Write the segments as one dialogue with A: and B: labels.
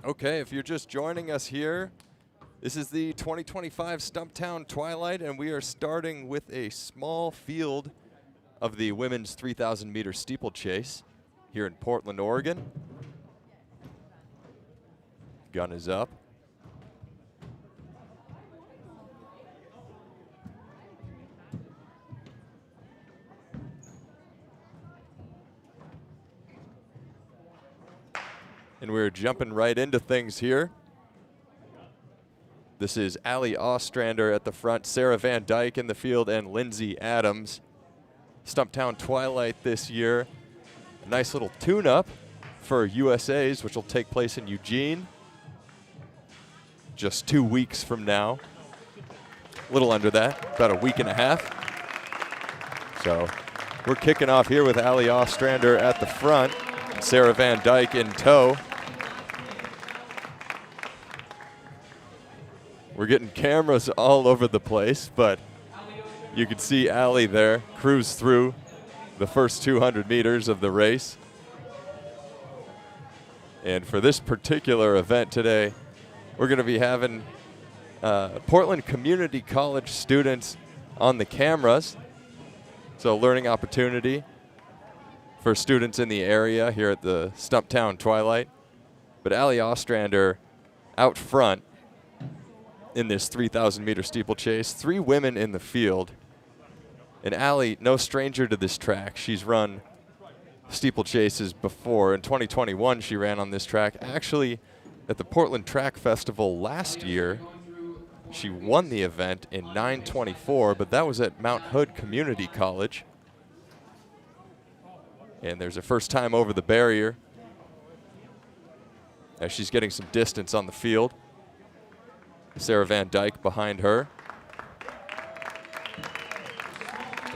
A: Okay, if you're just joining us here, this is the 2025 Stumptown Twilight, and we are starting with a small field of the women's 3,000 meter steeplechase here in Portland, Oregon. Gun is up. And we're jumping right into things here. This is Allie Ostrander at the front, Sarah Van Dyke in the field, and Lindsay Adams. Stumptown Twilight this year. A nice little tune-up for USA's, which will take place in Eugene just 2 weeks from now. A little under that, about a week and a half. So we're kicking off here with Allie Ostrander at the front, Sarah Van Dyke in tow. We're getting cameras all over the place, but you can see Allie there cruise through the first 200 meters of the race. And for this particular event today, we're going to be having Portland Community College students on the cameras. So learning opportunity for students in the area here at the Stumptown Twilight. But Allie Ostrander out front in this 3,000 meter steeplechase. 3 women in the field. And Allie, no stranger to this track. She's run steeplechases before. In 2021, she ran on this track. Actually, at the Portland Track Festival last year, she won the event in 9:24, but that was at Mount Hood Community College. And there's a first time over the barrier as she's getting some distance on the field. Sarah Van Dyke behind her.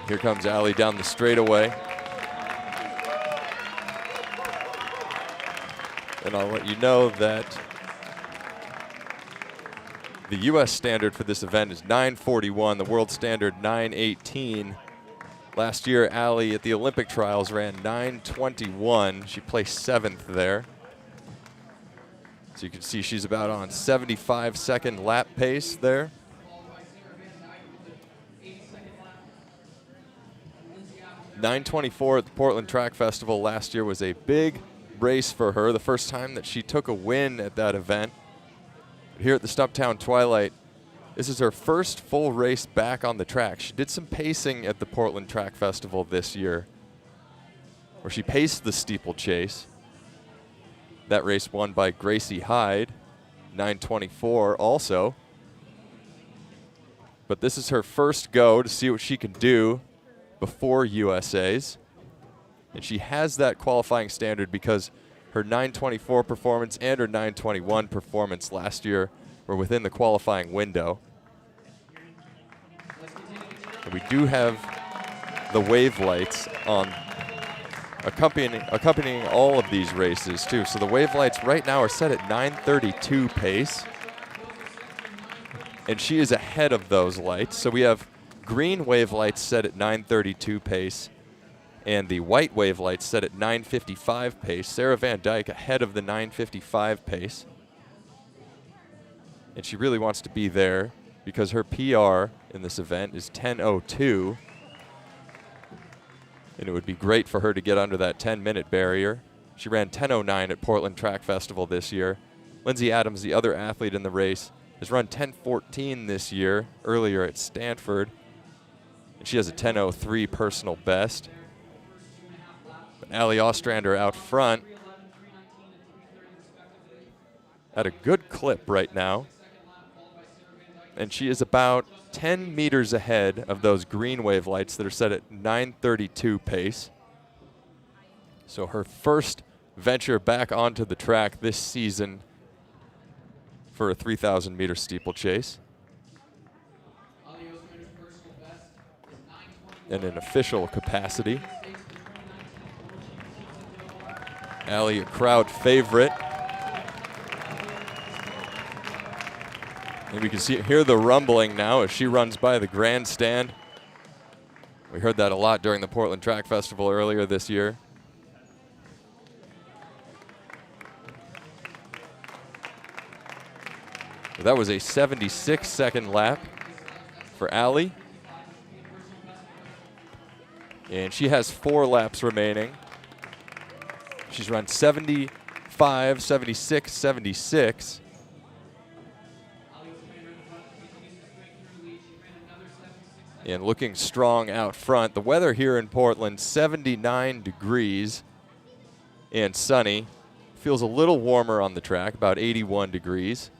A: Here comes Allie down the straightaway. And I'll let you know that the U.S. standard for this event is 9:41, the world standard 9:18. Last year, Allie at the Olympic trials ran 9:21. She placed 7th there. So you can see she's about on 75-second lap pace there. .924 at the Portland Track Festival last year was a big race for her, the first time that she took a win at that event. But here at the Stumptown Twilight, this is her first full race back on the track. She did some pacing at the Portland Track Festival this year, where she paced the steeplechase. That race won by Gracie Hyde, 9:24 also. But this is her first go to see what she can do before USA's. And she has that qualifying standard because her 9:24 performance and her 9:21 performance last year were within the qualifying window. And we do have the wave lights on accompanying all of these races too. So the wave lights right now are set at 9:32 pace. And she is ahead of those lights. So we have green wave lights set at 9:32 pace and the white wave lights set at 9:55 pace. Sarah Van Dyke ahead of the 9:55 pace. And she really wants to be there because her PR in this event is 10:02. And it would be great for her to get under that 10-minute barrier. She ran 10:09 at Portland Track Festival this year. Lindsay Adams, the other athlete in the race, has run 10:14 this year, earlier at Stanford. And she has a 10:03 personal best. But Allie Ostrander out front at a good clip right now. And she is about 10 meters ahead of those green wave lights that are set at 9:32 pace. So her first venture back onto the track this season for a 3,000 meter steeplechase. In an official capacity. Allie, a crowd favorite. And we can hear the rumbling now as she runs by the grandstand. We heard that a lot during the Portland Track Festival earlier this year. That was a 76-second lap for Allie. And she has 4 laps remaining. She's run 75, 76, 76. And looking strong out front. The weather here in Portland, 79 degrees and sunny. Feels a little warmer on the track, about 81 degrees.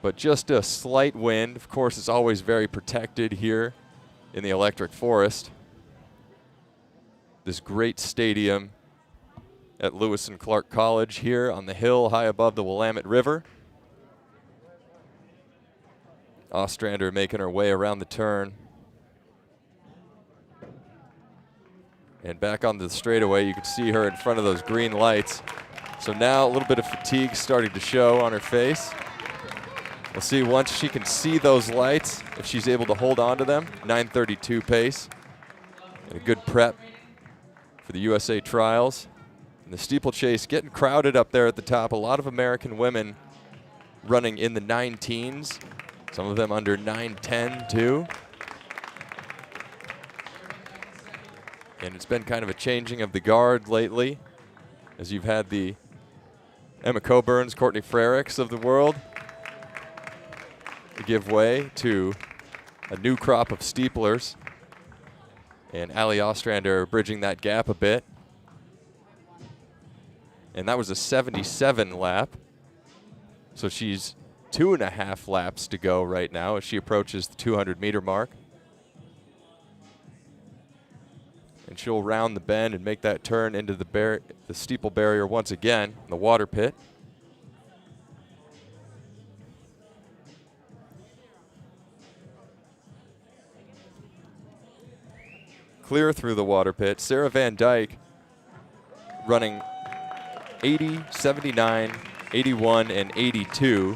A: But just a slight wind. Of course, it's always very protected here in the electric forest. This great stadium at Lewis and Clark College here on the hill high above the Willamette River. Ostrander making her way around the turn. And back onto the straightaway, you can see her in front of those green lights. So now a little bit of fatigue starting to show on her face. We'll see once she can see those lights, if she's able to hold on to them. 9:32 pace. And a good prep for the USA Trials. And the Steeplechase getting crowded up there at the top. A lot of American women running in the 9 teens. Some of them under 9:10 too. And it's been kind of a changing of the guard lately, as you've had the Emma Coburns, Courtney Frericks of the world to give way to a new crop of steeplers. And Allie Ostrander bridging that gap a bit. And that was a 77 lap. So she's 2.5 laps to go right now as she approaches the 200-meter mark. And she'll round the bend and make that turn into the steeple barrier once again, the water pit. Clear through the water pit. Sarah Van Dyke running 80, 79, 81, and 82.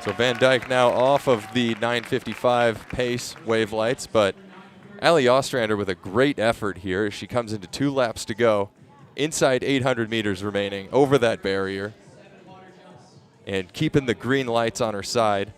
A: So Van Dyke now off of the 9:55 pace wave lights, but Allie Ostrander with a great effort here as she comes into 2 laps to go. Inside 800 meters remaining over that barrier and keeping the green lights on her side.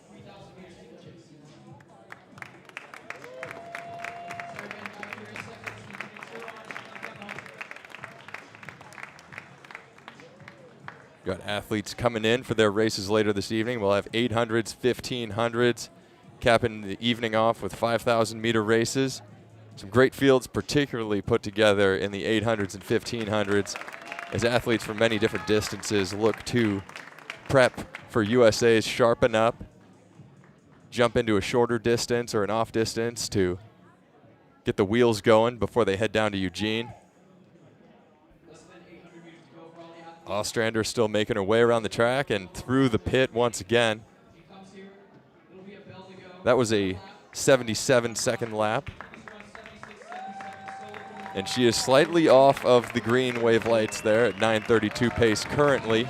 A: Got athletes coming in for their races later this evening. We'll have 800s, 1500s, capping the evening off with 5,000-meter races. Some great fields particularly put together in the 800s and 1500s as athletes from many different distances look to prep for USA's Sharpen Up, jump into a shorter distance or an off distance to get the wheels going before they head down to Eugene. Ostrander still making her way around the track and through the pit once again. That was a 77-second lap. And she is slightly off of the green wave lights there at 9:32 pace currently.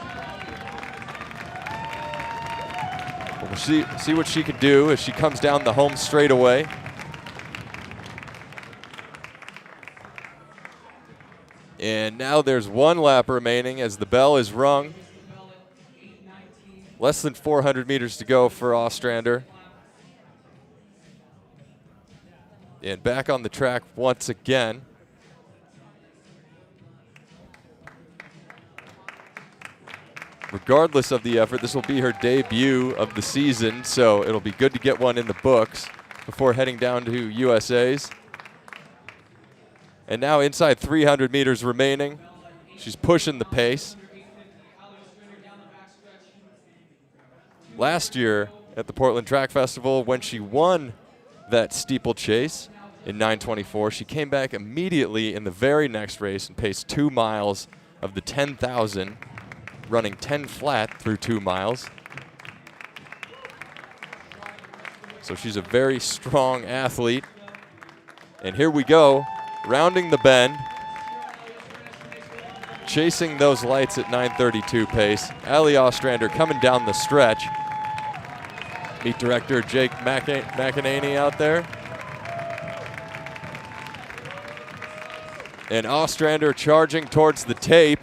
A: We'll see what she can do as she comes down the home straightaway. And now there's 1 lap remaining as the bell is rung. Less than 400 meters to go for Ostrander. And back on the track once again. Regardless of the effort, this will be her debut of the season, so it'll be good to get one in the books before heading down to USA's. And now inside 300 meters remaining. She's pushing the pace. Last year at the Portland Track Festival, when she won that steeplechase in 9:24, she came back immediately in the very next race and paced 2 miles of the 10,000, running 10 flat through 2 miles. So she's a very strong athlete. And here we go. Rounding the bend, chasing those lights at 9:32 pace. Allie Ostrander coming down the stretch. Meet director Jake McEnany out there. And Ostrander charging towards the tape.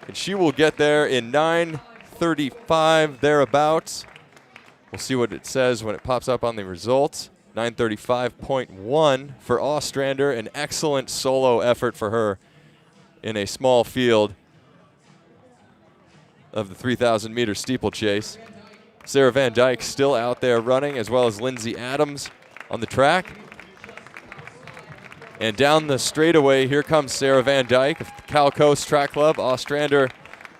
A: And she will get there in 9:35 thereabouts. We'll see what it says when it pops up on the results. 9:35.1 for Ostrander. An excellent solo effort for her in a small field of the 3,000 meter steeplechase. Sarah Van Dyke still out there running, as well as Lindsay Adams on the track. And down the straightaway, here comes Sarah Van Dyke of the Cal Coast Track Club. Ostrander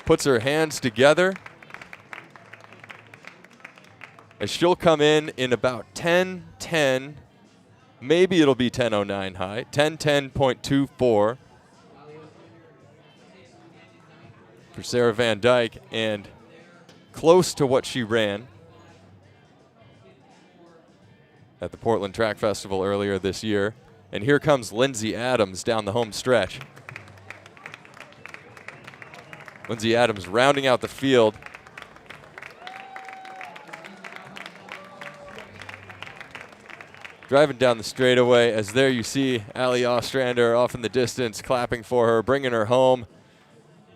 A: puts her hands together as she'll come in about 10:10. Maybe it'll be 10:09 high. 10:10.24 for Sarah Van Dyke, and close to what she ran at the Portland Track Festival earlier this year. And here comes Lindsay Adams down the home stretch. Lindsay Adams rounding out the field. Driving down the straightaway, as there you see Allie Ostrander off in the distance, clapping for her, bringing her home.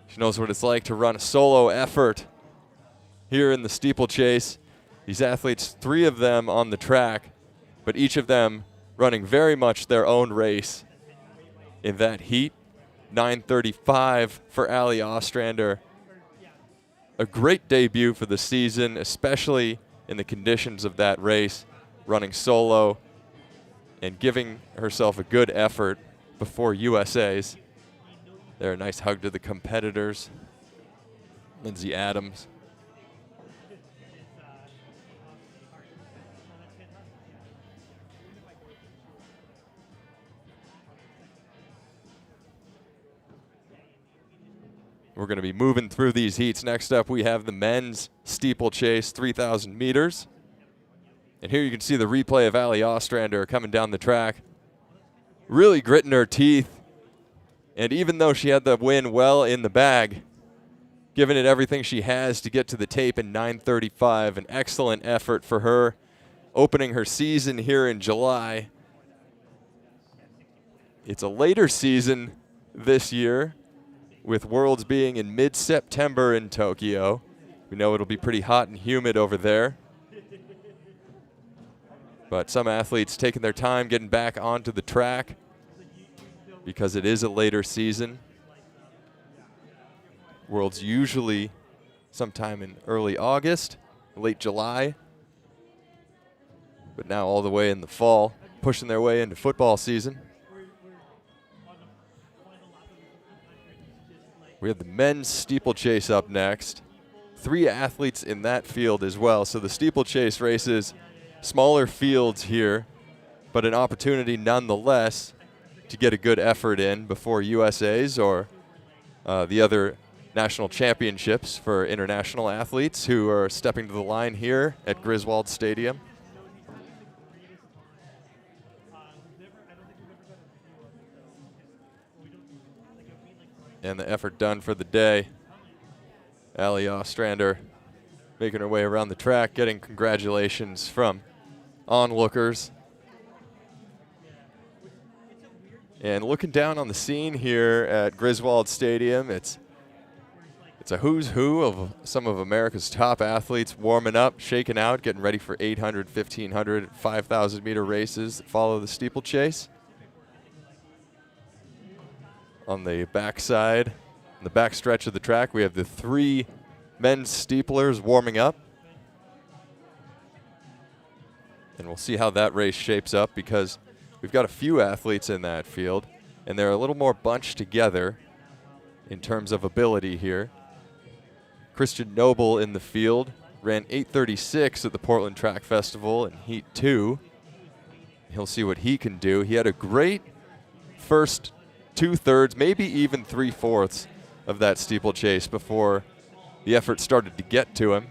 A: She knows what it's like to run a solo effort here in the steeplechase. These athletes, 3 of them on the track, but each of them running very much their own race in that heat. 9:35 for Allie Ostrander. A great debut for the season, especially in the conditions of that race, running solo and giving herself a good effort before USA's. There, a nice hug to the competitors. Lindsay Adams. We're going to be moving through these heats. Next up, we have the men's steeplechase, 3,000 meters. And here you can see the replay of Allie Ostrander coming down the track, really gritting her teeth. And even though she had the win well in the bag, giving it everything she has to get to the tape in 9:35. An excellent effort for her, opening her season here in July. It's a later season this year, with Worlds being in mid-September in Tokyo. We know it'll be pretty hot and humid over there. But some athletes taking their time getting back onto the track because it is a later season. Worlds usually sometime in early August, late July. But now all the way in the fall, pushing their way into football season. We have the men's steeplechase up next. 3 athletes in that field as well. So the steeplechase races, smaller fields here, but an opportunity nonetheless to get a good effort in before USA's or the other national championships for international athletes who are stepping to the line here at Griswold Stadium. And the effort done for the day. Allie Ostrander making her way around the track, getting congratulations from onlookers. And looking down on the scene here at Griswold Stadium, it's a who's who of some of America's top athletes warming up, shaking out, getting ready for 800, 1,500, 5,000 meter races that follow the steeplechase. On the backside, on the back stretch of the track, we have the 3 men's steeplers warming up. And we'll see how that race shapes up because we've got a few athletes in that field, and they're a little more bunched together in terms of ability here. Christian Noble in the field ran 8:36 at the Portland Track Festival in Heat 2. He'll see what he can do. He had a great first 2/3, maybe even 3/4 of that steeplechase before the effort started to get to him.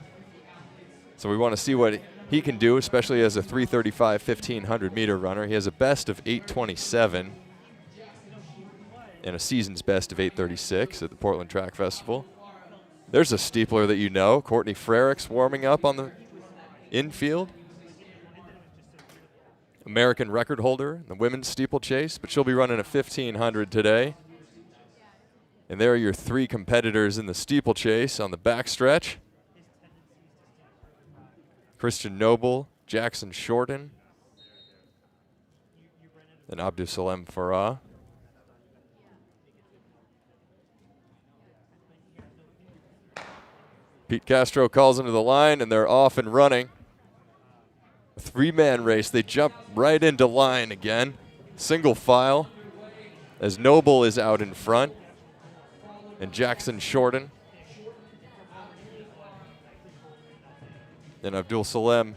A: So we want to see what he can do, especially as a 3:35 1,500 meter runner. He has a best of 8:27 and a season's best of 8:36 at the Portland Track Festival. There's a steepler that you know, Courtney Frericks warming up on the infield. American record holder in the women's steeplechase, but she'll be running a 1500 today. And there are your three competitors in the steeplechase on the backstretch. Christian Noble, Jackson Shorten, and Abdul Salem Farah. Pete Castro calls into the line, and they're off and running. A three-man race. They jump right into line again. Single file as Noble is out in front, and Jackson Shorten and Abdul Salem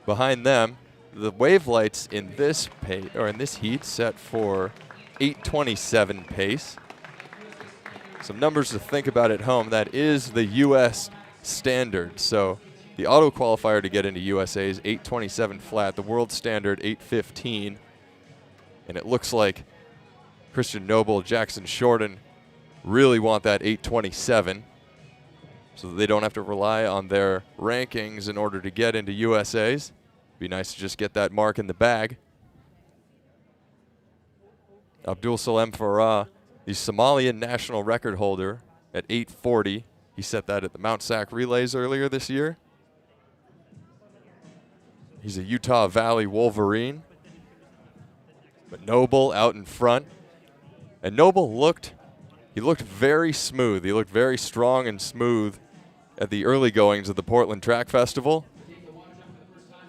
A: behind them. The wave lights in this pace, or in this heat, set for 8:27 pace. Some numbers to think about at home. That is the U.S. standard. So the auto qualifier to get into USA is 8:27 flat. The world standard 8:15, and it looks like Christian Noble, Jackson Shorten really want that 8:27, so that they don't have to rely on their rankings in order to get into USA's. Be nice to just get that mark in the bag. Abdul Salem Farah, the Somalian national record holder at 8:40. He set that at the Mount Sac Relays earlier this year. He's a Utah Valley Wolverine. But Noble out in front. And Noble looked very smooth. He looked very strong and smooth at the early goings of the Portland Track Festival.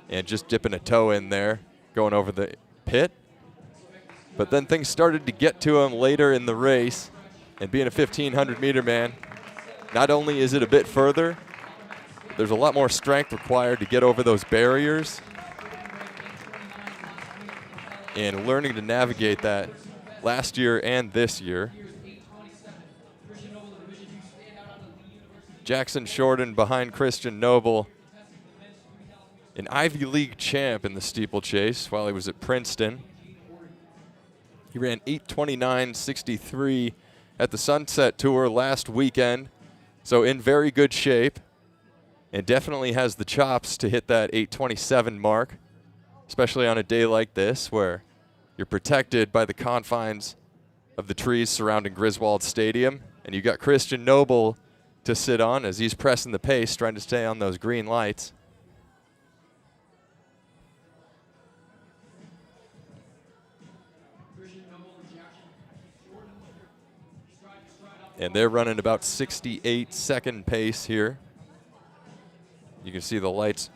A: And just dipping a toe in there, going over the pit. But then things started to get to him later in the race. And being a 1,500-meter man, not only is it a bit further, there's a lot more strength required to get over those barriers. And learning to navigate that last year and this year. Jackson Shorten behind Christian Noble, an Ivy League champ in the steeplechase while he was at Princeton. He ran 8:29.63 at the Sunset Tour last weekend, so in very good shape, and definitely has the chops to hit that 8:27 mark, especially on a day like this where you're protected by the confines of the trees surrounding Griswold Stadium, and you got Christian Noble to sit on as he's pressing the pace, trying to stay on those green lights. And they're running about 68-second pace here. You can see the lights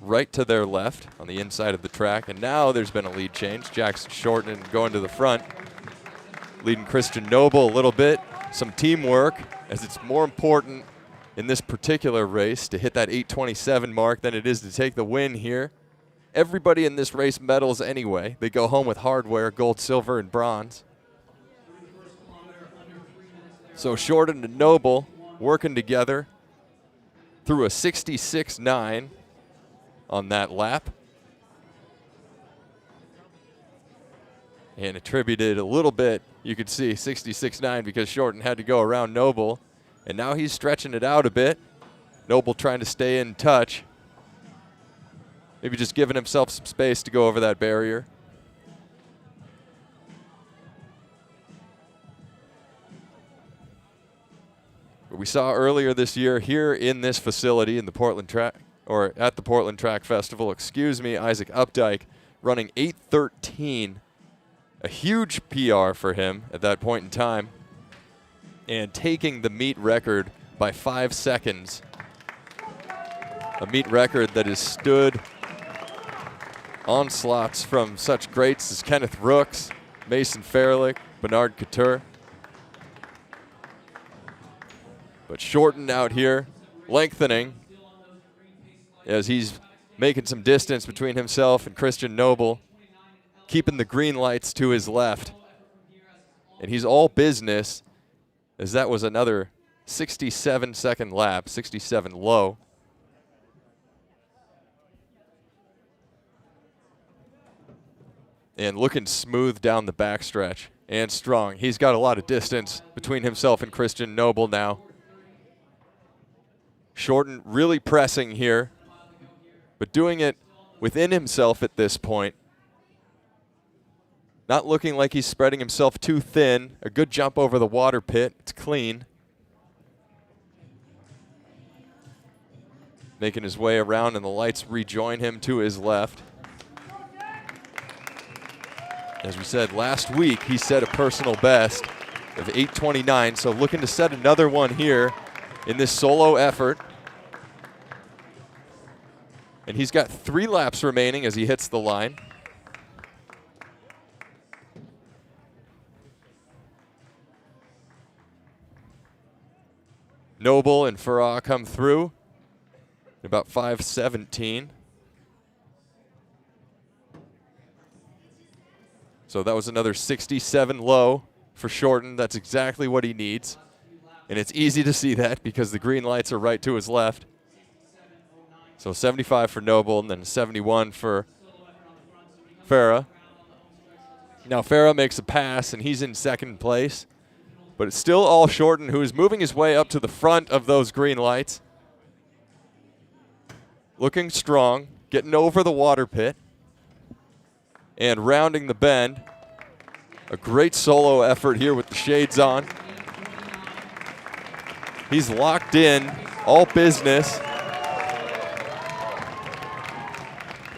A: right to their left on the inside of the track. And now there's been a lead change. Jackson Shorten going to the front, leading Christian Noble a little bit. Some teamwork, as it's more important in this particular race to hit that 8:27 mark than it is to take the win here. Everybody in this race medals anyway. They go home with hardware, gold, silver, and bronze. So Shorten and Noble working together through a 66.9 on that lap. And attributed a little bit, you could see 66.9 because Shorten had to go around Noble. And now he's stretching it out a bit. Noble trying to stay in touch. Maybe just giving himself some space to go over that barrier. But we saw earlier this year here in this facility in the Portland Track, or at the Portland Track Festival, Isaac Updike running 8:13. A huge PR for him at that point in time, and taking the meet record by 5 seconds. A meet record that has stood onslaughts from such greats as Kenneth Rooks, Mason Fairlick, Bernard Couture. But Shorten out here, lengthening as he's making some distance between himself and Christian Noble, keeping the green lights to his left. And he's all business, as that was another 67-second lap, 67 low. And looking smooth down the backstretch and strong. He's got a lot of distance between himself and Christian Noble now. Shorten really pressing here, but doing it within himself at this point. Not looking like he's spreading himself too thin. A good jump over the water pit. It's clean. Making his way around, and the lights rejoin him to his left. As we said, last week he set a personal best of 8:29, so looking to set another one here in this solo effort. And he's got 3 laps remaining as he hits the line. Noble and Farah come through at about 5:17. So that was another 67 low for Shorten. That's exactly what he needs. And it's easy to see that because the green lights are right to his left. So 75 for Noble and then 71 for Farah. Now Farah makes a pass and he's in second place. But it's still all Shorten, who is moving his way up to the front of those green lights. Looking strong, getting over the water pit. And rounding the bend. A great solo effort here with the shades on. He's locked in, all business.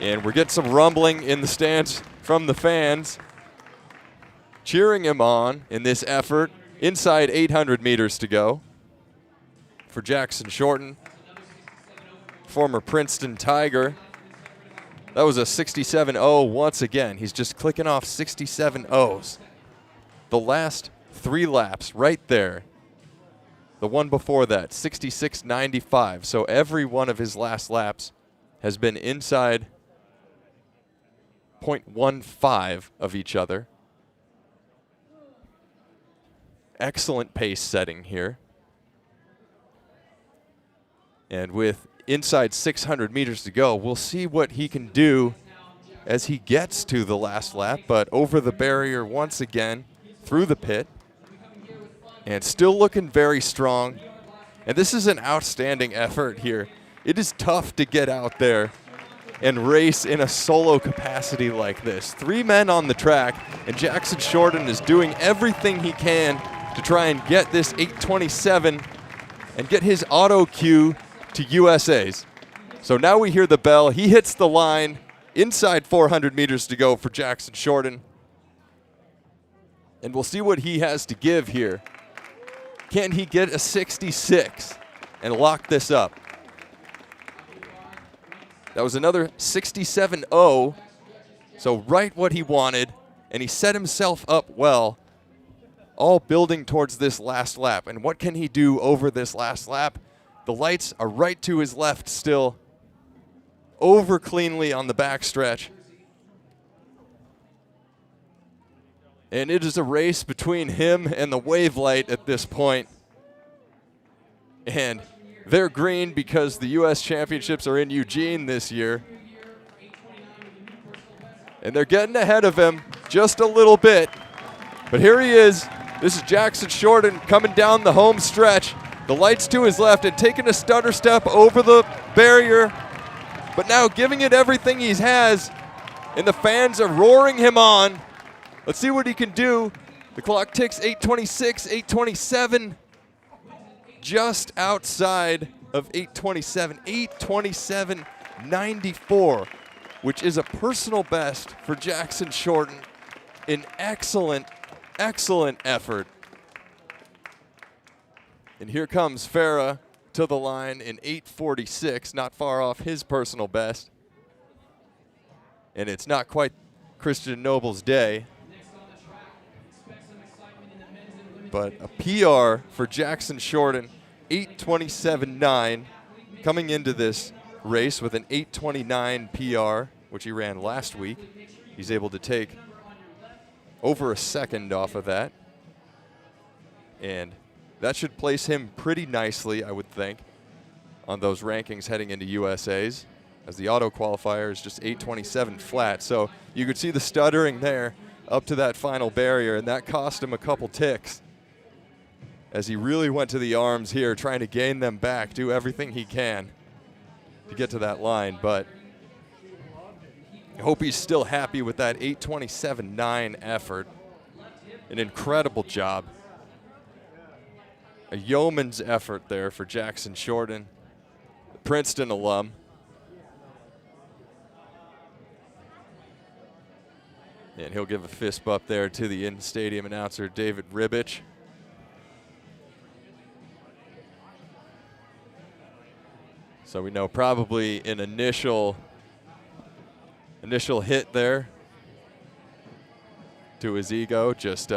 A: And we're getting some rumbling in the stands from the fans, cheering him on in this effort. Inside 800 meters to go for Jackson Shorten, former Princeton Tiger. That was a 67-0 once again. He's just clicking off 67-0s. The last 3 laps right there. The one before that, 66.95. So every one of his last laps has been inside 0.15 of each other. Excellent pace setting here. And with inside 600 meters to go, we'll see what he can do as he gets to the last lap, but over the barrier once again, through the pit, and still looking very strong. And this is an outstanding effort here. It is tough to get out there and race in a solo capacity like this. 3 men on the track, and Jackson Shorten is doing everything he can to try and get this 8:27 and get his auto cue to USA's. So now we hear the bell. He hits the line. Inside 400 meters to go for Jackson Shorten. And we'll see what he has to give here. Can he get a 66 and lock this up? That was another 67-0. So right what he wanted, and he set himself up well, all building towards this last lap. And what can he do over this last lap? The lights are right to his left still, over cleanly on the backstretch. And it is a race between him and the wave light at this point. And they're green because the U.S. Championships are in Eugene this year. And they're getting ahead of him just a little bit. But here he is. This is Jackson Shorten coming down the home stretch. The lights to his left and taking a stutter step over the barrier. But now giving it everything he has. And the fans are roaring him on. Let's see what he can do. The clock ticks 8:26, 8:27. Just outside of 8:27, 8:27.94, which is a personal best for Jackson Shorten. An excellent, excellent effort. And here comes Farah to the line in 8:46, not far off his personal best. And it's not quite Christian Noble's day. But a PR for Jackson Shorten, 8:27.9, coming into this race with an 8:29 PR, which he ran last week. He's able to take over a second off of that. And that should place him pretty nicely, I would think, on those rankings heading into USA's, as the auto qualifier is just 8:27 flat. So you could see the stuttering there up to that final barrier, and that cost him a couple ticks, as he really went to the arms here, trying to gain them back, do everything he can to get to that line. But I hope he's still happy with that 8:27.9 effort. An incredible job. A yeoman's effort there for Jackson Shorten, the Princeton alum. And he'll give a fist bump there to the in-stadium announcer, David Ribich. So we know probably an initial hit there to his ego, just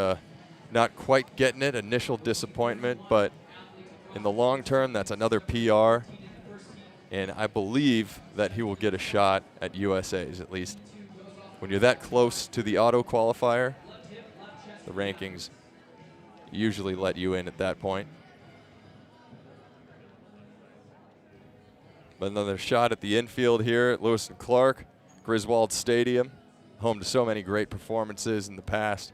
A: not quite getting it, initial disappointment, but in the long term, that's another PR, and I believe that he will get a shot at USA's at least. When you're that close to the auto qualifier, the rankings usually let you in at that point. But another shot at the infield here at Lewis and Clark, Griswold Stadium, home to so many great performances in the past.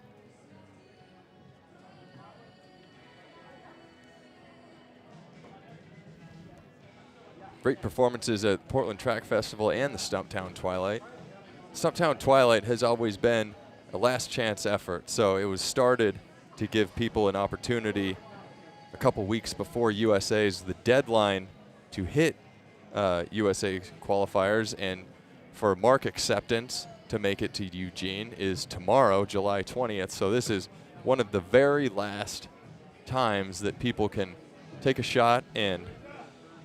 A: Great performances at Portland Track Festival and the Stumptown Twilight. Stumptown Twilight has always been a last chance effort, so it was started to give people an opportunity a couple weeks before USA's. The deadline to hit USA qualifiers and for mark acceptance to make it to Eugene is tomorrow, July 20th. So this is one of the very last times that people can take a shot and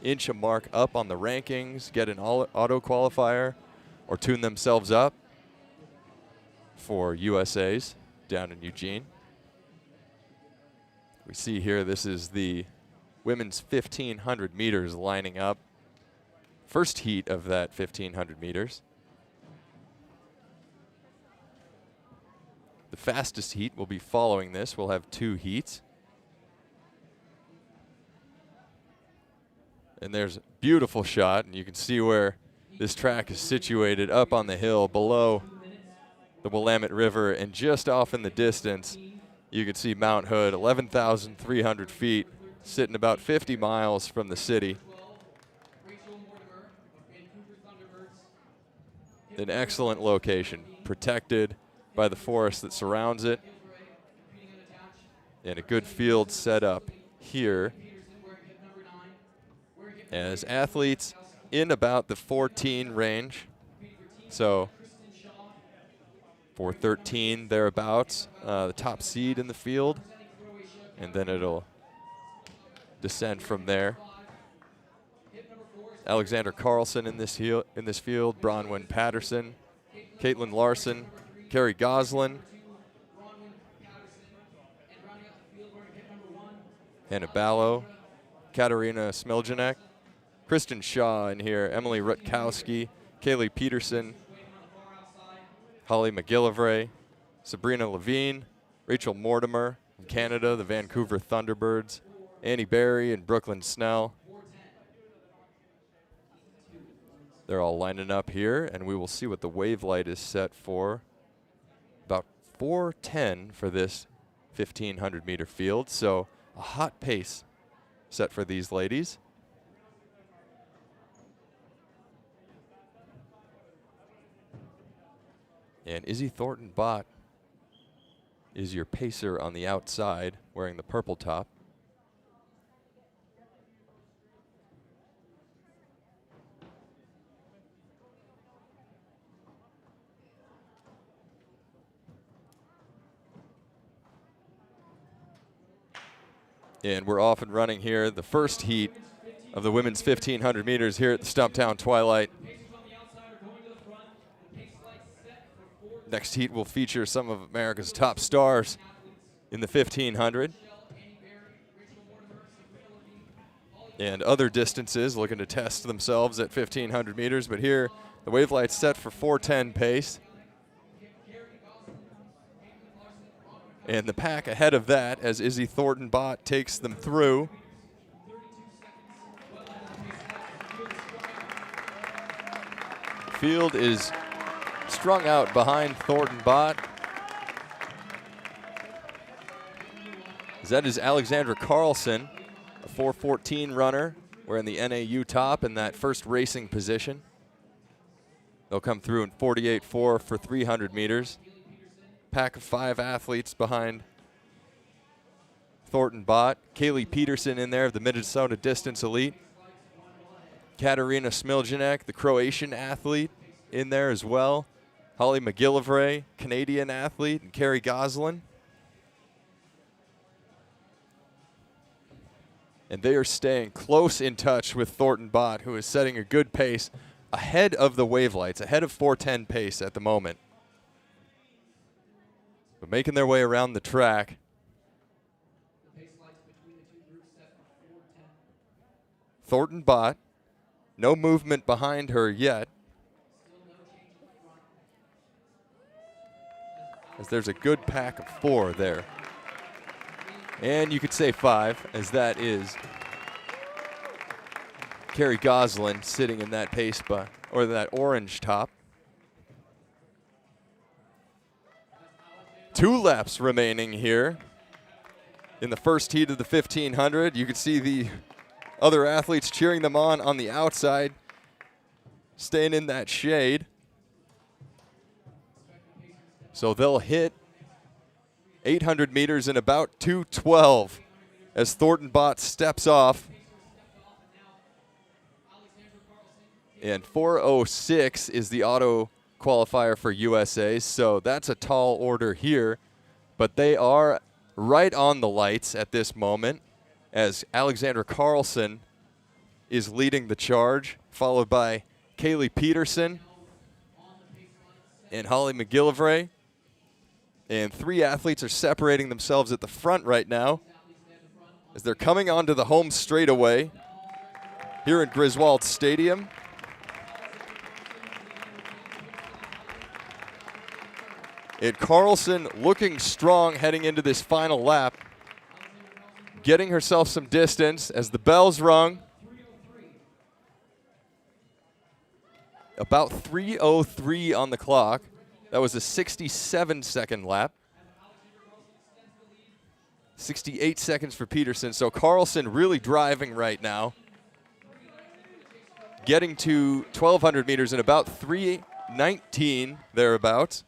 A: inch a mark up on the rankings, get an auto qualifier, or tune themselves up for USA's down in Eugene. We see here this is the women's 1,500 meters lining up. First heat of that 1,500 meters. The fastest heat will be following this. We'll have 2 heats. And there's a beautiful shot, and you can see where this track is situated up on the hill below the Willamette River, and just off in the distance, you can see Mount Hood, 11,300 feet, sitting about 50 miles from the city. An excellent location, protected by the forest that surrounds it, and a good field set up here as athletes in about the 14 range. So 413 thereabouts, the top seed in the field, and then it'll descend from there. Alexander Carlson in this field, Bronwyn Patterson, Caitlin Larson, Carrie Goslin, Hannah Ballo, Katarina Smiljanek, Kristen Shaw in here, Emily Rutkowski, Kaylee Peterson, Holly McGillivray, Sabrina Levine, Rachel Mortimer from Canada, the Vancouver Thunderbirds, Annie Berry and Brooklyn Snell. They're all lining up here, and we will see what the wave light is set for. About 4:10 for this 1,500 meter field, so a hot pace set for these ladies. And Izzy Thornton-Bott is your pacer on the outside, wearing the purple top. And we're off and running here. The first heat of the women's 1,500 meters here at the Stumptown Twilight. Next heat will feature some of America's top stars in the 1,500. And other distances looking to test themselves at 1,500 meters. But here, the wave light's set for 4:10 pace. And the pack ahead of that as Izzy Thornton-Bott takes them through. Field is strung out behind Thornton-Bott. That is Alexandra Carlson, a 4:14 runner, wearing the NAU top in that first racing position. They'll come through in 48.4 for 300 meters. Pack of 5 athletes behind Thornton Bott. Kaylee Peterson in there of the Minnesota Distance Elite. Katarina Smiljanek, the Croatian athlete, in there as well. Holly McGillivray, Canadian athlete, and Carrie Goslin. And they are staying close in touch with Thornton Bott, who is setting a good pace ahead of the Wavelights, ahead of 4:10 pace at the moment. But making their way around the track. Thornton Bott, no movement behind her yet. As there's a good pack of 4 there. And you could say 5, as that is Carrie Goslin sitting in that pace or that orange top. 2 laps remaining here in the first heat of the 1500. You can see the other athletes cheering them on the outside, staying in that shade. So they'll hit 800 meters in about 2:12 as Thornton Bott steps off. And 4:06 is the auto qualifier for USA, so that's a tall order here. But they are right on the lights at this moment as Alexandra Carlson is leading the charge, followed by Kaylee Peterson and Holly McGillivray. And 3 athletes are separating themselves at the front right now as they're coming onto the home straightaway here at Griswold Stadium. And Carlson looking strong heading into this final lap, getting herself some distance as the bell's rung. About 3:03 on the clock. That was a 67-second lap. 68 seconds for Peterson. So Carlson really driving right now. Getting to 1,200 meters in about 3:19 thereabouts.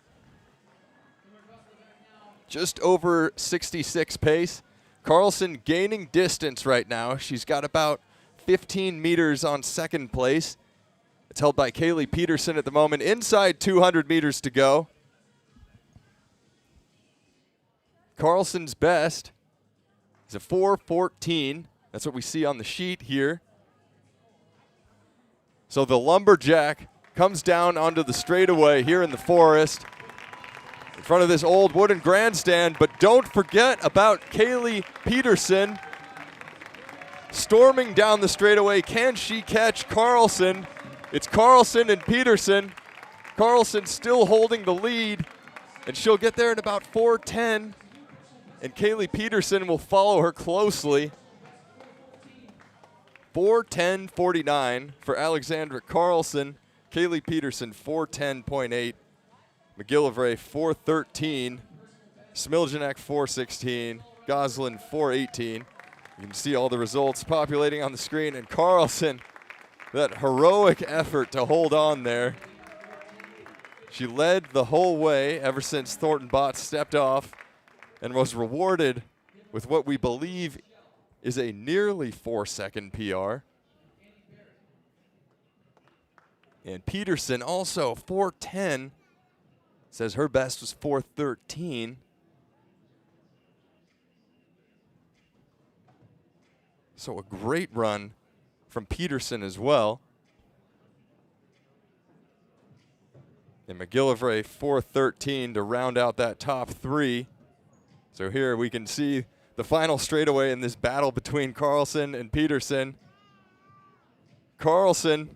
A: Just over 66 pace. Carlson gaining distance right now. She's got about 15 meters on second place. It's held by Kaylee Peterson at the moment. Inside 200 meters to go. Carlson's best is a 4:14. That's what we see on the sheet here. So the lumberjack comes down onto the straightaway here in the forest in front of this old wooden grandstand. But don't forget about Kaylee Peterson storming down the straightaway. Can she catch Carlson? It's Carlson and Peterson. Carlson still holding the lead, and she'll get there in about 4:10, and Kaylee Peterson will follow her closely. 4:10.49 for Alexandra Carlson. Kaylee Peterson 4:10.8. McGillivray 4:13. Smiljanek 4:16. Goslin 4:18. You can see all the results populating on the screen, and Carlson, that heroic effort to hold on there. She led the whole way ever since Thornton Bott stepped off and was rewarded with what we believe is a nearly 4-second PR. And Peterson also 4:10, says her best was 4:13. So a great run from Peterson as well. And McGillivray 4:13 to round out that top 3. So here we can see the final straightaway in this battle between Carlson and Peterson. Carlson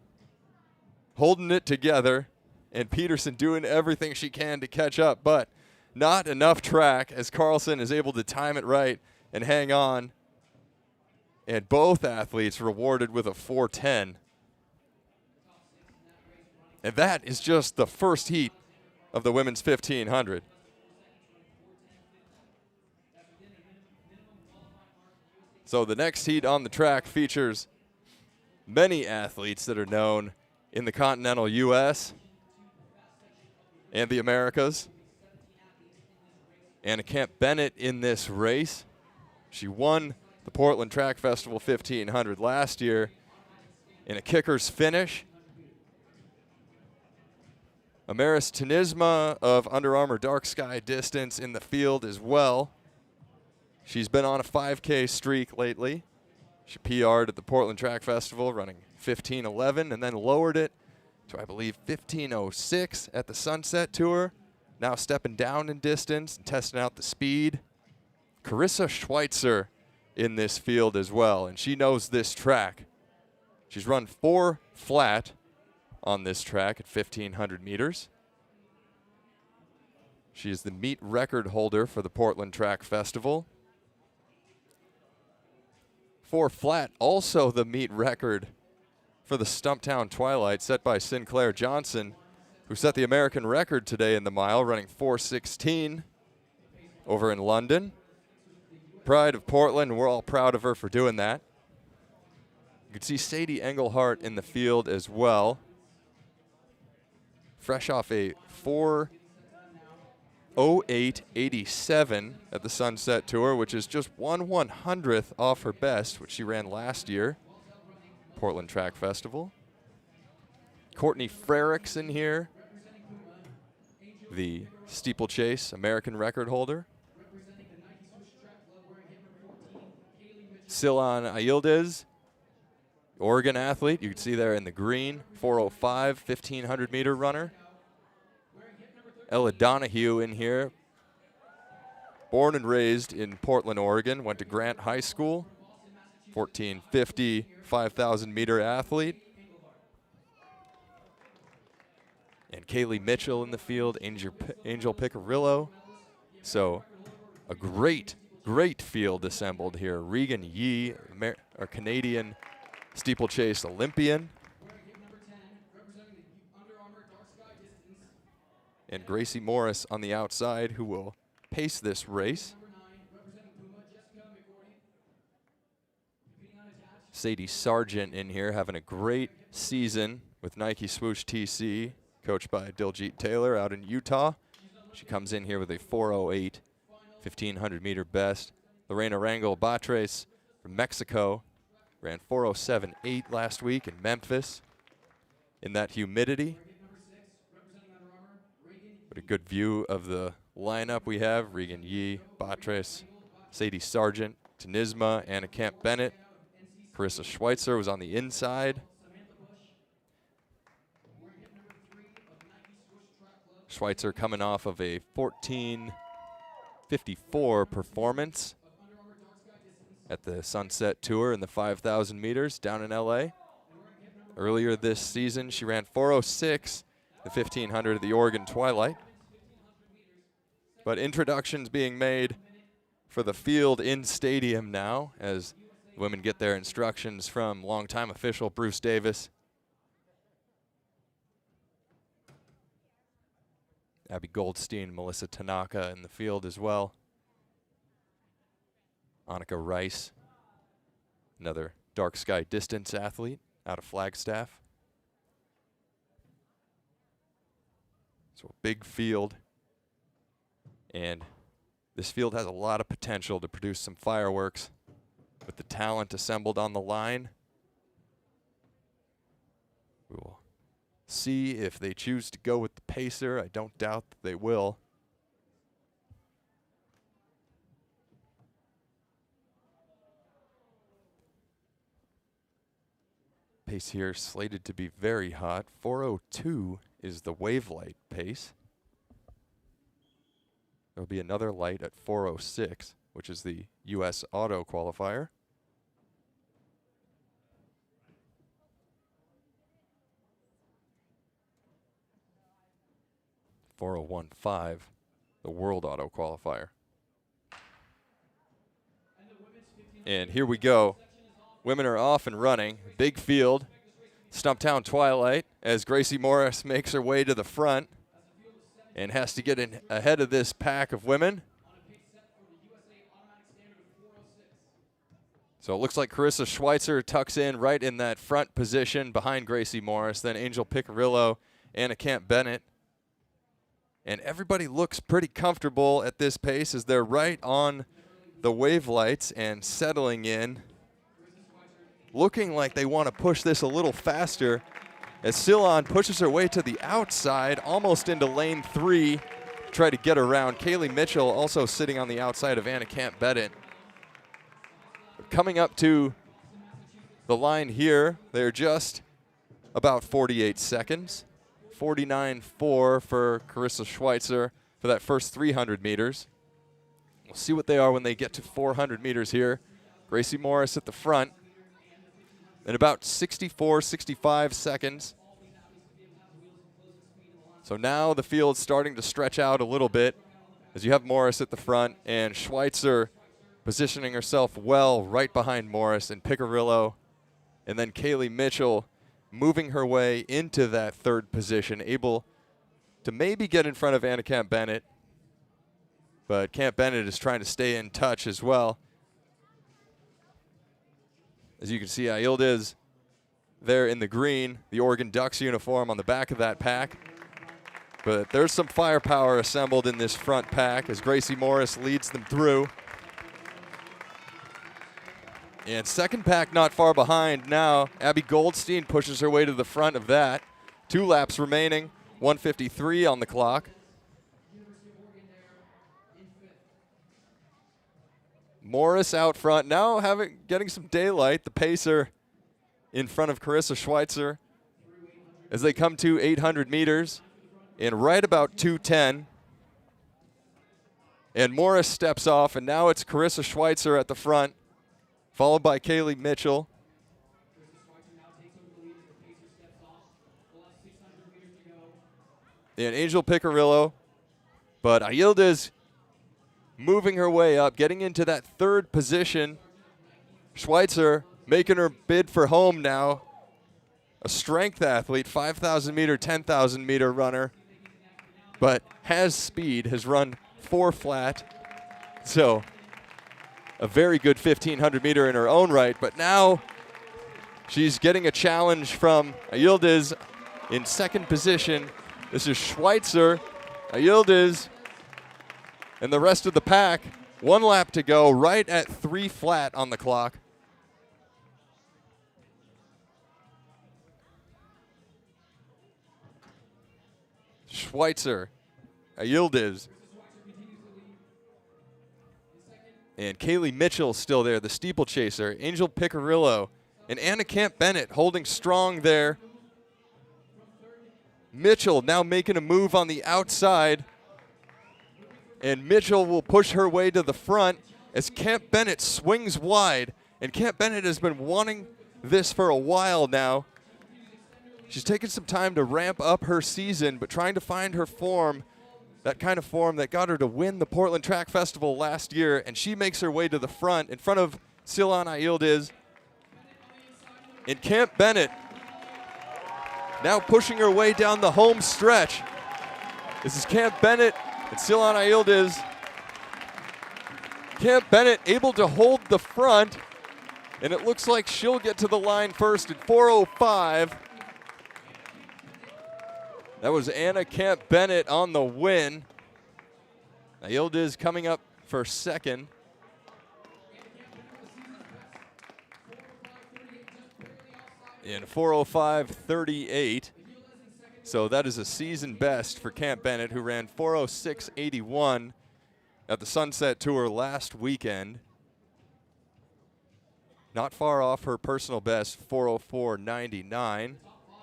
A: holding it together, and Peterson doing everything she can to catch up, but not enough track as Carlson is able to time it right and hang on. And both athletes rewarded with a 4:10. And that is just the first heat of the women's 1500. So the next heat on the track features many athletes that are known in the continental U.S. and the Americas. Anna Camp Bennett in this race. She won the Portland Track Festival 1500 last year in a kicker's finish. Amaris Tenisma of Under Armour Dark Sky Distance in the field as well. She's been on a 5K streak lately. She PR'd at the Portland Track Festival running 15:11 and then lowered it to, I believe, 15:06 at the Sunset Tour. Now stepping down in distance and testing out the speed. Carissa Schweitzer in this field as well, and she knows this track. She's run 4 flat on this track at 1,500 meters. She is the meet record holder for the Portland Track Festival. 4 flat, also the meet record for the Stumptown Twilight, set by Sinclair Johnson, who set the American record today in the mile, running 4:16 over in London. Pride of Portland, we're all proud of her for doing that. You can see Sadie Engelhart in the field as well. Fresh off a 4:08.87 at the Sunset Tour, which is just 1/100th off her best, which she ran last year, Portland Track Festival. Courtney Frericks in here, the Steeplechase American record holder. Silan Ayildiz, Oregon athlete. You can see there in the green, 4:05, 1,500 meter runner. Ella Donahue in here. Born and raised in Portland, Oregon. Went to Grant High School. 14:50, 5,000 meter athlete. And Kaylee Mitchell in the field, Angel Picarillo. So a great field assembled here. Regan Yee, our Canadian steeplechase Olympian. And Gracie Morris on the outside, who will pace this race. Sadie Sargent in here, having a great season with Nike Swoosh TC, coached by Diljit Taylor out in Utah. She comes in here with a 4:08, 1,500 meter best. Lorena Rangel Batres from Mexico ran 4:07.8 last week in Memphis in that humidity. But a good view of the lineup we have: Regan Yee, Batres, Sadie Sargent, Tenisma, Anna Camp Bennett. Carissa Schweitzer was on the inside. Schweitzer coming off of a 14:54 performance at the Sunset Tour in the 5,000 meters down in LA. Earlier this season, she ran 4:06, the 1,500 at the Oregon Twilight. But introductions being made for the field in stadium now as women get their instructions from longtime official Bruce Davis. Abby Goldstein, Melissa Tanaka in the field as well. Annika Rice, another dark sky distance athlete out of Flagstaff. So a big field. And this field has a lot of potential to produce some fireworks with the talent assembled on the line. We will see if they choose to go with the pacer. I don't doubt that they will. Pace here slated to be very hot. 4:02 is the wave light pace. There'll be another light at 4:06, which is the U.S. Auto qualifier. .401.5, the World Auto qualifier. And here we go. Women are off and running. Big field. Stumptown Twilight as Gracie Morris makes her way to the front and has to get in ahead of this pack of women. So it looks like Carissa Schweitzer tucks in right in that front position behind Gracie Morris. Then Angel Picarillo, Anna Camp Bennett And everybody looks pretty comfortable at this pace as they're right on the wave lights and settling in. Looking like they want to push this a little faster as Silon pushes her way to the outside, almost into lane 3. Try to get around. Kaylee Mitchell also sitting on the outside of Anna Camp-Bennett. Coming up to the line here, they're just about 48 seconds. 49.4 for Carissa Schweitzer for that first 300 meters. We'll see what they are when they get to 400 meters here. Gracie Morris at the front. In about 64, 65 seconds. So now the field's starting to stretch out a little bit as you have Morris at the front and Schweitzer positioning herself well right behind Morris and Picarillo. And then Kaylee Mitchell moving her way into that third position, able to maybe get in front of Anna Camp-Bennett. But Camp-Bennett is trying to stay in touch as well. As you can see, Ayildez there in the green, the Oregon Ducks uniform on the back of that pack. But there's some firepower assembled in this front pack as Gracie Morris leads them through. And second pack not far behind now. Abby Goldstein pushes her way to the front of that. 2 laps remaining, 1:53 on the clock. Morris out front now getting some daylight. The pacer in front of Carissa Schweitzer as they come to 800 meters in right about 2:10. And Morris steps off, and now it's Carissa Schweitzer at the front, followed by Kaylee Mitchell. And Angel Picarillo. But Ayildez moving her way up, getting into that third position. Schweitzer making her bid for home now. A strength athlete, 5,000 meter, 10,000 meter runner. But has speed, has run 4 flat. So a very good 1,500 meter in her own right. But now she's getting a challenge from Ayildez in second position. This is Schweitzer, Ayildez, and the rest of the pack. 1 lap to go, right at 3 flat on the clock. Schweitzer, Ayildez, and Kaylee Mitchell still there, the steeplechaser. Angel Picarillo and Anna Camp-Bennett holding strong there. Mitchell now making a move on the outside. And Mitchell will push her way to the front as Camp-Bennett swings wide. And Camp-Bennett has been wanting this for a while now. She's taken some time to ramp up her season, but trying to find her form, that kind of form that got her to win the Portland Track Festival last year. And she makes her way to the front in front of Silon Ayildez. And Camp-Bennett now pushing her way down the home stretch. This is Camp-Bennett and Silon Ayildez. Camp-Bennett able to hold the front, and it looks like she'll get to the line first at 4:05. That was Anna Camp-Bennett on the win. Ayildez coming up for second. In 4:05.38. So that is a season best for Camp-Bennett, who ran 4:06.81 at the Sunset Tour last weekend. Not far off her personal best, 4:04.99,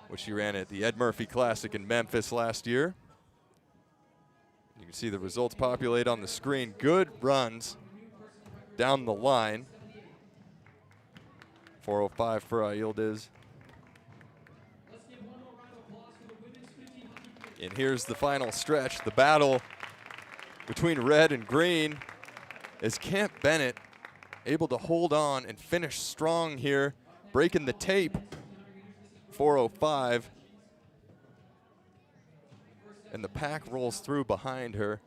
A: which she ran at the Ed Murphy Classic in Memphis last year. You can see the results populate on the screen. Good runs down the line. 4:05 for Ayildez. And here's the final stretch, the battle between red and green, as Camp-Bennett able to hold on and finish strong here, breaking the tape, 4:05. And the pack rolls through behind her.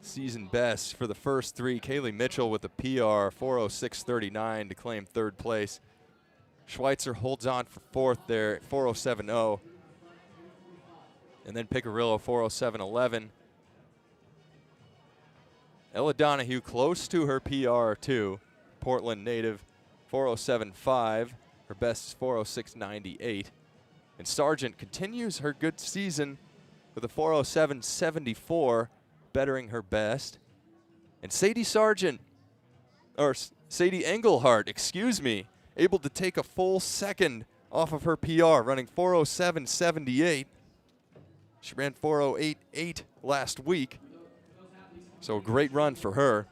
A: Season best for the first 3. Kaylee Mitchell with a PR, 4:06.39 to claim third place. Schweitzer holds on for fourth there at 4:07.0. And then Picarillo 407.11. Ella Donahue close to her PR too. Portland native 407.5. Her best is 406.98. And Sargent continues her good season with a 407.74, bettering her best. And Sadie Engelhardt, excuse me, able to take a full second off of her PR, running 407.78. She ran 408.8 last week, so a great run for her.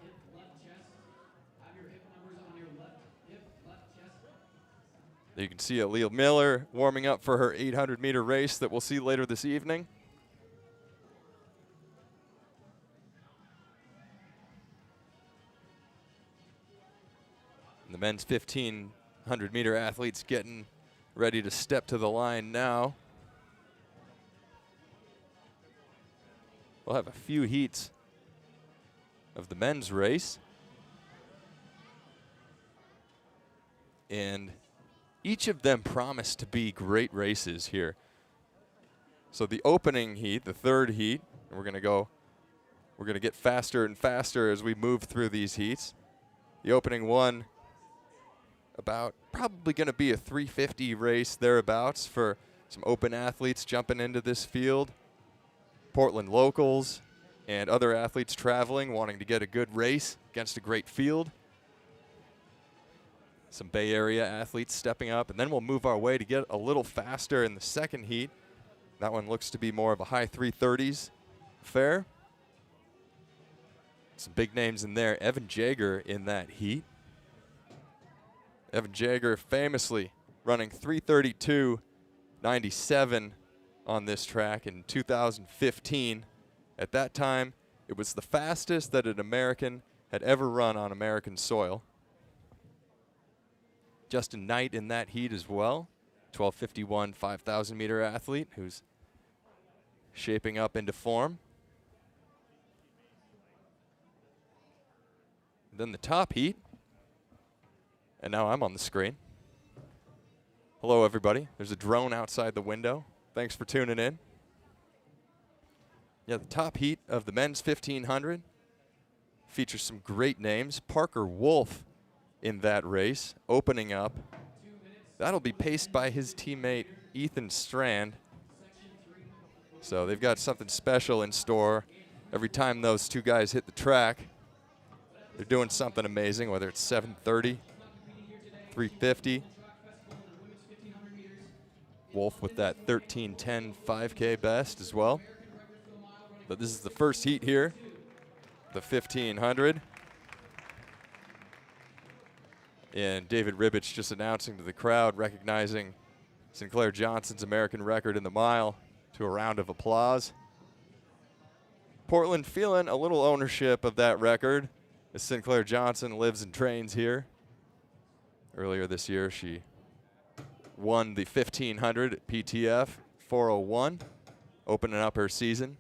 A: You can see Aaliyah Miller warming up for her 800-meter race that we'll see later this evening. And the men's 1,500-meter athletes getting ready to step to the line now. We'll have a few heats of the men's race. And each of them promise to be great races here. So the opening heat, the third heat, we're going to get faster and faster as we move through these heats. The opening one, probably going to be a 350 race thereabouts for some open athletes jumping into this field. Portland locals and other athletes traveling, wanting to get a good race against a great field. Some Bay Area athletes stepping up, and then we'll move our way to get a little faster in the second heat. That one looks to be more of a high 330s affair. Some big names in there. Evan Jager in that heat. Evan Jager famously running 332.97 on this track in 2015. At that time, it was the fastest that an American had ever run on American soil. Justin Knight in that heat as well. 12:51 5,000-meter athlete who's shaping up into form. Then the top heat. And now I'm on the screen. Hello, everybody. There's a drone outside the window. Thanks for tuning in. Yeah, the top heat of the men's 1,500 features some great names. Parker Wolf in that race, opening up. That'll be paced by his teammate Ethan Strand. So they've got something special in store every time those two guys hit the track. They're doing something amazing, whether it's 7:30, 3:50. Wolf with that 13:10 5K best as well. But this is the first heat here, the 1,500. And David Ribbich just announcing to the crowd, recognizing Sinclair Johnson's American record in the mile, to a round of applause. Portland feeling a little ownership of that record, as Sinclair Johnson lives and trains here. Earlier this year, she won the 1,500 at PTF 401, opening up her season.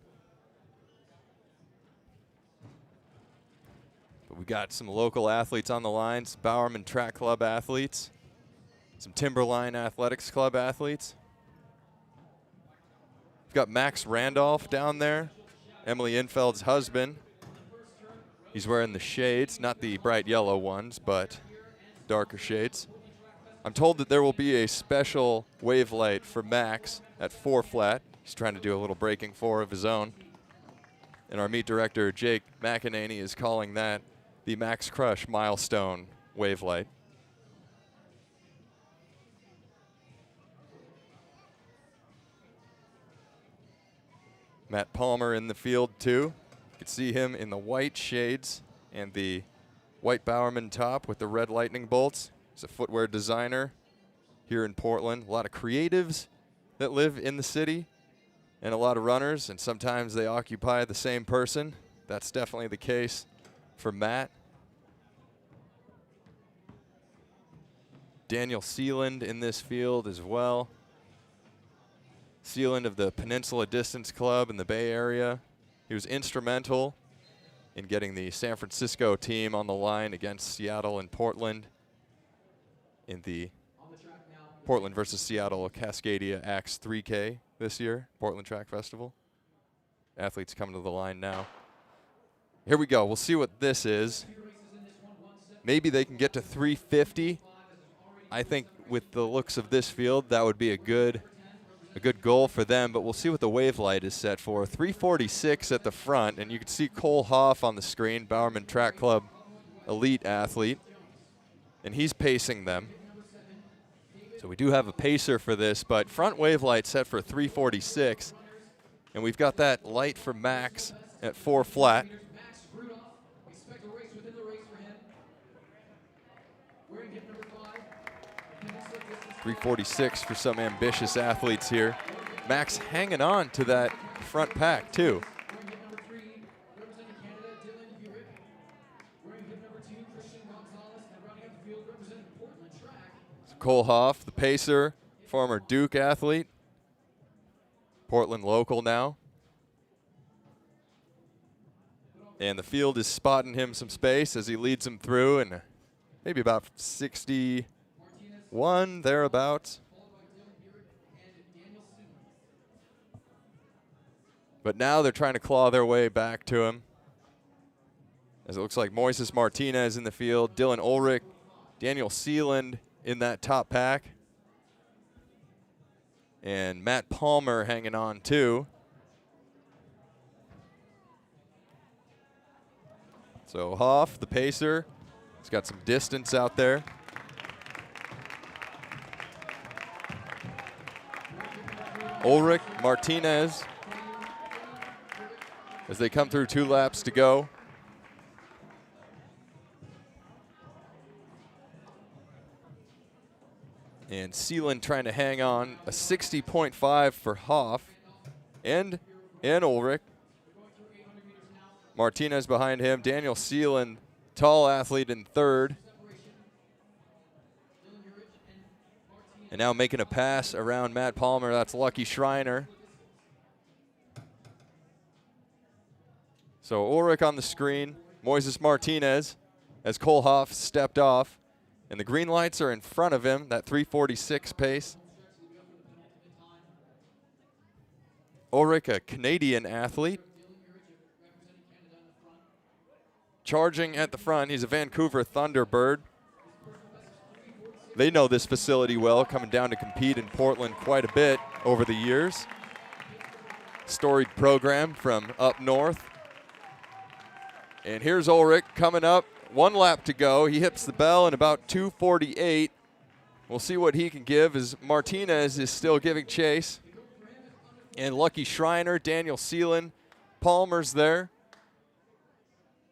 A: But we got some local athletes on the lines, Bowerman Track Club athletes, some Timberline Athletics Club athletes. We've got Max Randolph down there, Emily Infeld's husband. He's wearing the shades, not the bright yellow ones, but darker shades. I'm told that there will be a special wave light for Max at 4 flat. He's trying to do a little breaking 4 of his own. And our meet director, Jake McEnany, is calling that the Max Crush milestone wave light. Matt Palmer in the field too. You can see him in the white shades and the white Bowerman top with the red lightning bolts. He's a footwear designer here in Portland. A lot of creatives that live in the city and a lot of runners, and sometimes they occupy the same person. That's definitely the case for Matt. Daniel Sealand in this field as well. Sealand of the Peninsula Distance Club in the Bay Area. He was instrumental in getting the San Francisco team on the line against Seattle and Portland in the Portland versus Seattle Cascadia Axe 3K this year, Portland Track Festival. Athletes coming to the line now. Here we go. We'll see what this is. Maybe they can get to 350. I think with the looks of this field, that would be a good goal for them, but we'll see what the wave light is set for. 346 at the front, and you can see Cole Hoff on the screen, Bowerman Track Club elite athlete, and he's pacing them. So we do have a pacer for this, but front wave light set for 346, and we've got that light for Max at 4 flat. 346 for some ambitious athletes here. Max hanging on to that front pack too. Cole Hoff, the pacer, former Duke athlete, Portland local now. And the field is spotting him some space as he leads him through, and maybe about 61 thereabouts. But now they're trying to claw their way back to him, as it looks like Moises Martinez in the field, Dylan Ulrich, Daniel Sealand in that top pack, and Matt Palmer hanging on too. So Hoff, the pacer, he's got some distance out there. Ulrich, Martinez, as they come through 2 laps to go. And Sealand trying to hang on, a 60.5 for Hoff and Ulrich. Martinez behind him, Daniel Sealand, tall athlete in 3rd. And now making a pass around Matt Palmer, that's Lucky Schreiner. So Ulrich on the screen, Moises Martinez as Cole Hoff stepped off. And the green lights are in front of him, that 346 pace. Ulrich, a Canadian athlete. Charging at the front, he's a Vancouver Thunderbird. They know this facility well, coming down to compete in Portland quite a bit over the years. Storied program from up north. And here's Ulrich coming up. 1 lap to go. He hits the bell in about 2:48. We'll see what he can give as Martinez is still giving chase. And Lucky Schreiner, Daniel Sealand, Palmer's there.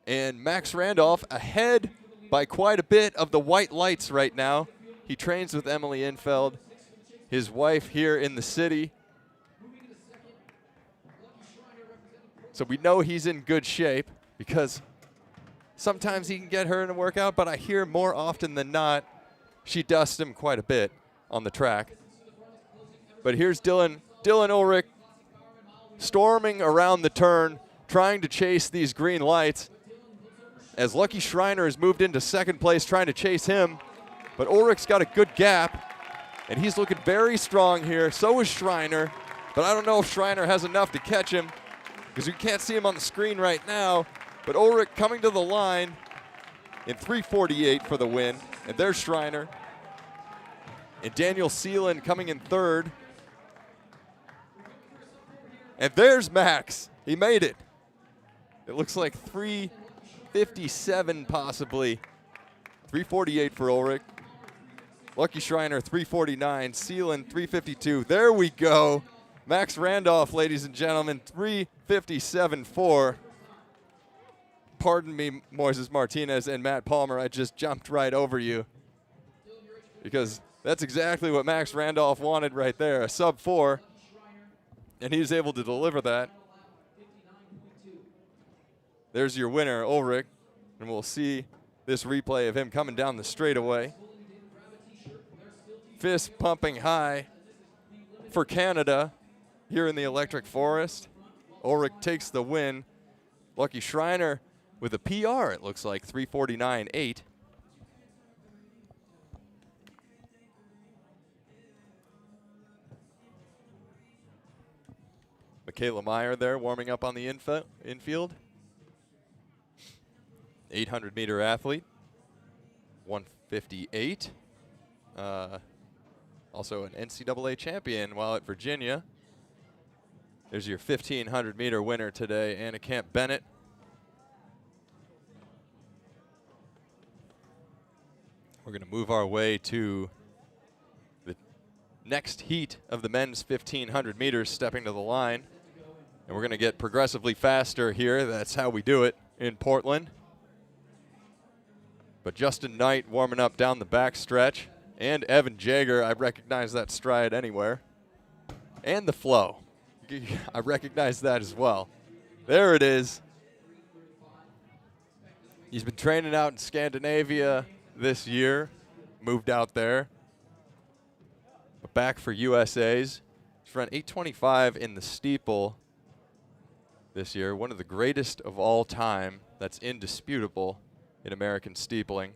A: And Max Randolph ahead by quite a bit of the white lights right now. He trains with Emily Infeld, his wife here in the city. So we know he's in good shape because sometimes he can get her in a workout, but I hear more often than not, she dusts him quite a bit on the track. But here's Dylan Ulrich storming around the turn, trying to chase these green lights, as Lucky Schreiner has moved into 2nd place, trying to chase him. But Ulrich's got a good gap, and he's looking very strong here. So is Schreiner, but I don't know if Schreiner has enough to catch him, because you can't see him on the screen right now. But Ulrich coming to the line in 3:48 for the win. And there's Schreiner. And Daniel Sealand coming in 3rd. And there's Max. He made it. It looks like 3:57 possibly. 3:48 for Ulrich. Lucky Schreiner 3:49. Sealand 3:52. There we go. Max Randolph, ladies and gentlemen, 3:57.4. Pardon me, Moises Martinez and Matt Palmer, I just jumped right over you, because that's exactly what Max Randolph wanted right there, a sub-4, and he's able to deliver that. There's your winner, Ulrich, and we'll see this replay of him coming down the straightaway. Fist pumping high for Canada here in the Electric Forest. Ulrich takes the win. Lucky Schreiner with a PR, it looks like, 3:49.8. Michaela Meyer there warming up on the infield. 800-meter athlete, 158. Also an NCAA champion while at Virginia. There's your 1,500-meter winner today, Anna Camp Bennett. We're going to move our way to the next heat of the men's 1,500 meters, stepping to the line. And we're going to get progressively faster here. That's how we do it in Portland. But Justin Knight warming up down the back stretch. And Evan Jager, I recognize that stride anywhere. And the flow. I recognize that as well. There it is. He's been training out in Scandinavia this year. Moved out there. But back for USA's. He's run 8:25 in the steeple this year. One of the greatest of all time. That's indisputable in American steepling.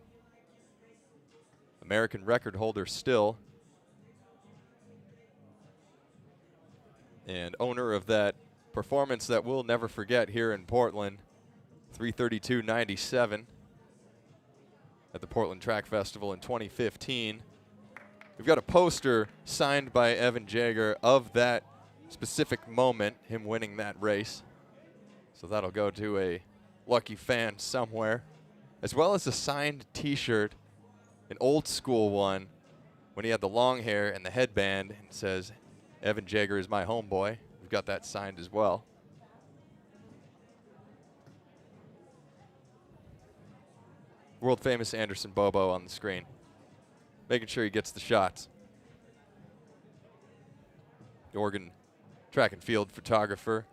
A: American record holder still. And owner of that performance that we'll never forget here in Portland, 3:32.97 at the Portland Track Festival in 2015. We've got a poster signed by Evan Jager of that specific moment, him winning that race. So that'll go to a lucky fan somewhere, as well as a signed T-shirt, an old school one, when he had the long hair and the headband, and it says, Evan Jager is my homeboy. We've got that signed as well. World famous Anderson Bobo on the screen, making sure he gets the shots. The Oregon track and field photographer.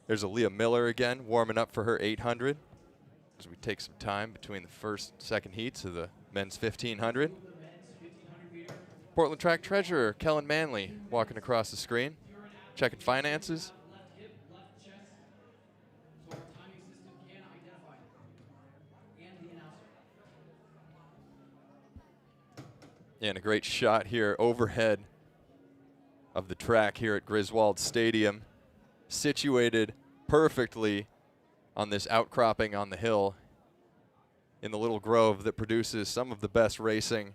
A: There's Aaliyah Miller again, warming up for her 800 as we take some time between the first and second heats of the men's 1,500. Portland Track treasurer Kellen Manley walking across the screen, checking finances. And a great shot here overhead of the track here at Griswold Stadium, situated perfectly on this outcropping on the hill in the little grove that produces some of the best racing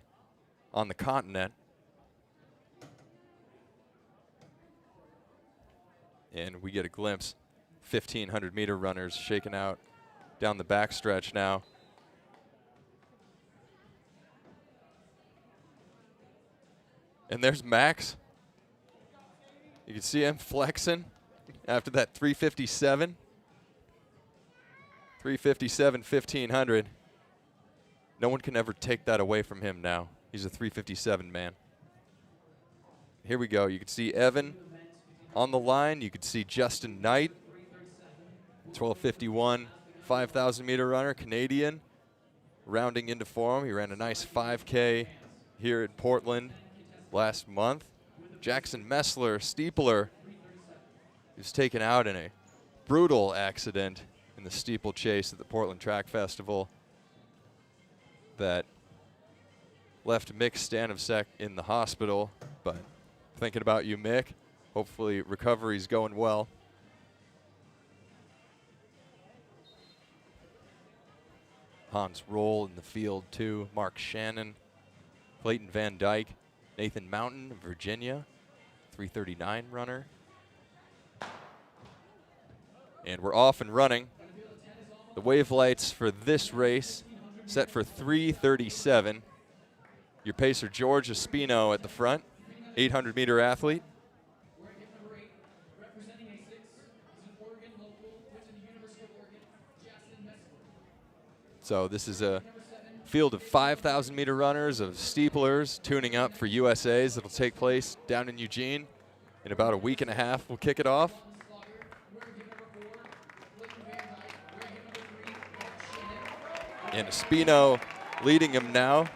A: on the continent. And we get a glimpse, 1,500-meter runners shaking out down the backstretch now. And there's Max. You can see him flexing after that 3:57. 3:57, 1,500. No one can ever take that away from him now. He's a 3:57 man. Here we go. You can see Evan on the line. You can see Justin Knight, 12:51, 5,000-meter runner, Canadian, rounding into form. He ran a nice 5K here in Portland last month. Jackson Messler, steepler, he was taken out in a brutal accident in the steeplechase at the Portland Track Festival that left Mick Stanovsek in the hospital. But thinking about you, Mick. Hopefully recovery's going well. Hans Roll in the field too. Mark Shannon, Clayton Van Dyke, Nathan Mountain of Virginia, 3:39 runner. And we're off and running. The wave lights for this race set for 3:37. Your pacer George Espino at the front, 800-meter athlete. So this is a field of 5,000-meter runners, of steeplers, tuning up for USA's. That'll take place down in Eugene in about a week and a half. We'll kick it off. And Espino leading him now.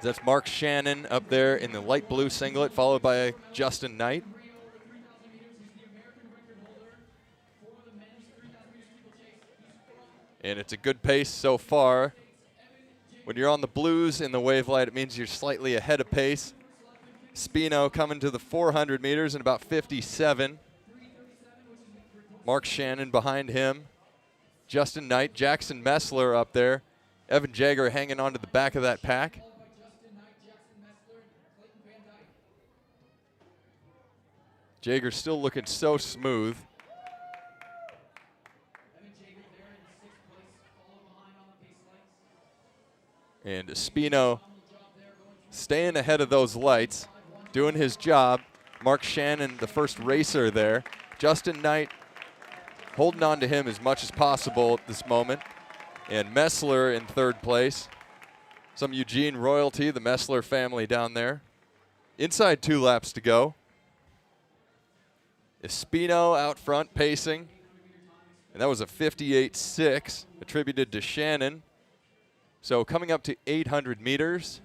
A: That's Mark Shannon up there in the light blue singlet, followed by Justin Knight. And it's a good pace so far. When you're on the blues in the wave light, it means you're slightly ahead of pace. Spino coming to the 400 meters in about 57. Mark Shannon behind him. Justin Knight, Jackson Messler up there. Evan Jager hanging on to the back of that pack. Jager still looking so smooth. And Spino staying ahead of those lights, doing his job. Mark Shannon, the first racer there. Justin Knight holding on to him as much as possible at this moment. And Messler in third place. Some Eugene royalty, the Messler family down there. Inside 2 laps to go. Espino out front pacing. And that was a 58.6 attributed to Shannon. So coming up to 800 meters.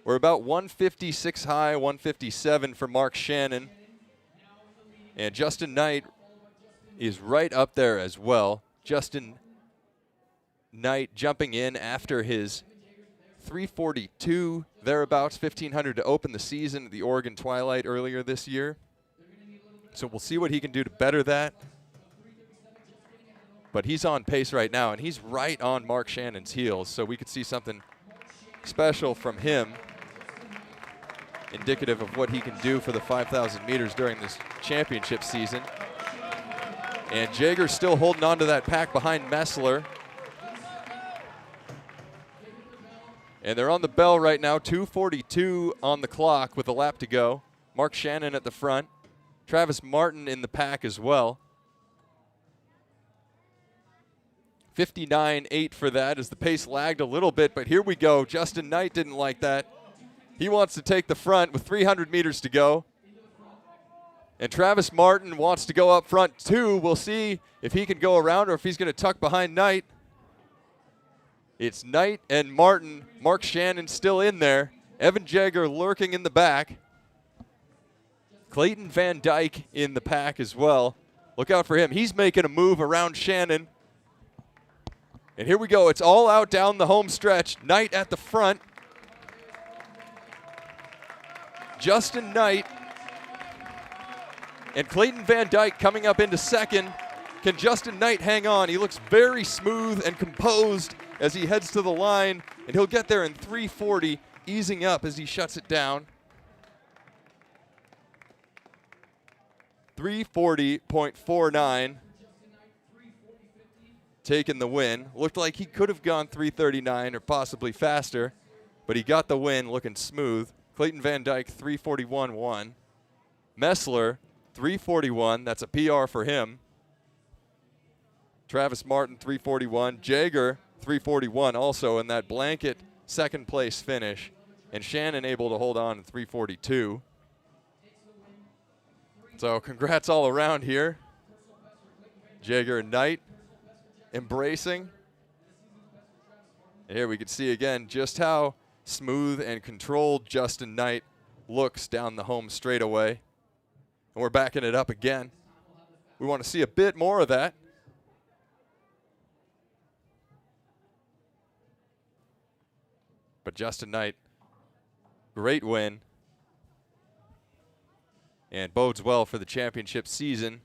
A: We're about 156 high, 157 for Mark Shannon. And Justin Knight is right up there as well. Justin Knight jumping in after his 342 thereabouts, 1,500 to open the season at the Oregon Twilight earlier this year. So we'll see what he can do to better that. But he's on pace right now, and he's right on Mark Shannon's heels. So we could see something special from him, indicative of what he can do for the 5,000 meters during this championship season. And Jager's still holding on to that pack behind Messler. And they're on the bell right now, 2:42 on the clock with a lap to go. Mark Shannon at the front. Travis Martin in the pack as well. 59.8 for that as the pace lagged a little bit, but here we go. Justin Knight didn't like that. He wants to take the front with 300 meters to go. And Travis Martin wants to go up front too. We'll see if he can go around or if he's going to tuck behind Knight. It's Knight and Martin. Mark Shannon still in there. Evan Jager lurking in the back. Clayton Van Dyke in the pack as well. Look out for him. He's making a move around Shannon. And here we go. It's all out down the home stretch. Knight at the front. Justin Knight and Clayton Van Dyke coming up into second. Can Justin Knight hang on? He looks very smooth and composed as he heads to the line, and he'll get there in 3:40, easing up as he shuts it down. 3:40.49. Taking the win. Looked like he could have gone 3:39 or possibly faster, but he got the win looking smooth. Clayton Van Dyke, 3:41.1. Messler, 3:41. That's a PR for him. Travis Martin, 3:41. Jager, 3:41 also in that blanket second place finish. And Shannon able to hold on in 3:42. So congrats all around here. Jager and Knight embracing. And here we can see again just how smooth and controlled Justin Knight looks down the home straightaway. And we're backing it up again. We want to see a bit more of that. But Justin Knight, great win. And bodes well for the championship season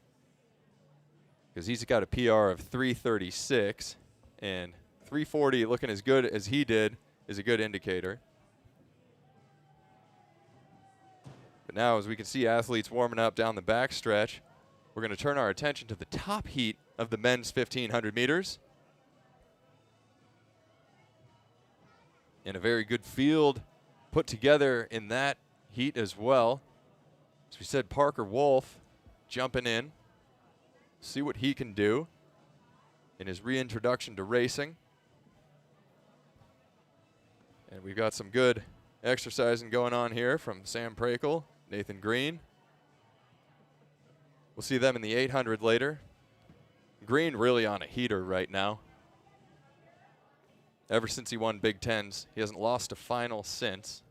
A: because he's got a PR of 3:36, and 3:40 looking as good as he did is a good indicator. But now as we can see athletes warming up down the backstretch, we're going to turn our attention to the top heat of the men's 1,500 meters. And a very good field put together in that heat as well. As we said, Parker Wolf jumping in. See what he can do in his reintroduction to racing. And we've got some good exercising going on here from Sam Prakel, Nathan Green. We'll see them in the 800 later. Green really on a heater right now. Ever since he won Big Tens, he hasn't lost a final since.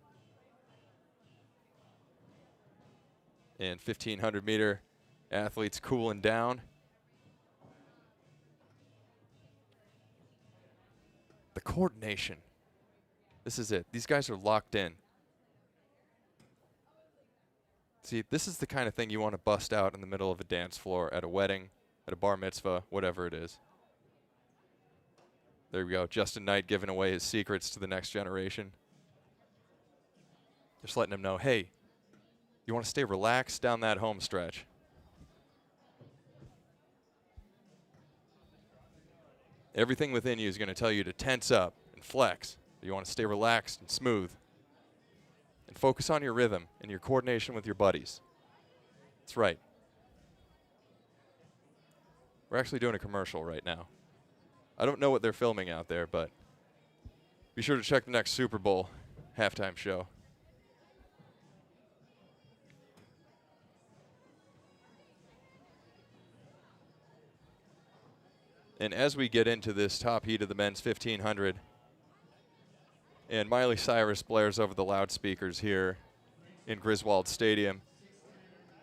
A: And 1,500 meter athletes cooling down. The coordination. This is it. These guys are locked in. See, this is the kind of thing you want to bust out in the middle of a dance floor at a wedding, at a bar mitzvah, whatever it is. There we go. Justin Knight giving away his secrets to the next generation. Just letting him know, hey, you want to stay relaxed down that home stretch. Everything within you is going to tell you to tense up and flex. You want to stay relaxed and smooth. And focus on your rhythm and your coordination with your buddies. That's right. We're actually doing a commercial right now. I don't know what they're filming out there, but be sure to check the next Super Bowl halftime show. And as we get into this top heat of the men's 1500, and Miley Cyrus blares over the loudspeakers here in Griswold Stadium,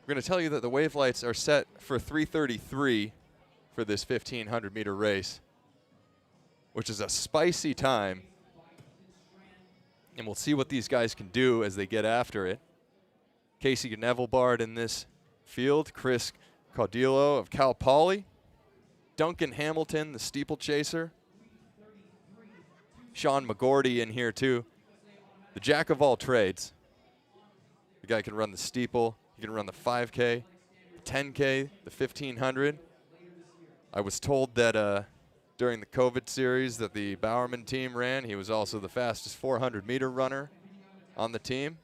A: we're going to tell you that the wave lights are set for 3:33 for this 1,500-meter race, which is a spicy time. And we'll see what these guys can do as they get after it. Casey Neville-Bard in this field, Chris Caudillo of Cal Poly, Duncan Hamilton, the steeplechaser. Sean McGordy in here too. The jack of all trades. The guy can run the steeple. He can run the 5K, the 10K, the 1,500. I was told that during the COVID series that the Bowerman team ran, he was also the fastest 400-meter runner on the team.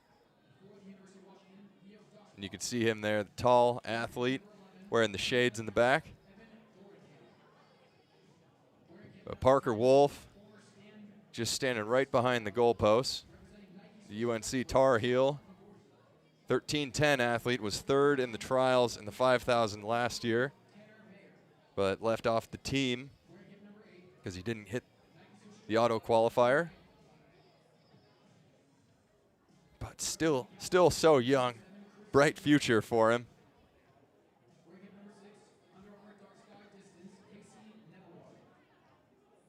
A: And you can see him there, the tall athlete, wearing the shades in the back. Parker Wolf just standing right behind the goalposts. The UNC Tar Heel, 13:10 athlete, was third in the trials in the 5,000 last year, but left off the team because he didn't hit the auto qualifier. But still so young. Bright future for him.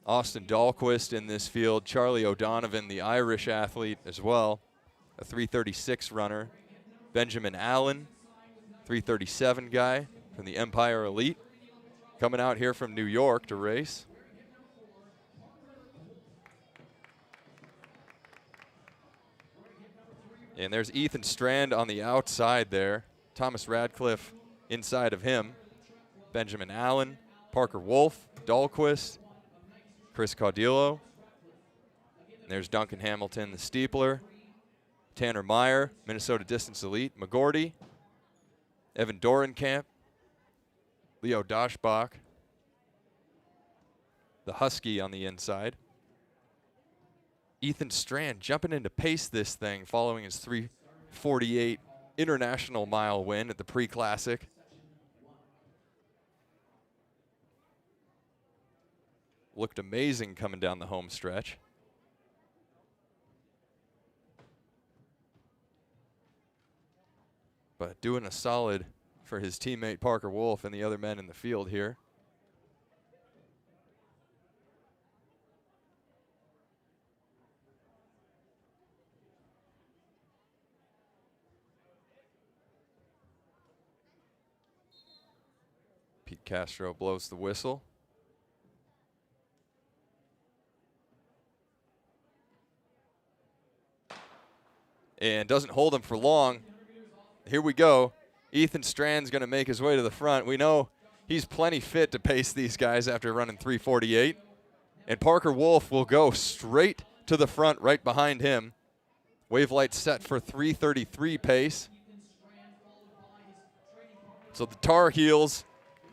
A: Austin Dahlquist in this field. Charlie O'Donovan, the Irish athlete as well, a 3:36 runner. Benjamin Allen, 3:37 guy from the Empire Elite, coming out here from New York to race. And there's Ethan Strand on the outside there. Thomas Radcliffe inside of him. Benjamin Allen, Parker Wolf, Dahlquist, Chris Caudillo. And there's Duncan Hamilton, the steepler. Tanner Meyer, Minnesota Distance Elite. McGordy, Evan Dorenkamp, Leo Doschbach, the Husky on the inside. Ethan Strand jumping in to pace this thing following his 3:48 international mile win at the Pre-Classic. Looked amazing coming down the home stretch. But doing a solid for his teammate Parker Wolf and the other men in the field here. Pete Castro blows the whistle. And doesn't hold him for long. Here we go. Ethan Strand's going to make his way to the front. We know he's plenty fit to pace these guys after running 3:48. And Parker Wolf will go straight to the front right behind him. Wave light set for 3:33 pace. So the Tar Heels,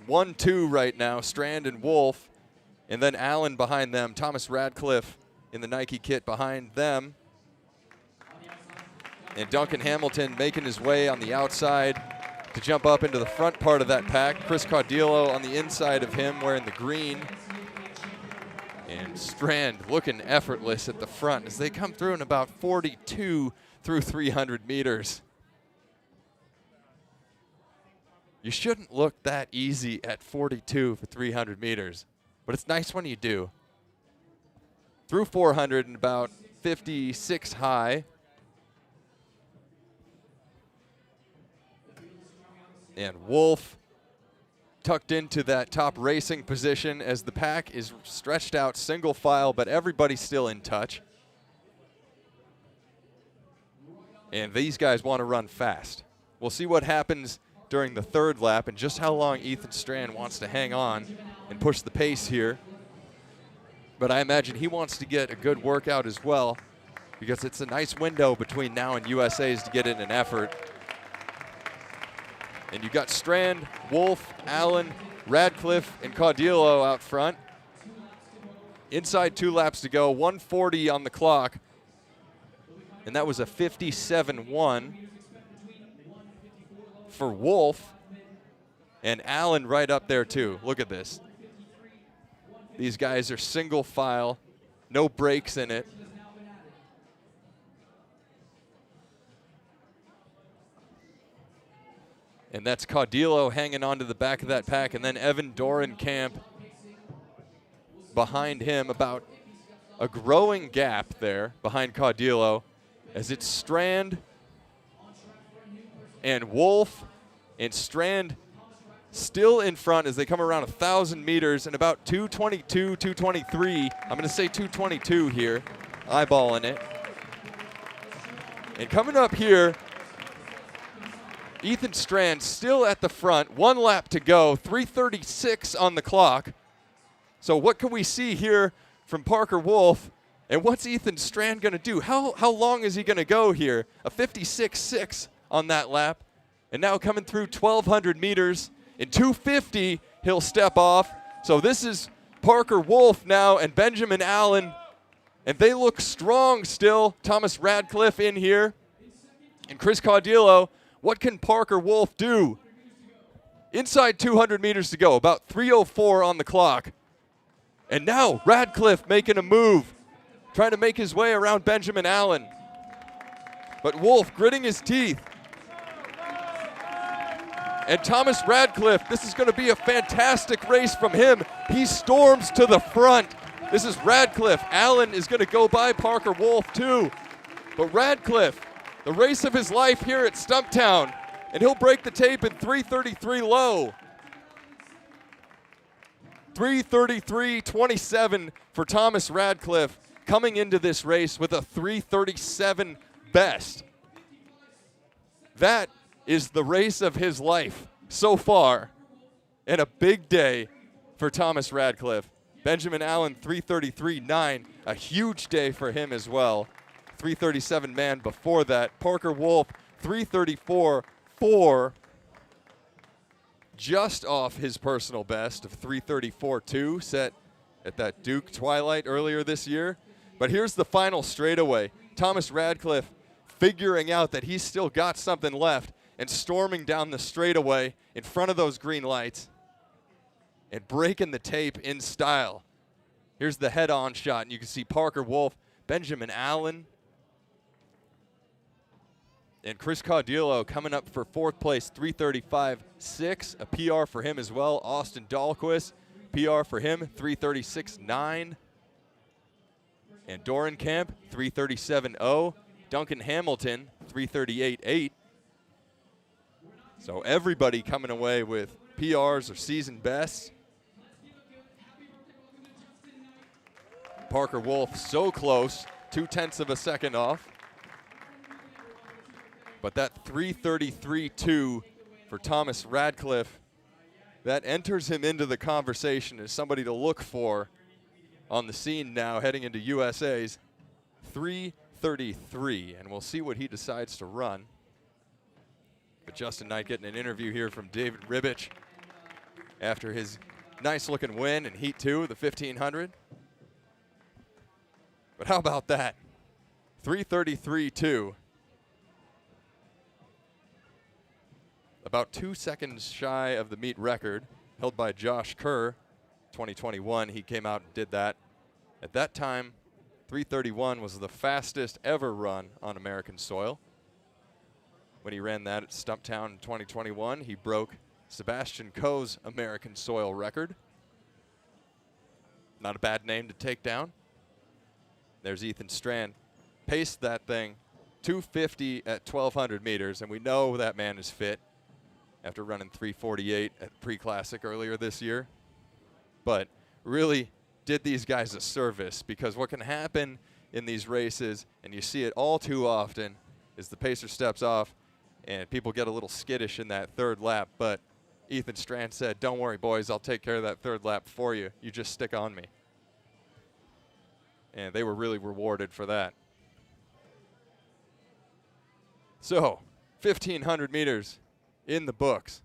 A: 1-2 right now, Strand and Wolf. And then Allen behind them, Thomas Radcliffe in the Nike kit behind them. And Duncan Hamilton making his way on the outside to jump up into the front part of that pack. Chris Caudillo on the inside of him wearing the green. And Strand looking effortless at the front as they come through in about 42 through 300 meters. You shouldn't look that easy at 42 for 300 meters, but it's nice when you do. Through 400 and about 56 high. And Wolf tucked into that top racing position as the pack is stretched out single file, but everybody's still in touch. And these guys want to run fast. We'll see what happens during the third lap and just how long Ethan Strand wants to hang on and push the pace here. But I imagine he wants to get a good workout as well, because it's a nice window between now and USA's to get in an effort. And you got Strand, Wolf, Allen, Radcliffe, and Caudillo out front. Inside 2 laps to go, 140 on the clock. And that was a 57-1 for Wolf. And Allen right up there too. Look at this. These guys are single file, no breaks in it. And that's Caudillo hanging onto the back of that pack, and then Evan Dorenkamp behind him, about a growing gap there behind Caudillo, as it's Strand and Wolf, and Strand still in front as they come around 1,000 meters and about 222, 223. I'm going to say 222 here, eyeballing it. And coming up here, Ethan Strand still at the front, 1 lap to go, 3:36 on the clock. So what can we see here from Parker Wolf, and what's Ethan Strand going to do? How long is he going to go here? A 56.6 on that lap, and now coming through 1,200 meters. In 250, he'll step off. So this is Parker Wolf now and Benjamin Allen, and they look strong still. Thomas Radcliffe in here, and Chris Caudillo. What can Parker Wolf do? Inside 200 meters to go, about 3:04 on the clock. And now Radcliffe making a move, trying to make his way around Benjamin Allen. But Wolf gritting his teeth. And Thomas Radcliffe, this is going to be a fantastic race from him. He storms to the front. This is Radcliffe. Allen is going to go by Parker Wolf too. But Radcliffe, the race of his life here at Stumptown, and he'll break the tape in 3:33 low. 3:33.27 for Thomas Radcliffe, coming into this race with a 3:37 best. That is the race of his life so far, and a big day for Thomas Radcliffe. Benjamin Allen, 3:33.9, a huge day for him as well. 3:37 man before that. Parker Wolf, 3:34.4, just off his personal best of 3:34.2, set at that Duke Twilight earlier this year. But here's the final straightaway. Thomas Radcliffe figuring out that he's still got something left and storming down the straightaway in front of those green lights and breaking the tape in style. Here's the head-on shot, and you can see Parker Wolf, Benjamin Allen, and Chris Caudillo coming up for 4th place, 3:35.6, a PR for him as well. Austin Dahlquist, PR for him, 3:36.9. And Dorenkamp, 3:37.0. Duncan Hamilton, 3:38.8. So everybody coming away with PRs or season bests. Parker Wolf so close, 0.2 of a second off. But that 3:33.2 for Thomas Radcliffe, that enters him into the conversation as somebody to look for on the scene now heading into USA's 3:33. And we'll see what he decides to run. But Justin Knight getting an interview here from David Ribich after his nice-looking win in Heat 2 of the 1500. But how about that? 3:33.2. About 2 seconds shy of the meet record held by Josh Kerr. 2021, he came out and did that. At that time, 3:31 was the fastest ever run on American soil. When he ran that at Stumptown in 2021, he broke Sebastian Coe's American soil record. Not a bad name to take down. There's Ethan Strand. Paced that thing 250 at 1,200 meters, and we know that man is fit. after running 3:48 at Pre-Classic earlier this year. But really did these guys a service, because what can happen in these races, and you see it all too often, is the pacer steps off and people get a little skittish in that third lap. But Ethan Strand said, "Don't worry, boys, I'll take care of that third lap for you. You just stick on me." And they were really rewarded for that. So, 1,500 meters in the books.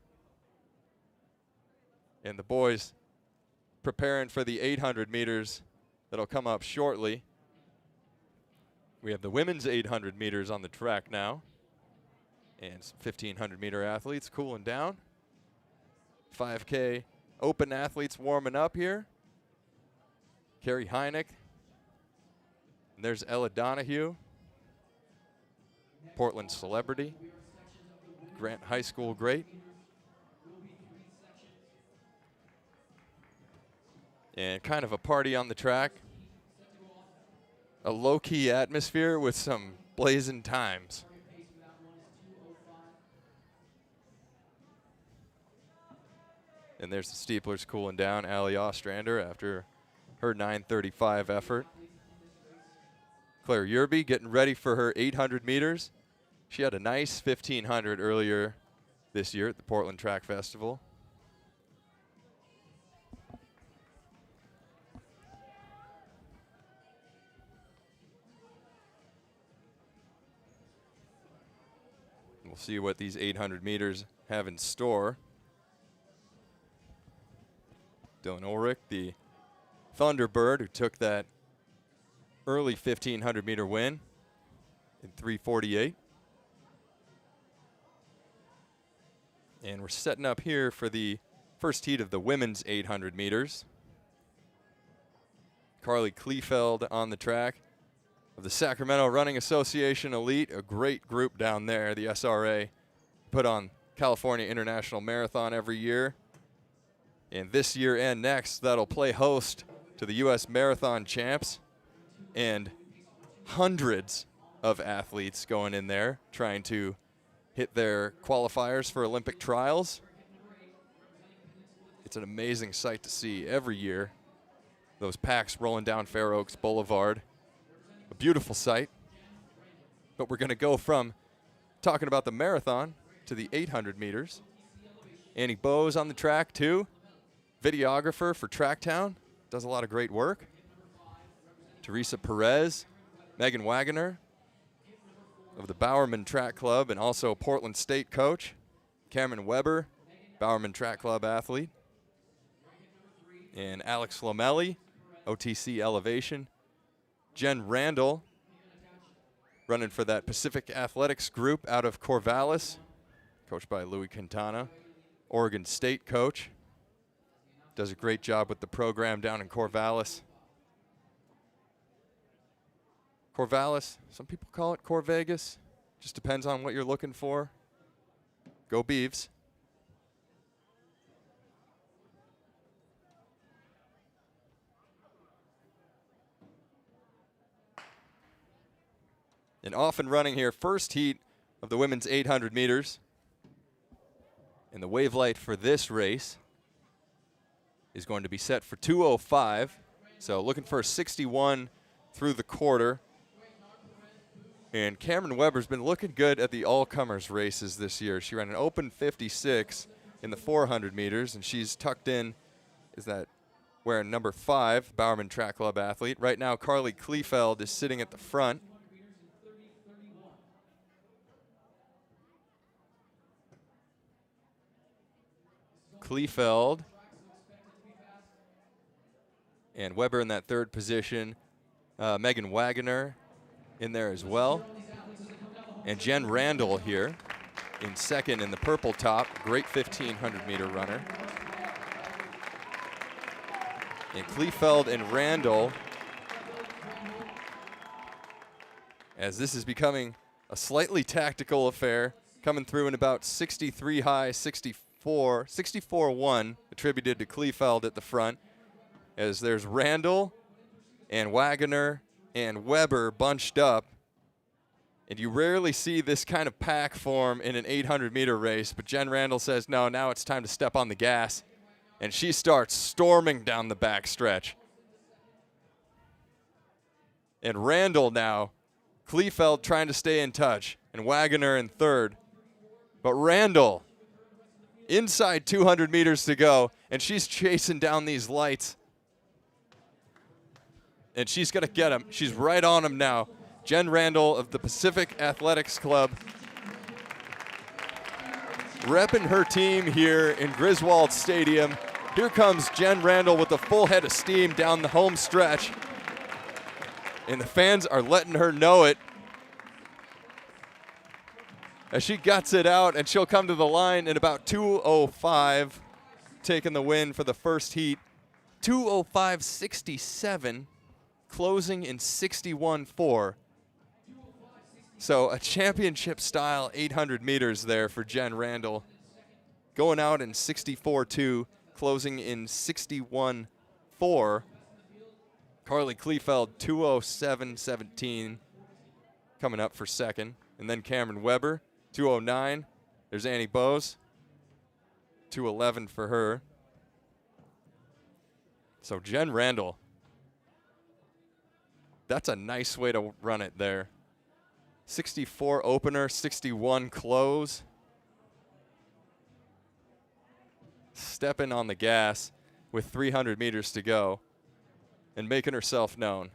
A: And the boys preparing for the 800 meters that'll come up shortly. We have the women's 800 meters on the track now. And some 1,500 meter athletes cooling down. 5K open athletes warming up here. Carrie Heineck. And there's Ella Donahue. Portland celebrity. Grant High School great. And kind of a party on the track. A low-key atmosphere with some blazing times. And there's the steeplers cooling down. Allie Ostrander after her 9:35 effort. Claire Yerby getting ready for her 800 meters. She had a nice 1,500 earlier this year at the Portland Track Festival. We'll see what these 800 meters have in store. Dylan Ulrich, the Thunderbird, who took that early 1,500 meter win in 3:48. And we're setting up here for the first heat of the women's 800 meters. Carly Kleefeld on the track of the Sacramento Running Association Elite, a great group down there. The SRA put on California International Marathon every year. And this year and next, that'll play host to the U.S. Marathon Champs. And hundreds of athletes going in there trying to hit their qualifiers for Olympic trials. It's an amazing sight to see every year. Those packs rolling down Fair Oaks Boulevard. A beautiful sight. But we're going to go from talking about the marathon to the 800 meters. Annie Bowes on the track too. Videographer for Tracktown. Does a lot of great work. Teresa Perez, Megan Wagoner of the Bowerman Track Club and also Portland State coach. Cameron Weber, Bowerman Track Club athlete. And Alex Lomelli, OTC Elevation. Jen Randall, running for that Pacific Athletics group out of Corvallis, coached by Louis Quintana, Oregon State coach. Does a great job with the program down in Corvallis. Corvallis, some people call it Corvegas. Just depends on what you're looking for. Go Beavs. And off and running here, first heat of the women's 800 meters. And the wave light for this race is going to be set for 2:05. So looking for a 61 through the quarter. And Cameron Weber's been looking good at the all-comers races this year. She ran an open 56 in the 400 meters, and she's tucked in, is that wearing number 5, Bowerman Track Club athlete. Right now, Carly Kleefeld is sitting at the front. Kleefeld and Weber in that third position. Megan Wagoner in there as well. And Jen Randall here in second in the purple top. Great 1,500 meter runner. And Kleefeld and Randall, as this is becoming a slightly tactical affair, coming through in about 63 high, 64-1, attributed to Kleefeld at the front, as there's Randall and Wagoner and Weber bunched up And you rarely see this kind of pack form in an 800-meter race, but Jen Randall says, no, now it's time to step on the gas. And she starts storming down the backstretch. And Randall now, Kleefeld trying to stay in touch, and Wagoner in third. But Randall, inside 200 meters to go, and she's chasing down these lights. And she's going to get him. She's right on him now. Jen Randall of the Pacific Athletics Club, repping her team here in Griswold Stadium. Here comes Jen Randall with a full head of steam down the home stretch. And the fans are letting her know it as she guts it out, and she'll come to the line in about 2:05, taking the win for the first heat. 2:05.67, closing in 61.4. So a championship-style 800 meters there for Jen Randall. Going out in 64.2, closing in 61.4. Carly Kleefeld, 2:07.17, coming up for second. And then Cameron Weber, 2:09. There's Annie Bose, 2:11 for her. So Jen Randall, that's a nice way to run it there. 64 opener, 61 close. Stepping on the gas with 300 meters to go and making herself known.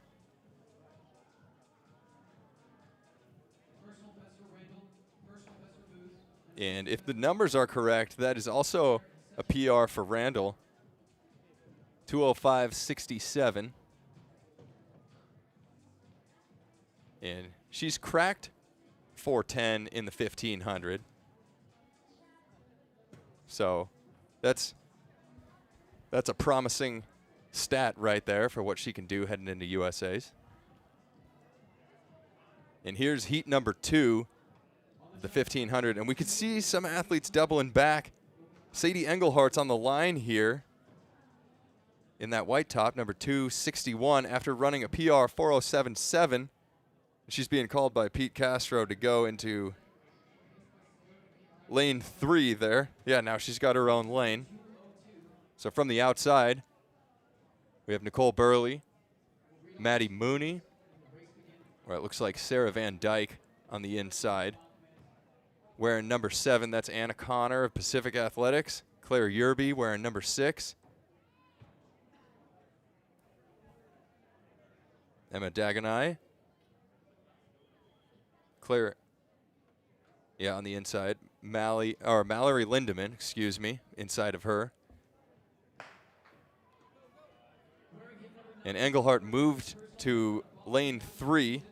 A: And if the numbers are correct, that is also a PR for Randall. 2:05.67. And she's cracked 4:10 in the 1500. So that's a promising stat right there for what she can do heading into USA's. And here's heat number 2, the 1500. And we could see some athletes doubling back. Sadie Englehart's on the line here in that white top, number 261, after running a PR 4:07.7. She's being called by Pete Castro to go into lane 3 there. Yeah, now she's got her own lane. So from the outside, we have Nicole Burley, Maddie Mooney, or it looks like Sarah Van Dyke on the inside. Wearing number 7, that's Anna Connor of Pacific Athletics. Claire Yerby wearing number 6. Emma Daganai. Claire, yeah, on the inside. Mallory Lindemann, excuse me, inside of her. And Engelhart moved to lane 3.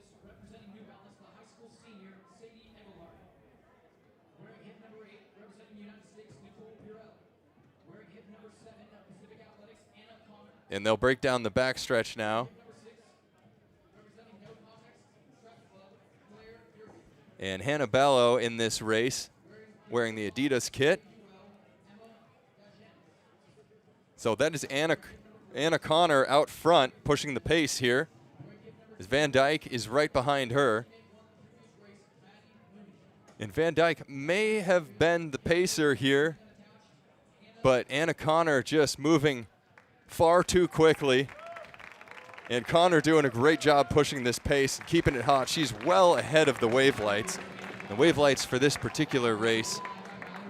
A: And they'll break down the backstretch now. And Hannah Bello in this race wearing the Adidas kit. So that is Anna Connor out front pushing the pace here, as Van Dyke is right behind her. And Van Dyke may have been the pacer here, but Anna Connor just moving far too quickly. And Connor doing a great job pushing this pace and keeping it hot. She's well ahead of the wave lights. The wave lights for this particular race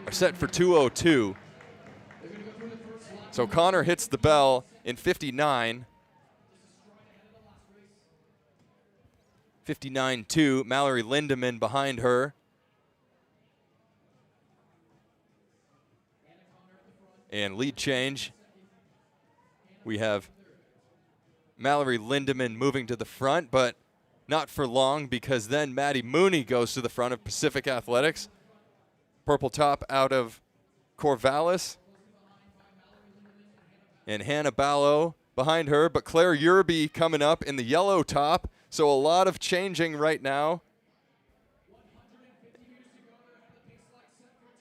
A: are set for 2:02. So Connor hits the bell in 59. 59.2. Mallory Lindemann behind her. And lead change. We have Mallory Lindemann moving to the front, but not for long, because then Maddie Mooney goes to the front of Pacific Athletics. Purple top out of Corvallis. And Hannah Ballo behind her, but Claire Yerby coming up in the yellow top. So a lot of changing right now.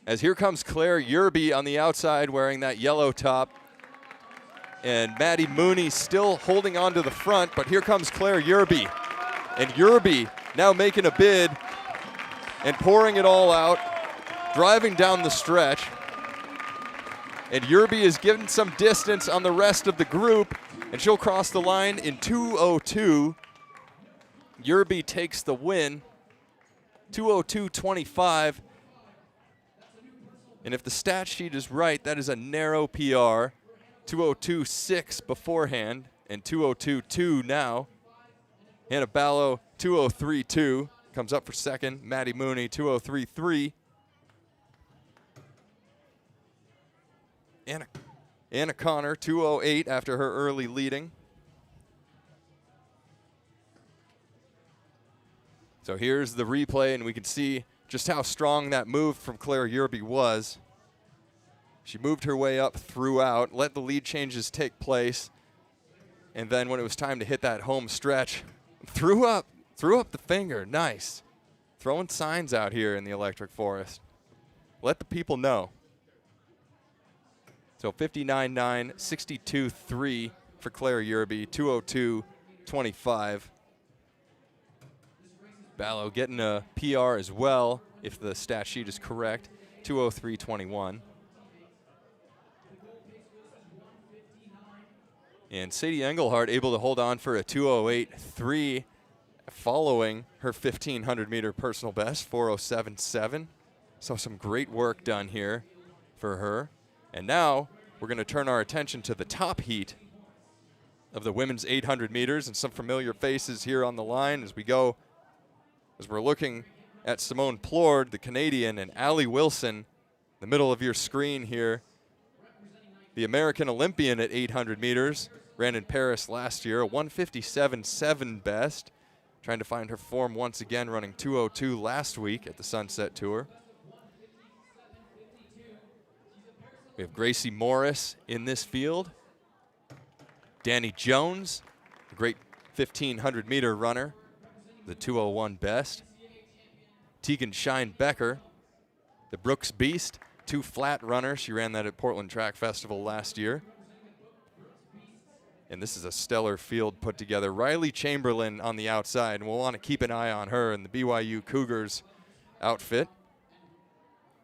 A: As here comes Claire Yerby on the outside wearing that yellow top. And Maddie Mooney still holding on to the front, but here comes Claire Yerby. And Yerby now making a bid and pouring it all out, driving down the stretch. And Yerby is given some distance on the rest of the group, and she'll cross the line in 2:02. Yerby takes the win, 2:02.25. And if the stat sheet is right, that is a narrow PR. 2:02.6 beforehand and 2:02.2 now. Hannah Ballo, 2:03.2, comes up for second. Maddie Mooney, 2:03.3. Anna Connor, 2:08 after her early leading. So here's the replay, and we can see just how strong that move from Claire Yerby was. She moved her way up throughout, let the lead changes take place, and then when it was time to hit that home stretch, threw up the finger. Nice. Throwing signs out here in the Electric Forest. Let the people know. So 59.9, 62.3 for Claire Yerby, 2:02.25. Ballo getting a PR as well, if the stat sheet is correct, 2:03.21. And Sadie Engelhardt able to hold on for a 2:08.3 following her 1,500-meter personal best, 4:07.7. So some great work done here for her. And now we're going to turn our attention to the top heat of the women's 800 meters, and some familiar faces here on the line as we're looking at Simone Plord, the Canadian, and Allie Wilson, the middle of your screen here. The American Olympian at 800 meters, ran in Paris last year, a 1:57.7 best, trying to find her form once again, running 2:02 last week at the Sunset Tour. We have Gracie Morris in this field. Danny Jones, a great 1,500-meter runner, the 2:01 best. Tegan Shine-Becker, the Brooks Beast, 2 flat runner. She ran that at Portland Track Festival last year. And this is a stellar field put together. Riley Chamberlain on the outside, and we'll want to keep an eye on her in the BYU Cougars outfit.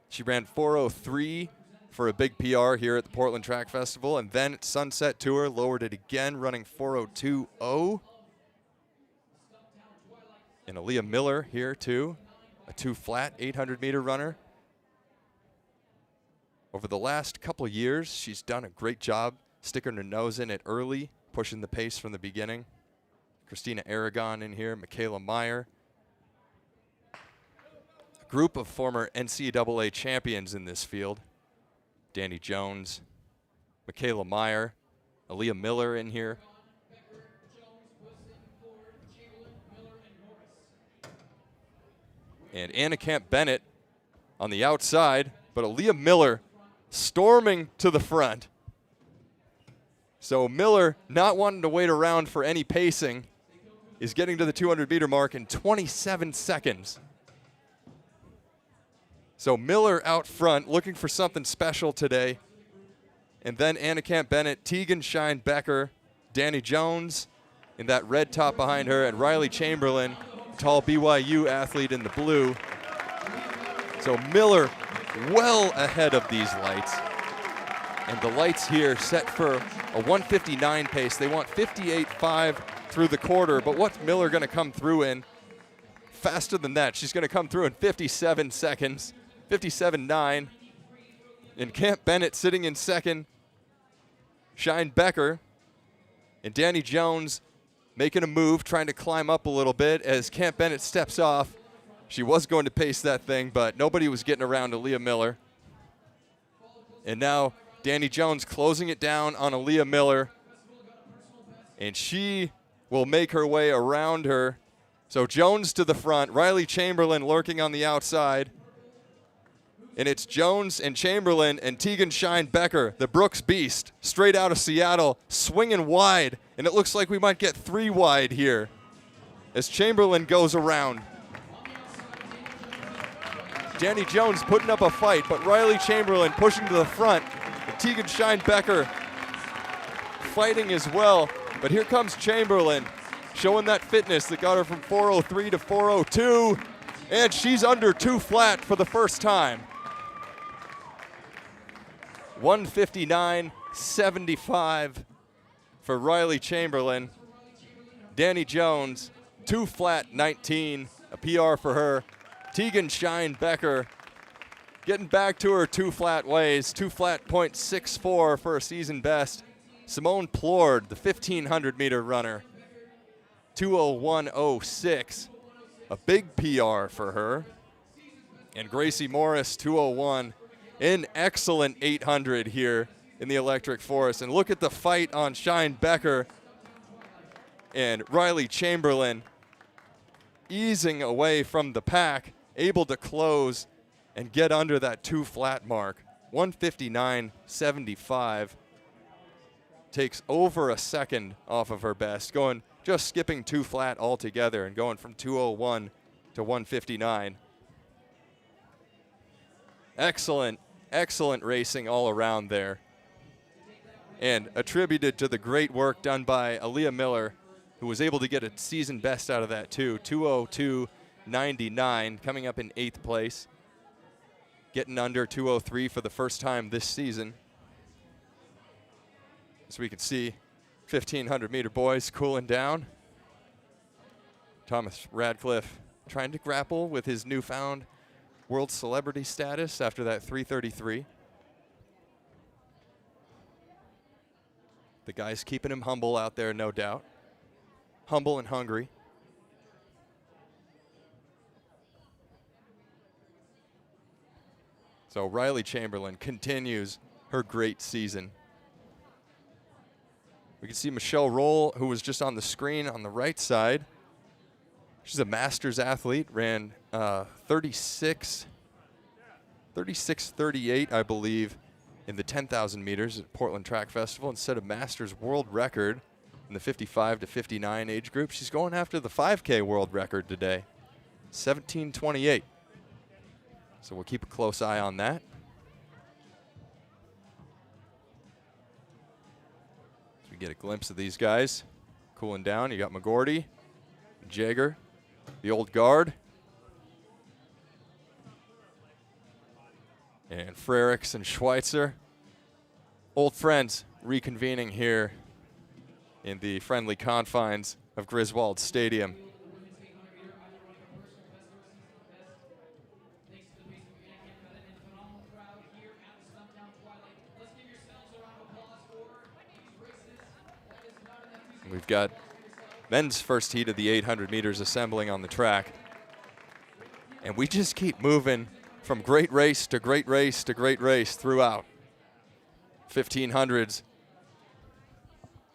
A: She ran 4:03 for a big PR here at the Portland Track Festival, and then at Sunset Tour, lowered it again, running 4:02.0. And Aaliyah Miller here too, a 2 flat 800-meter runner. Over the last couple of years, she's done a great job sticking her nose in it early, pushing the pace from the beginning. Christina Aragon in here, Michaela Meyer. A group of former NCAA champions in this field. Danny Jones, Michaela Meyer, Aaliyah Miller in here. And Anna Camp Bennett on the outside, but Aaliyah Miller storming to the front. So Miller, not wanting to wait around for any pacing, is getting to the 200-meter mark in 27 seconds. So Miller out front, looking for something special today. And then Anna Camp Bennett, Tegan Shine-Becker, Danny Jones in that red top behind her, and Riley Chamberlain, tall BYU athlete in the blue. So Miller well ahead of these lights. And the lights here set for a 1:59 pace. They want 58.5 through the quarter, but what's Miller going to come through in? Faster than that. She's going to come through in 57 seconds, 57.9. And Camp Bennett sitting in second. Shine-Becker and Danny Jones making a move, trying to climb up a little bit as Camp Bennett steps off. She was going to pace that thing, but nobody was getting around to Aaliyah Miller. And now Danny Jones closing it down on Aaliyah Miller. And she will make her way around her. So Jones to the front, Riley Chamberlain lurking on the outside. And it's Jones and Chamberlain and Tegan Shine-Becker, the Brooks Beast, straight out of Seattle, swinging wide. And it looks like we might get 3 wide here as Chamberlain goes around. Danny Jones putting up a fight, but Riley Chamberlain pushing to the front. And Tegan Shine-Becker fighting as well. But here comes Chamberlain, showing that fitness that got her from 4:03 to 4:02. And she's under 2 flat for the first time. 1:59.75 for Riley Chamberlain. Danny Jones, 2 flat 19, a PR for her. Tegan Shine Becker getting back to her 2 flat ways, 2 flat .64 for a season best. Simone Plord, the 1,500 meter runner, 2:01.06, a big PR for her. And Gracie Morris, 2:01, an excellent 800 here in the Electric Forest. And look at the fight on Shine Becker and Riley Chamberlain easing away from the pack, able to close and get under that 2 flat mark. 1:59.75 takes over a second off of her best, just skipping 2 flat altogether and going from 2:01 to 1:59. Excellent, excellent racing all around there. And attributed to the great work done by Aaliyah Miller, who was able to get a season best out of that too. 2:02.99, coming up in 8th place. Getting under 2:03 for the first time this season. As we can see, 1,500 meter boys cooling down. Thomas Radcliffe trying to grapple with his newfound world celebrity status after that 3:33. The guys keeping him humble out there, no doubt. Humble and hungry. So Riley Chamberlain continues her great season. We can see Michelle Roll, who was just on the screen on the right side. She's a Masters athlete, ran 36:38, I believe, in the 10,000 meters at Portland Track Festival instead of Masters world record in the 55 to 59 age group. She's going after the 5K world record today, 17:28. So we'll keep a close eye on that. So we get a glimpse of these guys cooling down. You got McGordy, Jager, the old guard, and Frericks and Schweitzer. Old friends reconvening here in the friendly confines of Griswold Stadium. We've got men's first heat of the 800 meters assembling on the track. And we just keep moving from great race to great race to great race throughout. 1500s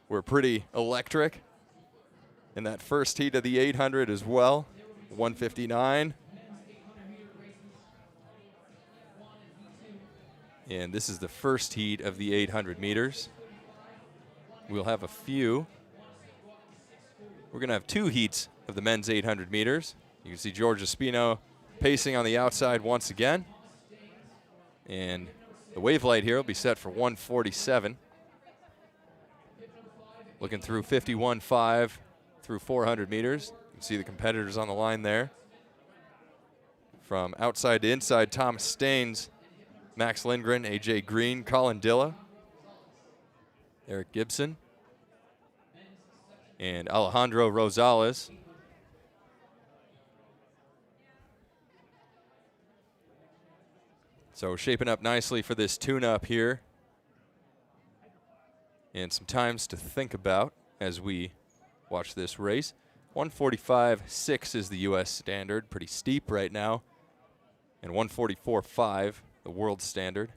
A: were pretty electric. In that first heat of the 800 as well, 1:59. And this is the first heat of the 800 meters. We'll have a few. We're going to have 2 heats of the men's 800 meters. You can see Georgia Spino pacing on the outside once again. And the wave light here will be set for 1:47. Looking through 51.5 through 400 meters. You can see the competitors on the line there. From outside to inside, Thomas Staines, Max Lindgren, AJ Green, Colin Dilla, Eric Gibson, and Alejandro Rosales. So shaping up nicely for this tune-up here. And some times to think about as we watch this race. 1:45.6 is the U.S. standard, pretty steep right now. And 1:44.5, the world standard.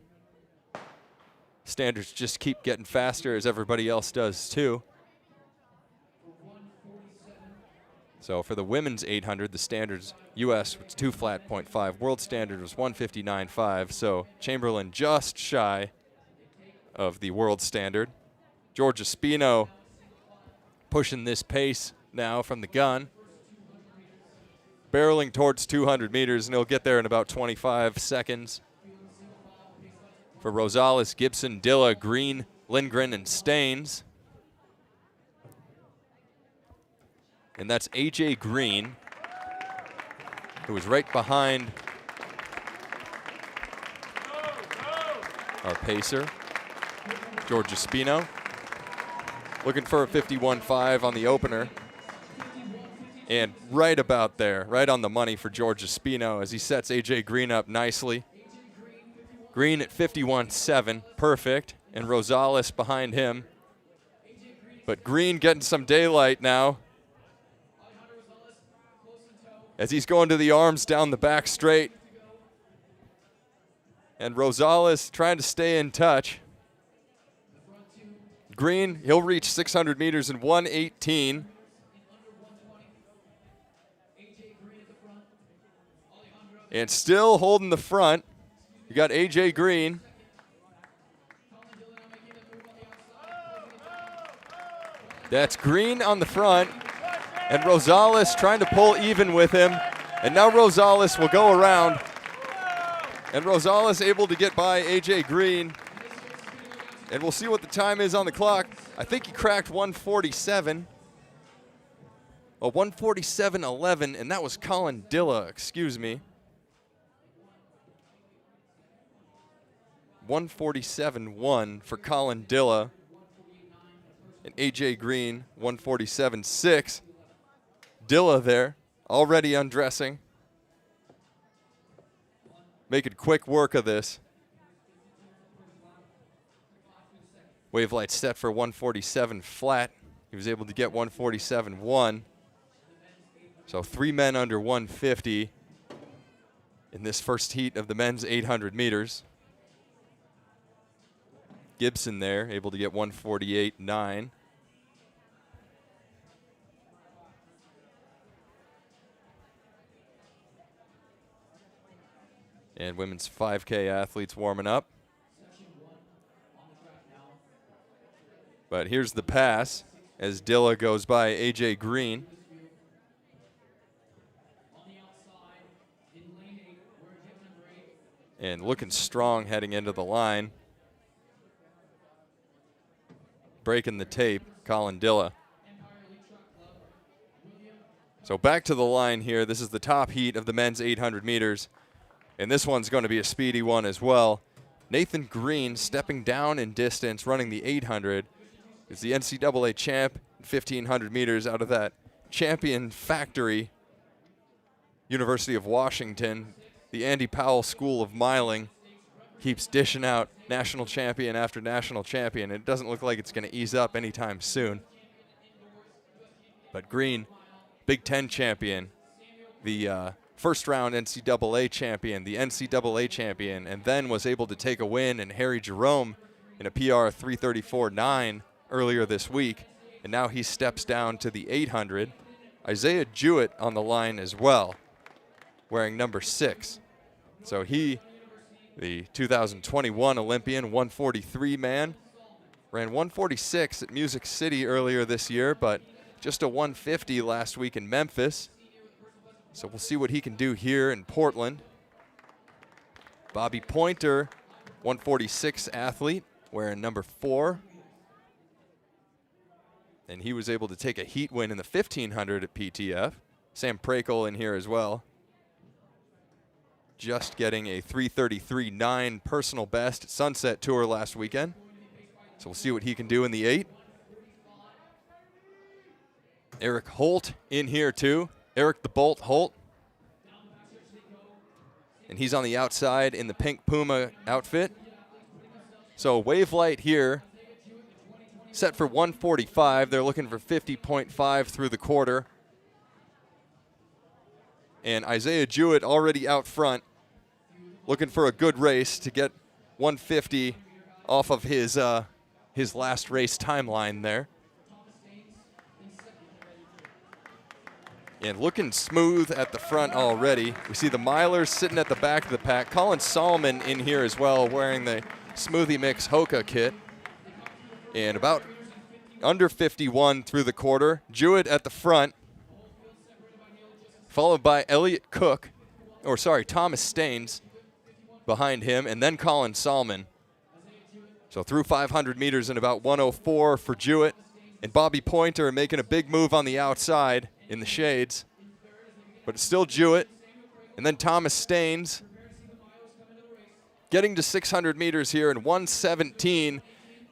A: Standards just keep getting faster as everybody else does too. So for the women's 800, the standards U.S. was 2 flat .5. World standard was 1:59.5. So Chamberlain just shy of the world standard. Georgia Spino pushing this pace now from the gun. Barreling towards 200 meters, and he'll get there in about 25 seconds. For Rosales, Gibson, Dilla, Green, Lindgren, and Staines. And that's AJ Green who was right behind our pacer, George Espino. Looking for a 51.5 on the opener. And right about there, right on the money for George Espino as he sets A.J. Green up nicely. Green at 51.7, perfect, and Rosales behind him. But Green getting some daylight now as he's going to the arms down the back straight. And Rosales trying to stay in touch. Green, he'll reach 600 meters in 1:18. And still holding the front, you got A.J. Green. That's Green on the front, and Rosales trying to pull even with him. And now Rosales will go around, and Rosales able to get by A.J. Green. And we'll see what the time is on the clock. I think he cracked 1:47. Well, 1:47.11, and that was Colin Dilla, excuse me. 1:47.1 for Colin Dilla. And A.J. Green, 1:47.6. Dilla there, already undressing. Making quick work of this. Wave light set for 1:47 flat. He was able to get 1:47.1. So 3 men under 150 in this first heat of the men's 800 meters. Gibson there, able to get 1:48.9. And women's 5K athletes warming up. But here's the pass as Dilla goes by A.J. Green. And looking strong heading into the line. Breaking the tape, Colin Dilla. So back to the line here. This is the top heat of the men's 800 meters. And this one's going to be a speedy one as well. Nathan Green stepping down in distance, running the 800. Is the NCAA champ in 1,500 meters out of that champion factory, University of Washington. The Andy Powell School of Miling keeps dishing out national champion after national champion. It doesn't look like it's going to ease up anytime soon. But Green, Big Ten champion, the first round NCAA champion, the NCAA champion, and then was able to take a win in Harry Jerome in a PR 3:34.9 earlier this week. And now he steps down to the 800. Isaiah Jewett on the line as well, wearing number 6. So he, the 2021 Olympian, 143 man, ran 146 at Music City earlier this year, but just a 150 last week in Memphis. So we'll see what he can do here in Portland. Bobby Pointer, 146 athlete, wearing number 4. And he was able to take a heat win in the 1,500 at PTF. Sam Prakel in here as well. Just getting a 3:33.9 personal best at Sunset Tour last weekend. So we'll see what he can do in the 8. Eric Holt in here too. Eric the Bolt Holt. And he's on the outside in the pink Puma outfit. So wave light here. Set for 145. They're looking for 50.5 through the quarter. And Isaiah Jewett already out front, looking for a good race to get 150 off of his last race timeline there. And looking smooth at the front already. We see the milers sitting at the back of the pack. Colin Solomon in here as well, wearing the Smoothie Mix Hoka kit. And about under 51 through the quarter. Jewett at the front, followed by Elliot Cook, or sorry, Thomas Staines behind him, and then Colin Solomon. So through 500 meters in about 104 for Jewett. And Bobby Pointer making a big move on the outside in the shades. But it's still Jewett And then Thomas Staines getting to 600 meters here in 1:17.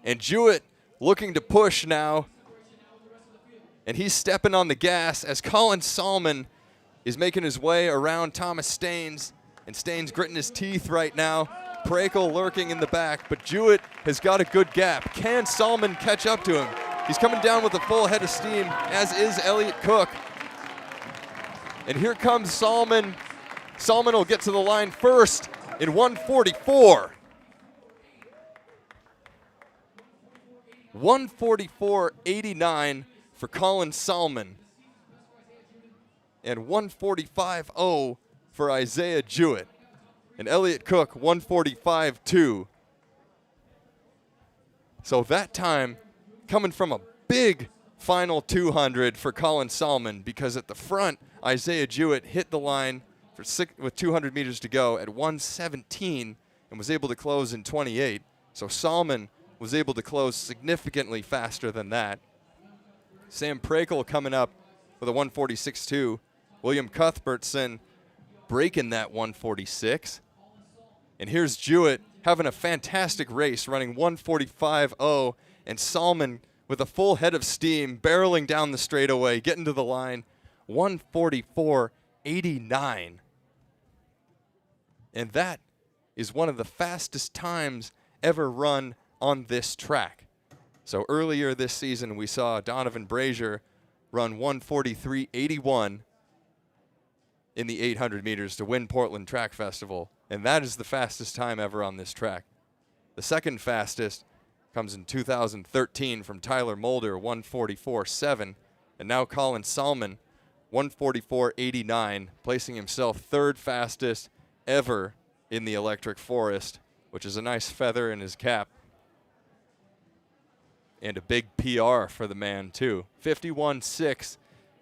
A: And Jewett looking to push now. And he's stepping on the gas as Colin Salmon is making his way around Thomas Staines. And Staines gritting his teeth right now. Prakel lurking in the back, but Jewett has got a good gap. Can Salmon catch up to him? He's coming down with a full head of steam, as is Elliott Cook. And here comes Salmon. Salmon will get to the line first in 1:44. 1:44.89 for Colin Salmon. And 1:45.0 for Isaiah Jewett. And Elliott Cook, 1:45.2. So that time coming from a big final 200 for Colin Salmon, because at the front, Isaiah Jewett hit the line with 200 meters to go at 1:17 and was able to close in 28. So Salmon was able to close significantly faster than that. Sam Prakel coming up with a 1:46.2. William Cuthbertson breaking that 1:46. And here's Jewett having a fantastic race, running 1:45.0, and Salmon with a full head of steam, barreling down the straightaway, getting to the line, 1:44.89. And that is one of the fastest times ever run on this track. So earlier this season, we saw Donovan Brazier run 1:43.81 in the 800 meters to win Portland Track Festival. And that is the fastest time ever on this track. The second fastest comes in 2013 from Tyler Mulder, 1:44.7. And now Colin Salmon, 1:44.89, placing himself third fastest ever in the Electric Forest, which is a nice feather in his cap. And a big PR for the man, too. 51.6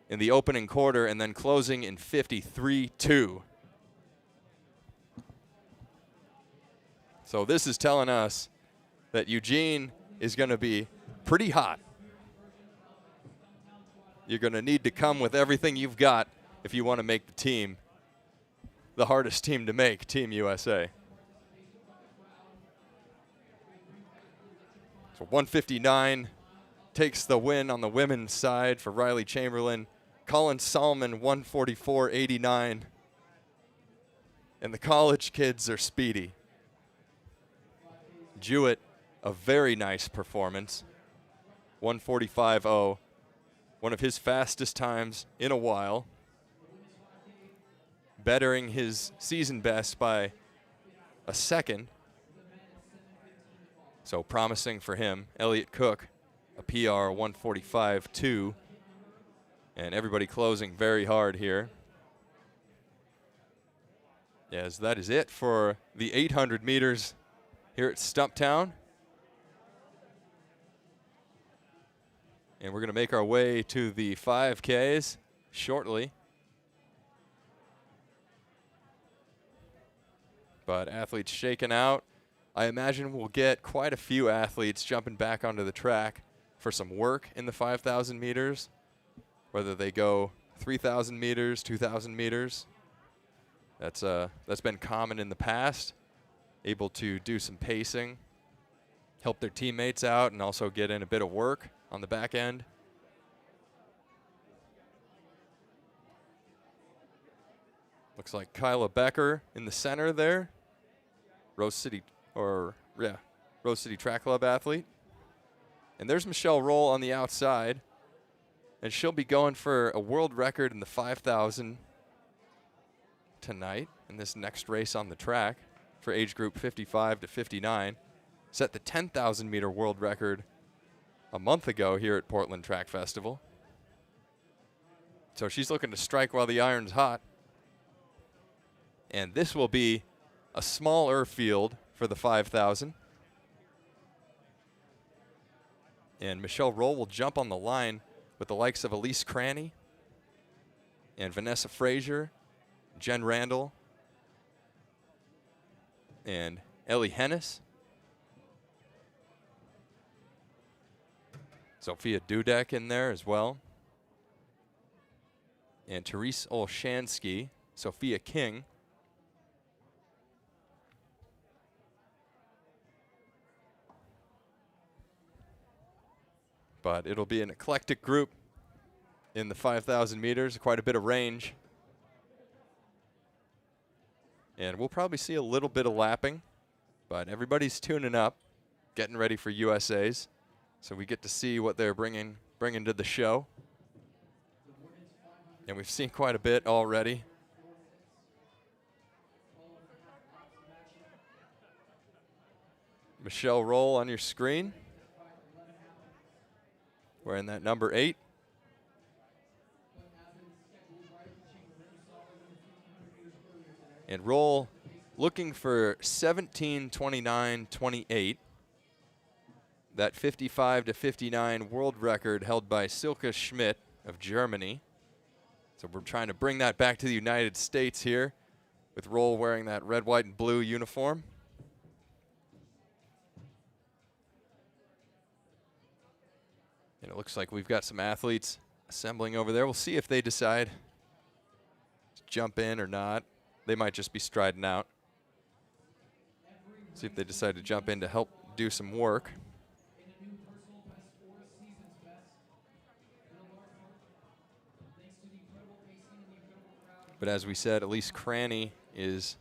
A: in the opening quarter, and then closing in 53.2. So this is telling us that Eugene is going to be pretty hot. You're going to need to come with everything you've got if you want to make the team, the hardest team to make, Team USA. So 159 takes the win on the women's side for Riley Chamberlain. Colin Salmon, 1:44.89. And the college kids are speedy. Jewett, a very nice performance. 1:45.0. One of his fastest times in a while. Bettering his season best by a second. So promising for him. Elliott Cook, a PR 1:45.2. And everybody closing very hard here. Yes, that is it for the 800 meters here at Stumptown. And we're going to make our way to the 5Ks shortly. But athletes shaking out. I imagine we'll get quite a few athletes jumping back onto the track for some work in the 5,000 meters, whether they go 3,000 meters, 2,000 meters. That's been common in the past, able to do some pacing, help their teammates out, and also get in a bit of work on the back end. Looks like Kyla Becker in the center there. Rose City Track Club athlete. And there's Michelle Roll on the outside. And she'll be going for a world record in the 5,000 tonight in this next race on the track for age group 55 to 59. Set the 10,000 meter world record a month ago here at Portland Track Festival. So she's looking to strike while the iron's hot. And this will be a smaller field for the 5,000. And Michelle Roll will jump on the line with the likes of Elise Cranny and Vanessa Frazier, Jen Randall, and Ellie Hennis. Sophia Dudek in there as well. And Therese Olshansky Sophia King. But it'll be an eclectic group in the 5,000 meters, quite a bit of range. And we'll probably see a little bit of lapping, but everybody's tuning up, getting ready for USA's. So we get to see what they're bringing to the show. And we've seen quite a bit already. Michelle Roll on your screen, wearing that number 8. And Roll looking for 17:29.28. That 55 to 59 world record held by Silke Schmidt of Germany. So we're trying to bring that back to the United States here, with Roll wearing that red, white, and blue uniform. And it looks like we've got some athletes assembling over there. We'll see if they decide to jump in or not. They might just be striding out. See if they decide to jump in to help do some work. But as we said, Elise Cranny is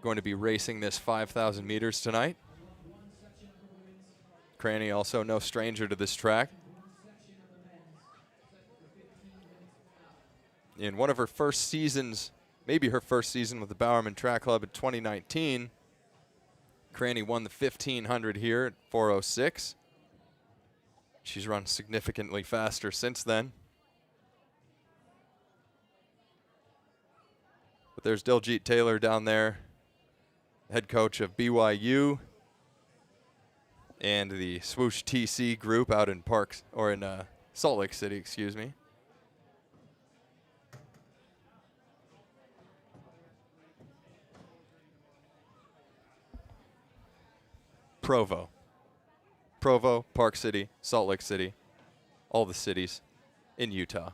A: going to be racing this 5,000 meters tonight. Cranny also no stranger to this track. In one of her first seasons, maybe her first season with the Bowerman Track Club in 2019, Cranny won the 1,500 here at 4:06. She's run significantly faster since then. But there's Diljit Taylor down there, head coach of BYU and the Swoosh TC group out in Salt Lake City, excuse me. Provo, Park City, Salt Lake City, all the cities in Utah.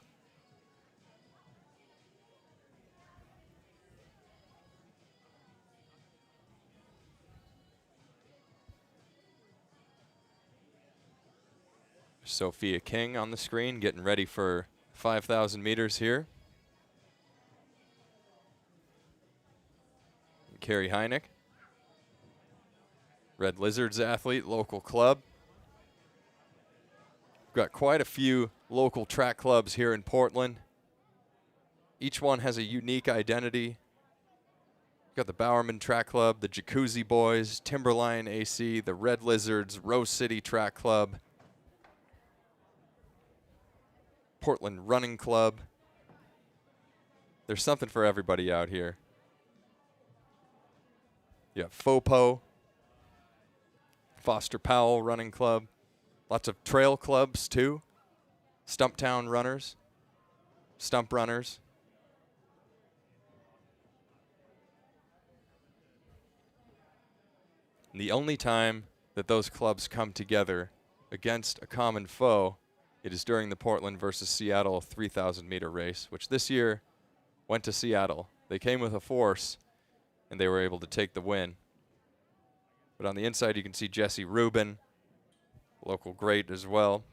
A: Sophia King on the screen, getting ready for 5,000 meters here. Carrie Heineck, Red Lizards athlete, local club. We've got quite a few local track clubs here in Portland. Each one has a unique identity. We've got the Bowerman Track Club, the Jacuzzi Boys, Timberline AC, the Red Lizards, Rose City Track Club, Portland Running Club. There's something for everybody out here. You have FOPO, Foster Powell Running Club, lots of trail clubs too, Stumptown runners, Stump runners. And the only time that those clubs come together against a common foe, it is during the Portland versus Seattle 3,000 meter race, which this year went to Seattle. They came with a force, and they were able to take the win. But on the inside, you can see Jesse Rubin, local great as well.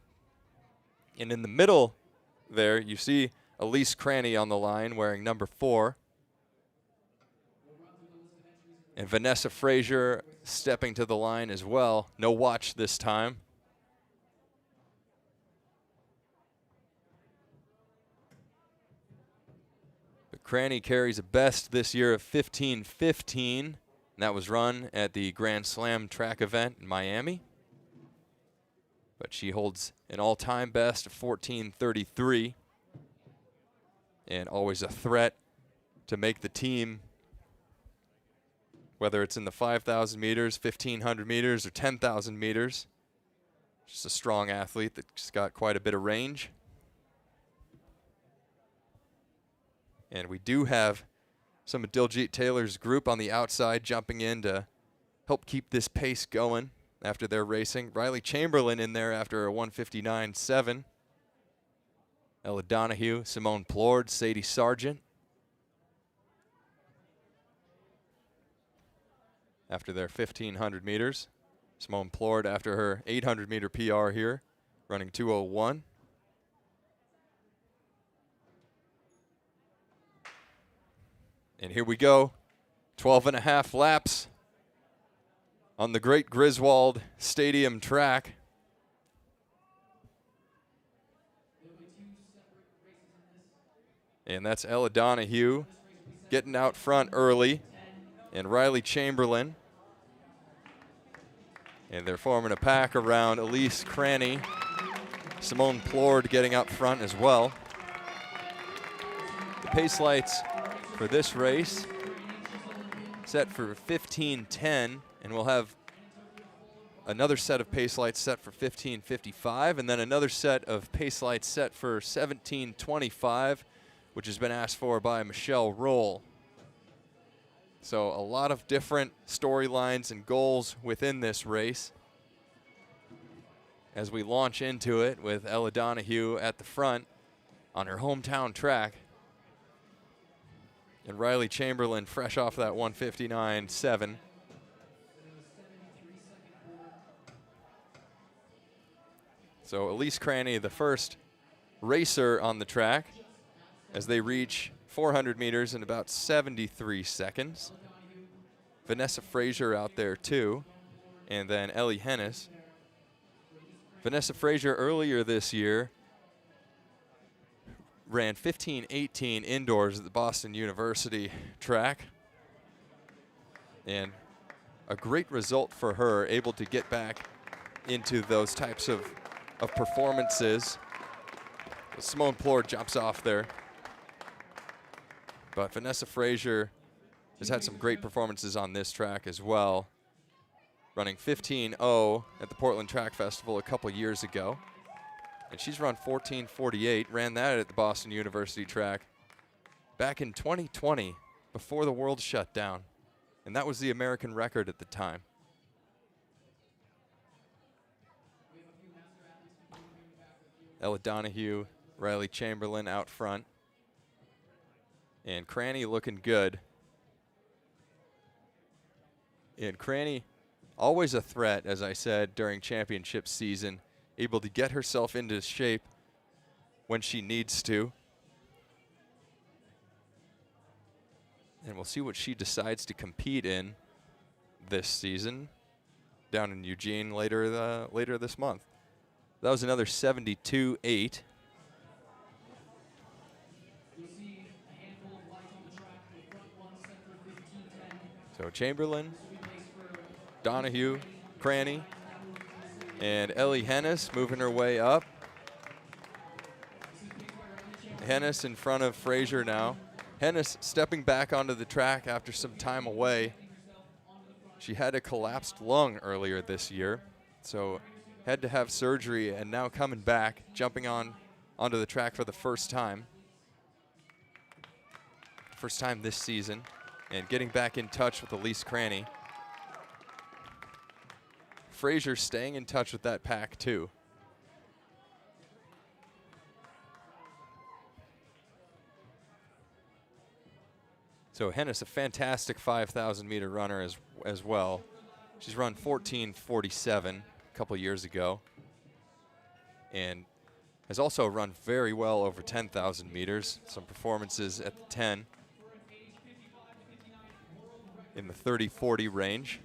A: And in the middle there, you see Elise Cranny on the line wearing number 4. And Vanessa Frazier stepping to the line as well. No watch this time. But Cranny carries a best this year of 15:15. And that was run at the Grand Slam track event in Miami. But she holds an all-time best of 14:33. And always a threat to make the team, whether it's in the 5,000 meters, 1,500 meters, or 10,000 meters. Just a strong athlete that's got quite a bit of range. And we do have some of Diljit Taylor's group on the outside jumping in to help keep this pace going after their racing. Riley Chamberlain in there after a 1:59.7. Ella Donahue, Simone Plord, Sadie Sargent. after their 1,500 meters. Simone Plord after her 800-meter PR here, running 2:01. And here we go, 12.5 laps on the Great Griswold Stadium track. And that's Ella Donahue getting out front early, and Riley Chamberlain. And they're forming a pack around Elise Cranny. Simone Plord getting up front as well. The pace lights for this race set for 15:10, and we'll have another set of pace lights set for 15:55, and then another set of pace lights set for 17:25, which has been asked for by Michelle Roll. So a lot of different storylines and goals within this race as we launch into it with Ella Donahue at the front on her hometown track. And Riley Chamberlain fresh off that 1:59.7. So Elise Cranny, the first racer on the track, as they reach 400 meters in about 73 seconds. Vanessa Frazier out there too, and then Ellie Hennis. Vanessa Frazier earlier this year ran 15:18 indoors at the Boston University track. And a great result for her, able to get back into those types of performances. Simone Plord jumps off there. But Vanessa Frazier has had some great performances on this track as well, running 15:0 at the Portland Track Festival a couple years ago. And she's run 14:48, ran that at the Boston University track back in 2020, before the world shut down. And that was the American record at the time. Ella Donahue, Riley Chamberlain out front. And Cranny looking good. And Cranny, always a threat, as I said, during championship season, able to get herself into shape when she needs to. And we'll see what she decides to compete in this season down in Eugene later this month. That was another 72.8. So Chamberlain, Donahue, Cranny, and Ellie Hennis moving her way up. Hennis in front of Frazier now. Hennis stepping back onto the track after some time away. She had a collapsed lung earlier this year, so had to have surgery, and now coming back, jumping onto the track for the first time. First time this season, and getting back in touch with Elise Cranny. Frazier staying in touch with that pack too. So Hennis, a fantastic 5,000 meter runner as well. She's run 14:47 a couple years ago, and has also run very well over 10,000 meters. Some performances at the 10 in the 30-40 range.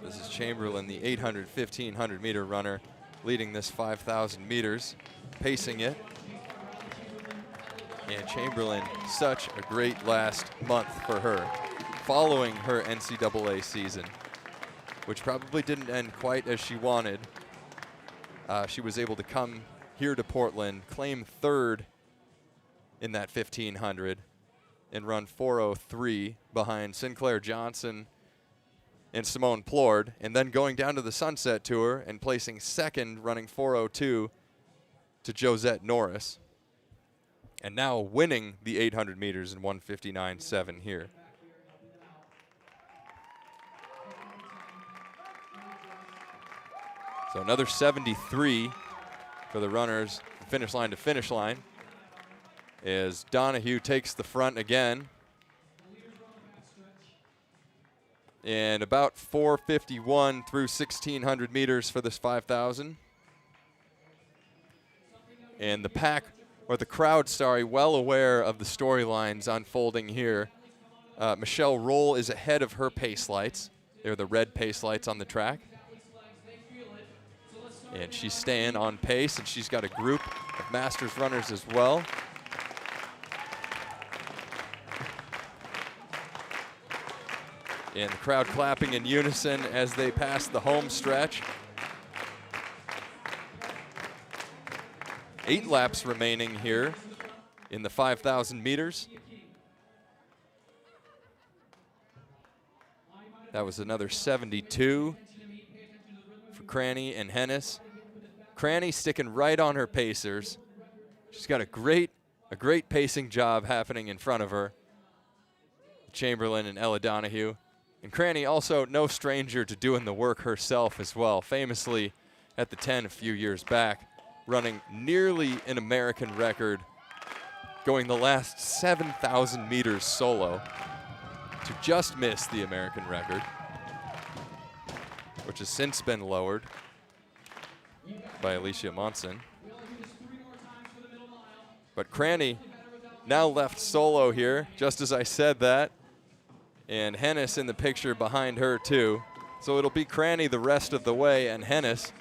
A: This is Chamberlain, the 800, 1,500 meter runner, leading this 5,000 meters, pacing it. And Chamberlain, such a great last month for her, following her NCAA season, which probably didn't end quite as she wanted. She was able to come here to Portland, claim third in that 1,500, and run 4:03 behind Sinclair Johnson and Simone Plord, and then going down to the Sunset Tour and placing second, running 4:02 to Josette Norris. And now winning the 800 meters in 1:59.7 here. So another 73 for the runners, finish line to finish line, as Donahue takes the front again. And about 4:51 through 1,600 meters for this 5,000. And the pack, or the crowd, sorry, well aware of the storylines unfolding here. Michelle Roll is ahead of her pace lights. They're the red pace lights on the track. And she's staying on pace, and she's got a group of Masters runners as well. And the crowd clapping in unison as they pass the home stretch. 8 laps remaining here in the 5,000 meters. That was another 72 for Cranny and Hennis. Cranny sticking right on her pacers. She's got a great pacing job happening in front of her. Chamberlain and Ella Donahue. And Cranny also no stranger to doing the work herself as well. Famously at the 10 a few years back, running nearly an American record, going the last 7,000 meters solo to just miss the American record, which has since been lowered by Alicia Monson. But Cranny now left solo here, just as I said that. And Hennis in the picture behind her too. So it'll be Cranny the rest of the way, and Hennis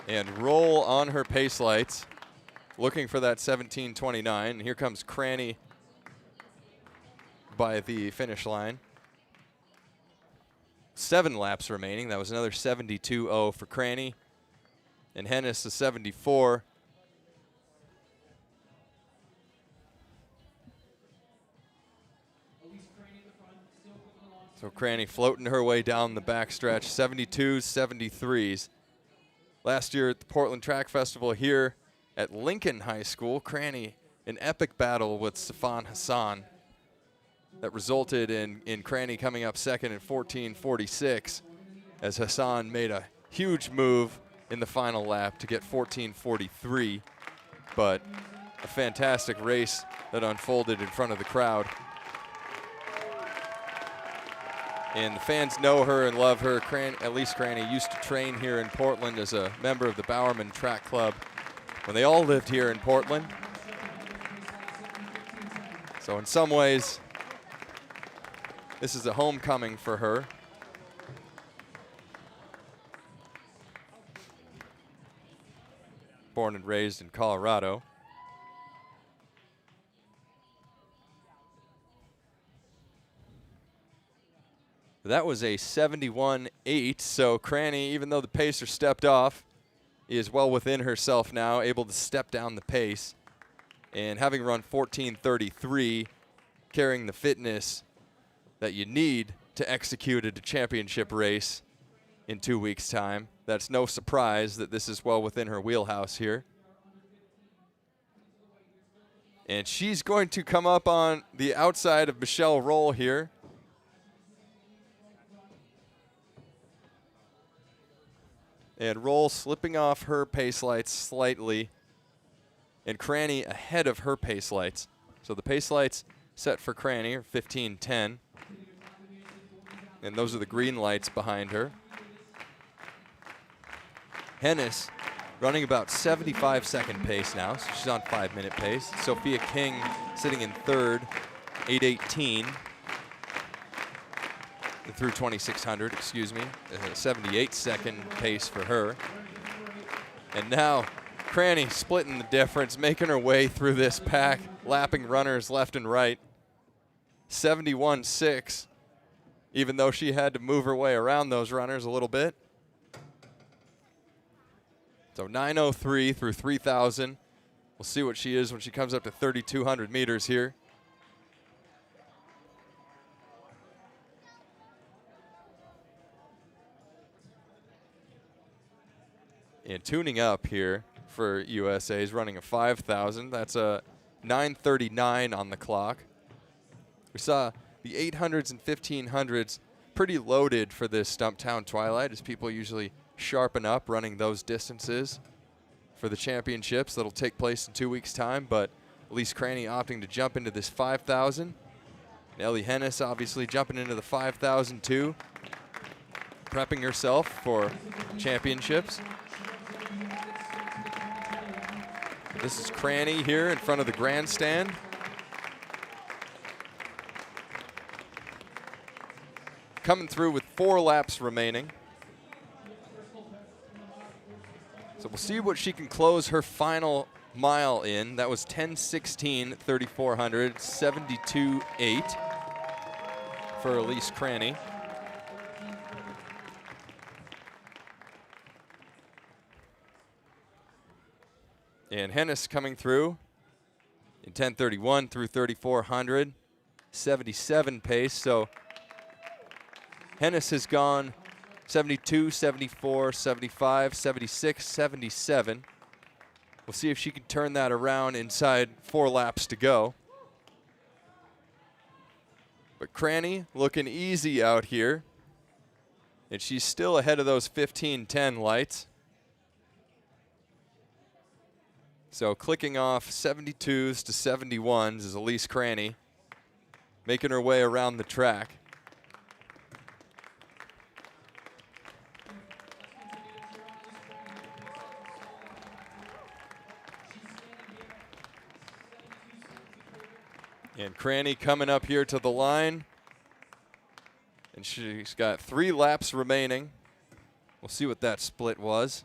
A: and Roll on her pace lights, looking for that 17:29. And here comes Cranny by the finish line. 7 laps remaining. That was another 72.0 for Cranny. And Hennis a 74. So Cranny floating her way down the backstretch, 72s, 73s. Last year at the Portland Track Festival here at Lincoln High School, Cranny, an epic battle with Safan Hassan that resulted in Cranny coming up second in 14:46 as Hassan made a huge move in the final lap to get 14:43. But a fantastic race that unfolded in front of the crowd. And the fans know her and love her. Elise Cranny used to train here in Portland as a member of the Bowerman Track Club when they all lived here in Portland. So in some ways, this is a homecoming for her. Born and raised in Colorado. That was a 71.8, so Cranny, even though the pacer stepped off, is well within herself now, able to step down the pace. And having run 14:33, carrying the fitness that you need to execute at a championship race in 2 weeks' time. That's no surprise that this is well within her wheelhouse here. And she's going to come up on the outside of Michelle Roll here. And Roll slipping off her pace lights slightly. And Cranny ahead of her pace lights. So the pace lights set for Cranny are 15:10. And those are the green lights behind her. Hennis running about 75-second pace now, so she's on 5-minute pace. Sophia King sitting in third, 8:18 through 2,600, excuse me. A 78-second pace for her. And now Cranny splitting the difference, making her way through this pack, lapping runners left and right. 71.6. Even though she had to move her way around those runners a little bit. So 9:03 through 3,000. We'll see what she is when she comes up to 3,200 meters here. And tuning up here for USA is running a 5,000. That's a 9:39 on the clock. We saw the 800s and 1500s pretty loaded for this Stumptown Twilight, as people usually sharpen up running those distances. for the championships that'll take place in 2 weeks' time, but Elise Cranny opting to jump into this 5,000. And Ellie Hennis obviously jumping into the 5,000 too, prepping herself for championships. This is Cranny here in front of the grandstand. Coming through with 4 laps remaining. So we'll see what she can close her final mile in. That was 10:16, 3,400, 72.8 for Elise Cranny. And Hennis coming through in 10:31 through 3,400, 77 pace. So Hennis has gone 72, 74, 75, 76, 77. We'll see if she can turn that around inside 4 laps to go. But Cranny looking easy out here. And she's still ahead of those 15:10 lights. So clicking off 72s to 71s is Elise Cranny, making her way around the track. And Cranny coming up here to the line. And she's got 3 laps remaining. We'll see what that split was.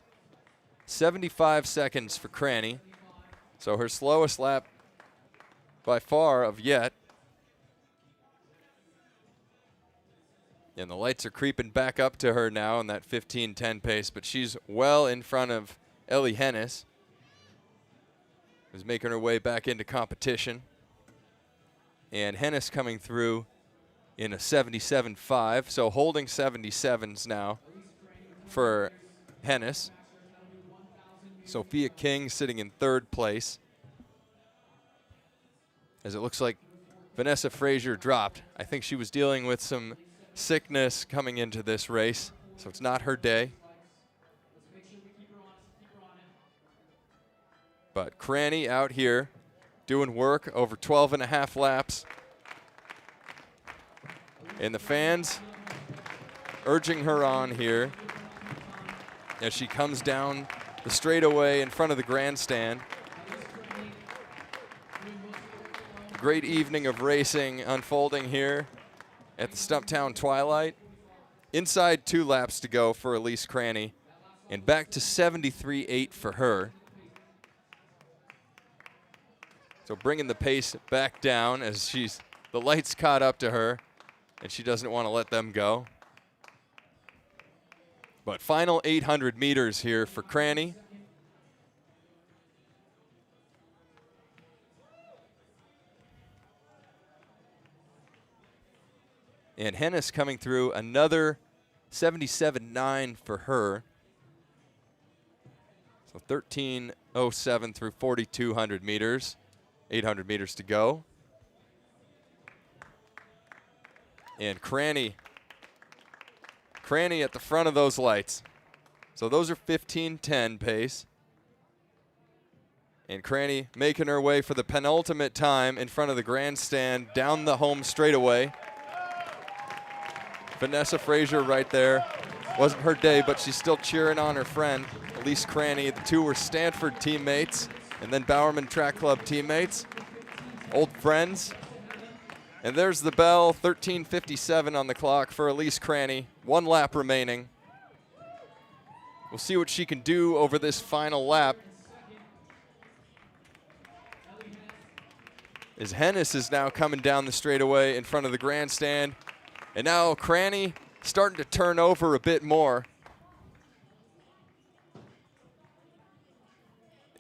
A: 75 seconds for Cranny. So her slowest lap by far of yet. And the lights are creeping back up to her now in that 15:10 pace, but she's well in front of Ellie Hennis, who's making her way back into competition. And Hennis coming through in a 77.5, so holding 77s now for Hennis. Sophia King sitting in 3rd place, as it looks like Vanessa Frazier dropped. I think she was dealing with some sickness coming into this race, so it's not her day. But Cranny out here doing work over 12.5 laps. And the fans urging her on here as she comes down the straightaway in front of the grandstand. Great evening of racing unfolding here at the Stumptown Twilight. Inside 2 laps to go for Elise Cranny, and back to 73.8 for her. So bringing the pace back down as the lights caught up to her, and she doesn't want to let them go. But final 800 meters here for Cranny. And Hennis coming through another 77.9 for her. So 13:07 through 4,200 meters. 800 meters to go. And Cranny at the front of those lights. So those are 15:10 pace. And Cranny making her way for the penultimate time in front of the grandstand down the home straightaway. Vanessa Frazier right there. Wasn't her day, but she's still cheering on her friend, Elise Cranny. The 2 were Stanford teammates and then Bowerman Track Club teammates, old friends. And there's the bell, 13:57 on the clock for Elise Cranny. 1 lap remaining. We'll see what she can do over this final lap. As Hennis is now coming down the straightaway in front of the grandstand. And now Cranny starting to turn over a bit more.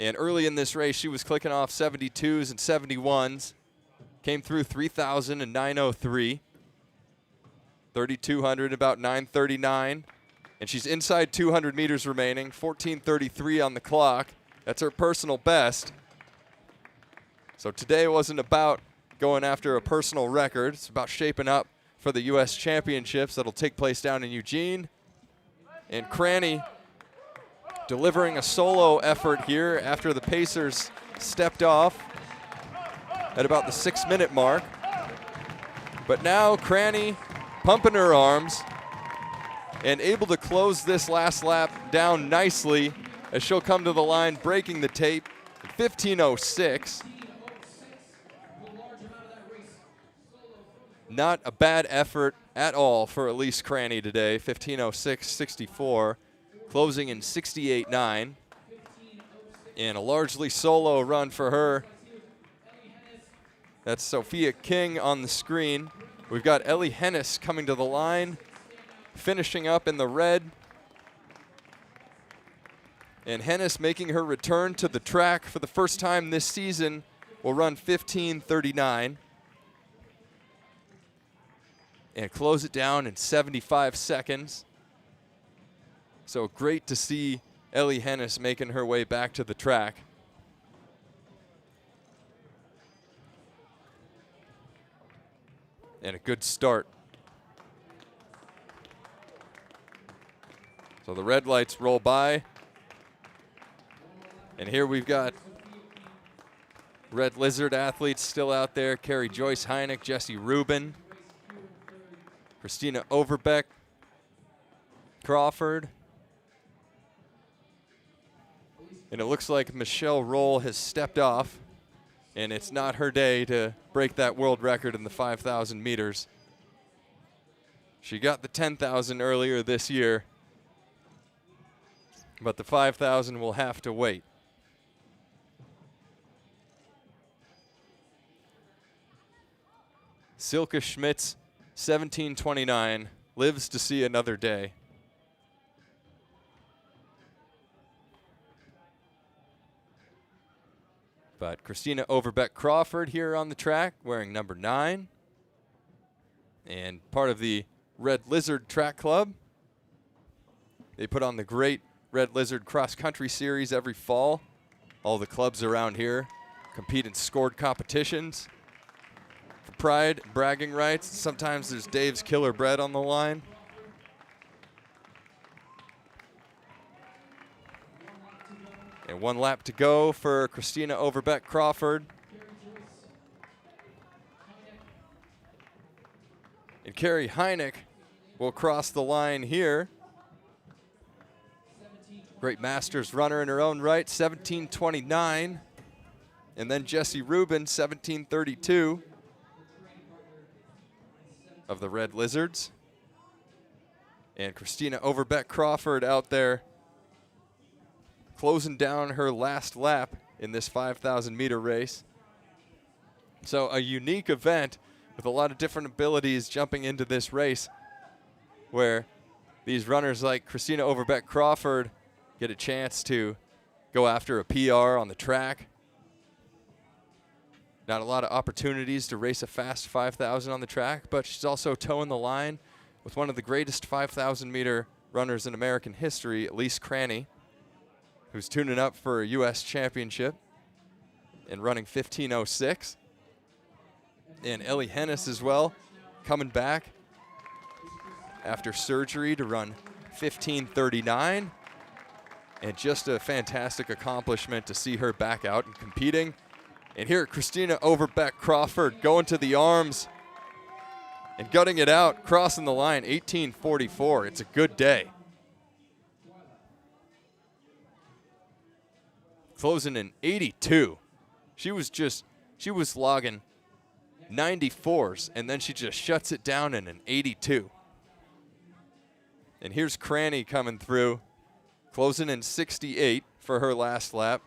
A: And early in this race, she was clicking off 72s and 71s. Came through 3,000 and 903. 3,200, about 939. And she's inside 200 meters remaining, 14:33 on the clock. That's her personal best. So today wasn't about going after a personal record. It's about shaping up for the U.S. Championships that'll take place down in Eugene. And Cranny delivering a solo effort here after the Pacers stepped off at about the 6-minute mark. But now Cranny pumping her arms and able to close this last lap down nicely as she'll come to the line, breaking the tape, 15:06. Not a bad effort at all for Elise Cranny today, 15:06.64, closing in 68.9. And a largely solo run for her. That's Sophia King on the screen. We've got Ellie Hennis coming to the line, finishing up in the red. And Hennis making her return to the track for the first time this season will run 15:39. And close it down in 75 seconds. So great to see Ellie Hennis making her way back to the track. And a good start. So the red lights roll by. And here we've got Red Lizard athletes still out there. Carrie Joyce Heineck, Jessie Rubin, Christina Overbeck, Crawford. And it looks like Michelle Roll has stepped off, and it's not her day to break that world record in the 5,000 meters. She got the 10,000 earlier this year, but the 5,000 will have to wait. Silke Schmitz, 17:29, lives to see another day. But Christina Overbeck Crawford here on the track, wearing number 9, and part of the Red Lizard Track Club. They put on the great Red Lizard Cross Country Series every fall. All the clubs around here compete in scored competitions for pride, bragging rights. Sometimes there's Dave's Killer Bread on the line. And 1 lap to go for Christina Overbeck Crawford. And Carrie Heineck will cross the line here. Great Masters runner in her own right, 17:29. And then Jessie Rubin, 17:32 of the Red Lizards. And Christina Overbeck Crawford out there closing down her last lap in this 5,000 meter race. So a unique event with a lot of different abilities jumping into this race, where these runners like Christina Overbeck Crawford get a chance to go after a PR on the track. Not a lot of opportunities to race a fast 5,000 on the track, but she's also toeing the line with one of the greatest 5,000 meter runners in American history, Elise Cranny, who's tuning up for a U.S. championship and running 15:06. And Ellie Hennis as well, coming back after surgery to run 15:39. And just a fantastic accomplishment to see her back out and competing. And here, Christina Overbeck Crawford going to the arms and gutting it out, crossing the line, 18:44. It's a good day. Closing in 82. She was logging 94s, and then she just shuts it down in an 82. And here's Cranny coming through, closing in 68 for her last lap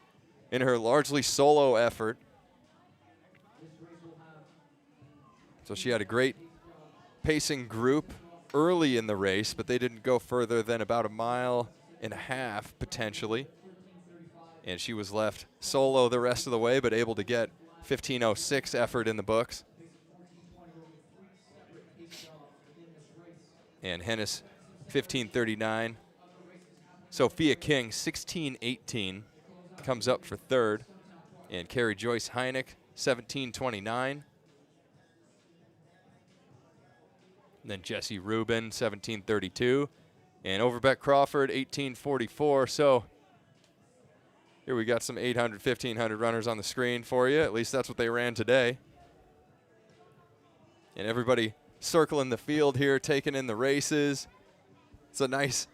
A: in her largely solo effort. So she had a great pacing group early in the race, but they didn't go further than about 1.5 miles potentially. And she was left solo the rest of the way, but able to get 15:06 effort in the books. And Hennis, 15:39. Sophia King, 16:18, comes up for 3rd. And Carrie Joyce Heineck, 17:29. And then Jessie Rubin, 17:32. And Overbeck Crawford, 18:44. So Here we got some 800, 1500 runners on the screen for you. At least that's what they ran today. And everybody circling the field here, taking in the races. It's a nice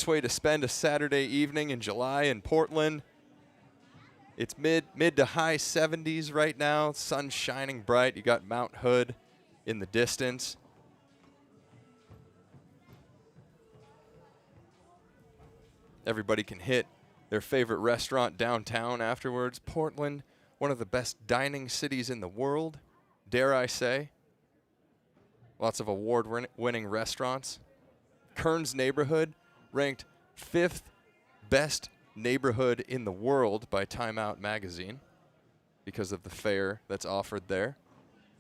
A: way to spend a Saturday evening in July in Portland. It's mid to high 70s right now. Sun's shining bright. You got Mount Hood in the distance. Everybody can hit their favorite restaurant downtown afterwards. Portland, one of the best dining cities in the world, dare I say. Lots of award-winning restaurants. Kearns neighborhood ranked 5th best neighborhood in the world by Time Out magazine because of the fare that's offered there.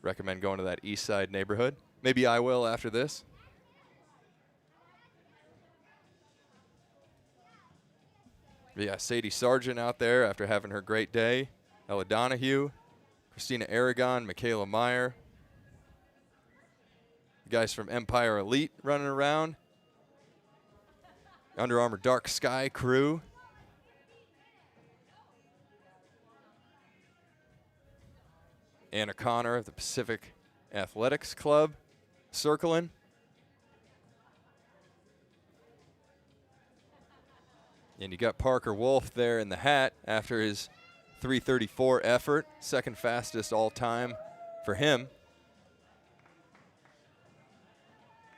A: Recommend going to that east side neighborhood. Maybe I will after this. Yeah, Sadie Sargent out there after having her great day. Ella Donahue, Christina Aragon, Michaela Meyer. The guys from Empire Elite running around. Under Armour Dark Sky crew. Anna Connor of the Pacific Athletics Club circling. And you got Parker Wolf there in the hat after his 3:34 effort, second fastest all time for him.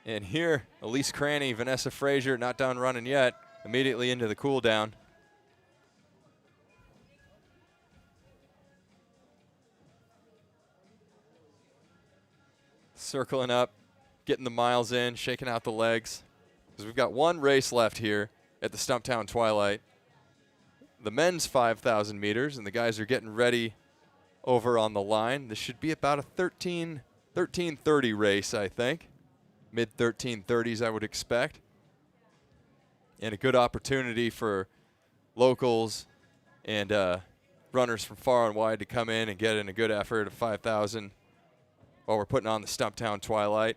A: And here, Elise Cranny, Vanessa Frazier, not done running yet, immediately into the cool down. Circling up, getting the miles in, shaking out the legs. Because we've got one race left here at the Stumptown Twilight. The men's 5,000 meters, and the guys are getting ready over on the line. This should be about a 13:30 race, I think. Mid-13:30s, I would expect. And a good opportunity for locals and runners from far and wide to come in and get in a good effort of 5,000 while we're putting on the Stumptown Twilight.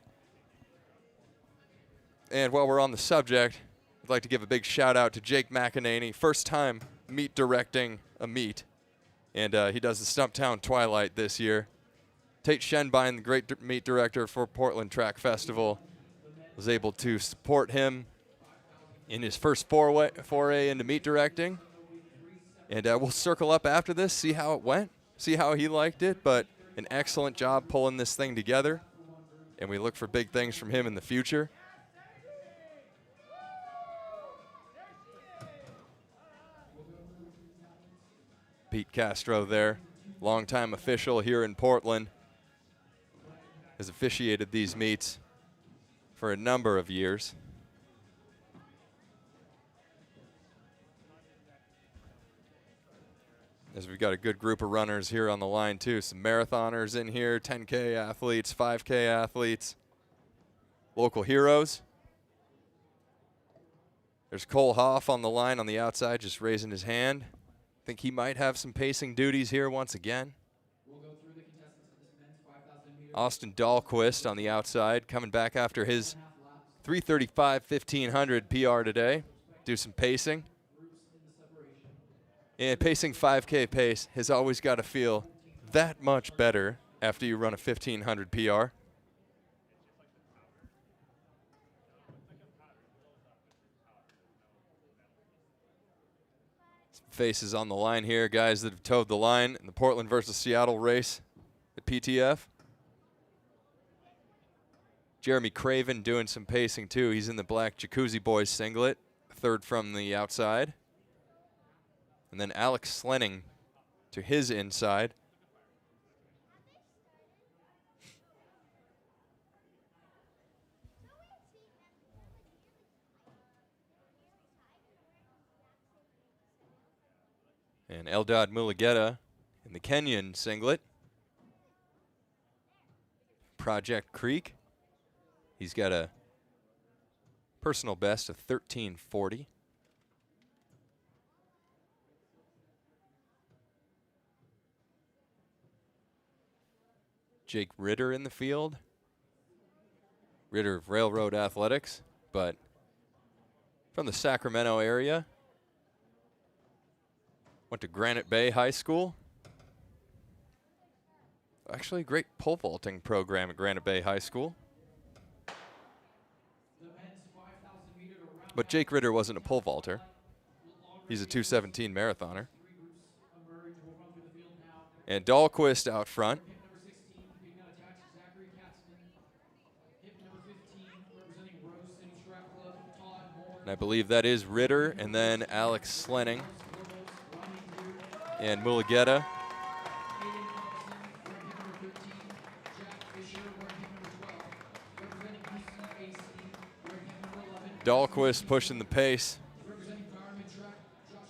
A: And while we're on the subject, I'd like to give a big shout out to Jake McEnany, first time meet directing a meet. And he does the Stumptown Twilight this year. Tate Shenbein, the great meet director for Portland Track Festival, was able to support him in his first foray into meet directing. And we'll circle up after this, see how it went, see how he liked it. But an excellent job pulling this thing together. And we look for big things from him in the future. Pete Castro there, longtime official here in Portland, has officiated these meets for a number of years. As we've got a good group of runners here on the line too. Some marathoners in here, 10K athletes, 5K athletes, local heroes. There's Cole Hoff on the line on the outside, just raising his hand. I think he might have some pacing duties here once again. We'll go through the contestants of this men's 5,000 meters. Austin Dahlquist on the outside, coming back after his 3:35 1500 PR today. Do some pacing. And pacing 5K pace has always got to feel that much better after you run a 1500 PR. Faces on the line here, guys that have towed the line in the Portland versus Seattle race at PTF. Jeremy Craven doing some pacing too. He's in the black Jacuzzi Boys singlet, third from the outside. And then Alex Slenning to his inside. And Eldad Mulugeta in the Kenyan singlet. Project Creek. He's got a personal best of 13:40. Jake Ritter in the field. Ritter of Railroad Athletics, but from the Sacramento area. Went to Granite Bay High School. Actually, a great pole vaulting program at Granite Bay High School. But Jake Ritter wasn't a pole vaulter. He's a 2:17 marathoner. And Dahlquist out front. And I believe that is Ritter, and then Alex Slenning and Mulugeta. Dahlquist pushing the pace.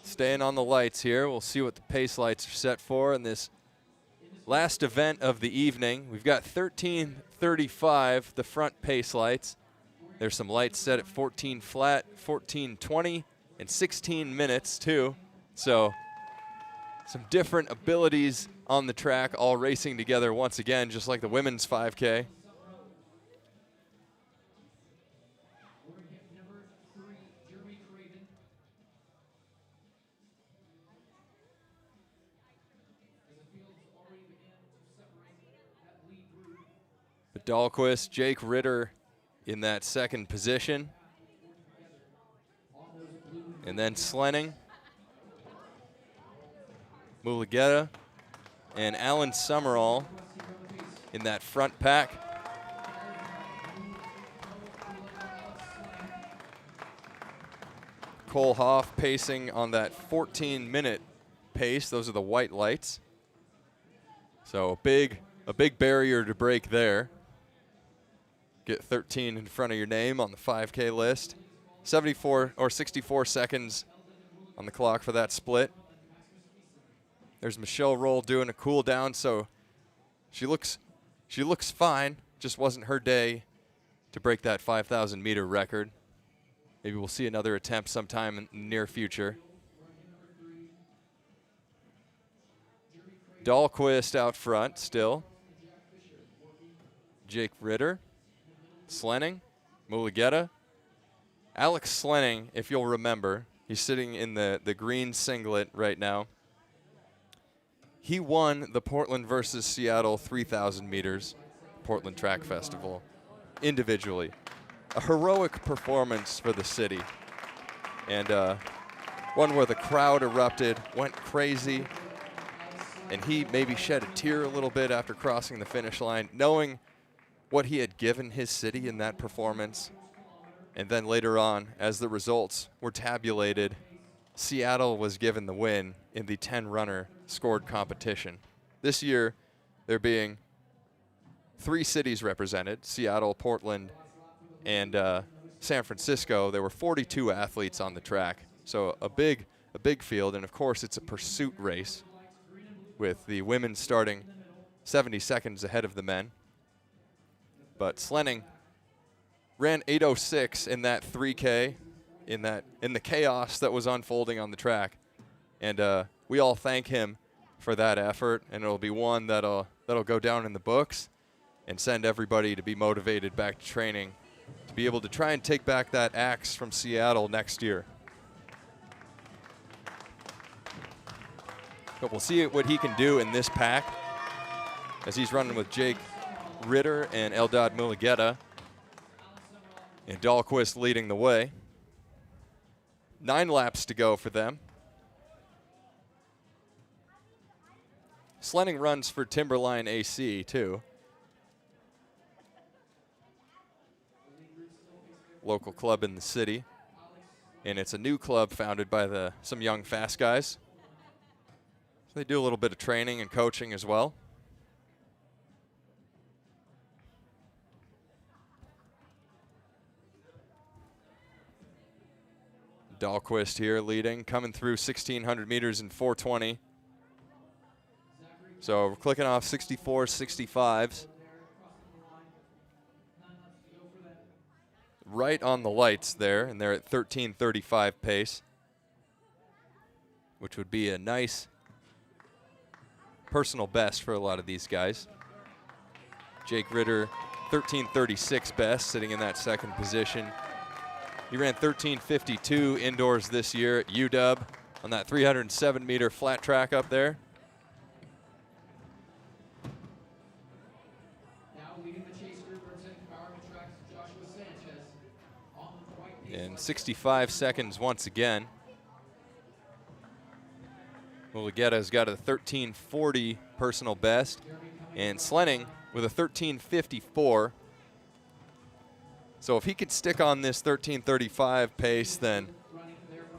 A: Staying on the lights here. We'll see what the pace lights are set for in this last event of the evening. We've got 13:35, the front pace lights. There's some lights set at 14 flat, 14:20, and 16 minutes too. So some different abilities on the track, all racing together once again, just like the women's 5K. But Dahlquist, Jake Ritter in that second position. And then Slenning, Mulugeta, and Alan Summerall in that front pack. Cole Hoff pacing on that 14-minute pace. Those are the white lights. So a big barrier to break there. Get 13 in front of your name on the 5K list. 74 or 64 seconds on the clock for that split. There's Michelle Roll doing a cool down, so she looks fine. Just wasn't her day to break that 5,000 meter record. Maybe we'll see another attempt sometime in the near future. Dahlquist out front still. Jake Ritter, Slenning, Mulugeta. Alex Slenning, if you'll remember, he's sitting in the green singlet right now. He won the Portland versus Seattle 3,000 meters Portland Track Festival individually. A heroic performance for the city. And one where the crowd erupted, went crazy, and he maybe shed a tear a little bit after crossing the finish line, knowing what he had given his city in that performance. And then later on, as the results were tabulated, Seattle was given the win in the 10-runner scored competition. This year, there being 3 cities represented, Seattle, Portland, and San Francisco. There were 42 athletes on the track, so a big field. And of course, it's a pursuit race with the women starting 70 seconds ahead of the men. But Slenning ran 8:06 in that 3K, in the chaos that was unfolding on the track, and we all thank him for that effort. And it'll be one that'll go down in the books and send everybody to be motivated back to training, to be able to try and take back that axe from Seattle next year. But we'll see what he can do in this pack as he's running with Jake Ritter and Eldad Mulugeta, and Dahlquist leading the way. 9 laps to go for them. Slenning runs for Timberline AC too. Local club in the city. And it's a new club founded by some young fast guys. So they do a little bit of training and coaching as well. Dahlquist here leading, coming through 1,600 meters in 4:20. So we're clicking off 64, 65s. Right on the lights there, and they're at 13:35 pace, which would be a nice personal best for a lot of these guys. Jake Ritter, 13:36 best, sitting in that second position. He ran 13:52 indoors this year at UW. on that 307-meter flat track up there. And 65 seconds once again. Mulugeta's got a 13:40 personal best, and Slenning with a 13:54. So if he could stick on this 13:35 pace, then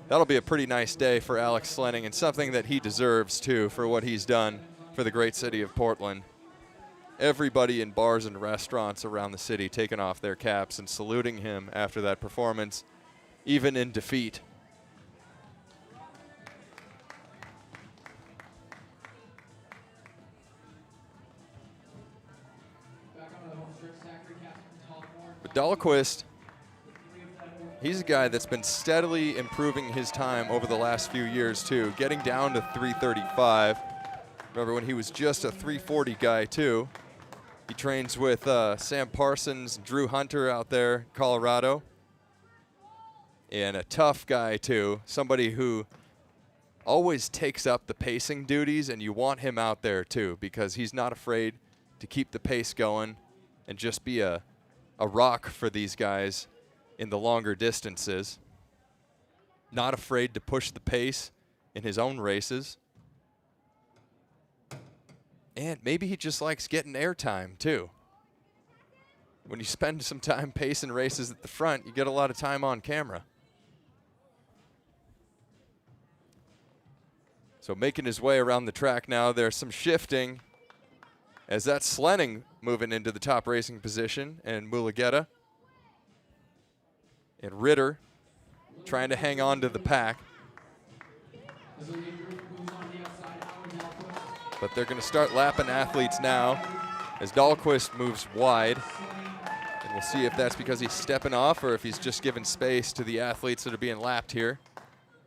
A: that'll be a pretty nice day for Alex Slenning, and something that he deserves too for what he's done for the great city of Portland. Everybody in bars and restaurants around the city taking off their caps and saluting him after that performance, even in defeat. But Dahlquist, he's a guy that's been steadily improving his time over the last few years too, getting down to 3:35. Remember when he was just a 3:40 guy too. He trains with Sam Parsons, Drew Hunter out there, Colorado. And a tough guy too, somebody who always takes up the pacing duties, and you want him out there too because he's not afraid to keep the pace going and just be a rock for these guys in the longer distances. Not afraid to push the pace in his own races. And maybe he just likes getting airtime too. When you spend some time pacing races at the front, you get a lot of time on camera. So making his way around the track now, there's some shifting as that's Slenning moving into the top racing position, and Mulugeta and Ritter trying to hang on to the pack. But they're going to start lapping athletes now as Dahlquist moves wide. And we'll see if that's because he's stepping off or if he's just giving space to the athletes that are being lapped here.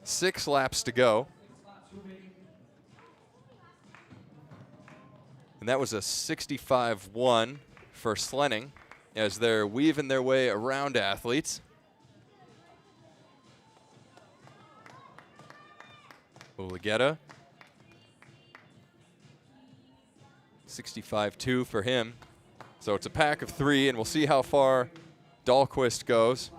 A: 6 laps to go. And that was a 65-1 for Slenning as they're weaving their way around athletes. Mulugeta. 65-2 for him. So it's a pack of 3, and we'll see how far Dahlquist goes.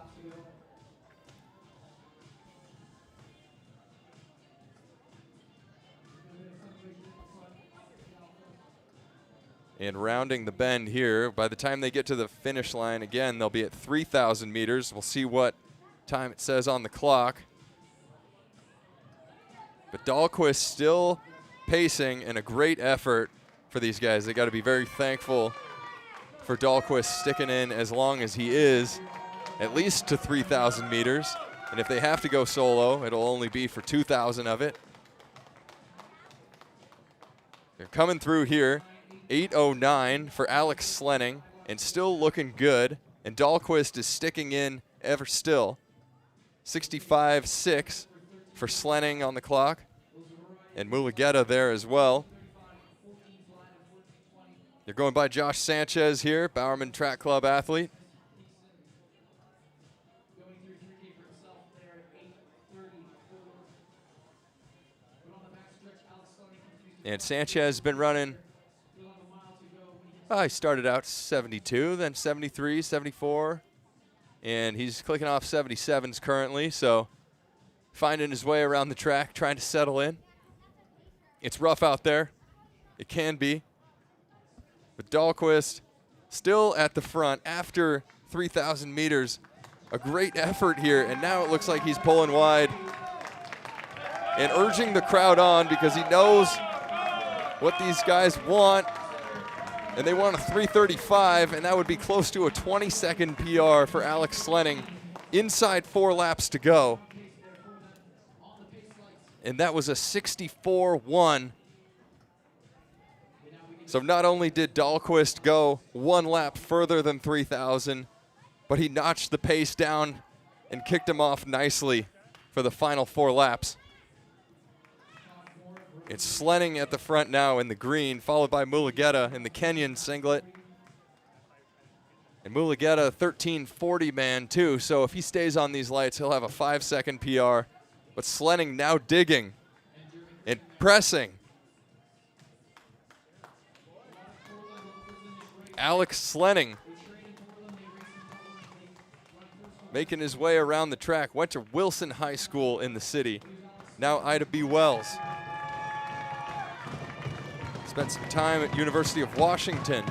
A: And rounding the bend here, by the time they get to the finish line, again, they'll be at 3,000 meters. We'll see what time it says on the clock. But Dahlquist still pacing, and a great effort for these guys. They got to be very thankful for Dahlquist sticking in as long as he is, at least to 3,000 meters. And if they have to go solo, it'll only be for 2,000 of it. They're coming through here. 8:09 for Alex Slenning, and still looking good. And Dahlquist is sticking in ever still. 65-6 for Slenning on the clock. And Mulugeta there as well. They're going by Josh Sanchez here, Bowerman Track Club athlete. And Sanchez has been running. He started out 72, then 73, 74, and he's clicking off 77s currently, so finding his way around the track, trying to settle in. It's rough out there. It can be. But Dahlquist still at the front after 3,000 meters. A great effort here, and now it looks like he's pulling wide and urging the crowd on because he knows what these guys want. And they want a 3:35, and that would be close to a 20-second PR for Alex Slenning. Inside 4 laps to go. And that was a 64-1. So not only did Dahlquist go 1 lap further than 3,000, but he notched the pace down and kicked him off nicely for the final 4 laps. It's Slenning at the front now in the green, followed by Mulugeta in the Kenyan singlet. And Mulugeta, 13:40 man too, so if he stays on these lights, he'll have a 5-second PR But Slenning now digging and pressing. Alex Slenning making his way around the track. Went to Wilson High School in the city. Now Ida B. Wells. Spent some time at University of Washington.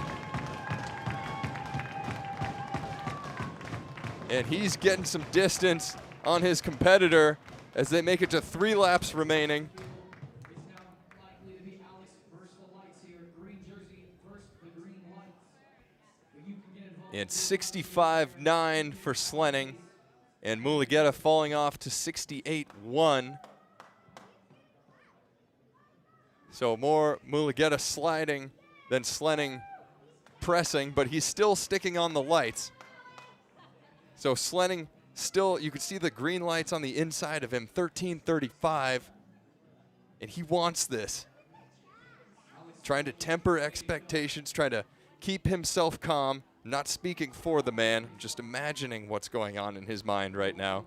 A: And he's getting some distance on his competitor as they make it to 3 laps remaining. And 65.9 for Slenning. And Mulugeta falling off to 68.1. So more Mulugeta sliding than Slenning pressing, but he's still sticking on the lights. So Slenning still, you can see the green lights on the inside of him, 13:35, and he wants this. Trying to temper expectations, trying to keep himself calm, not speaking for the man, just imagining what's going on in his mind right now.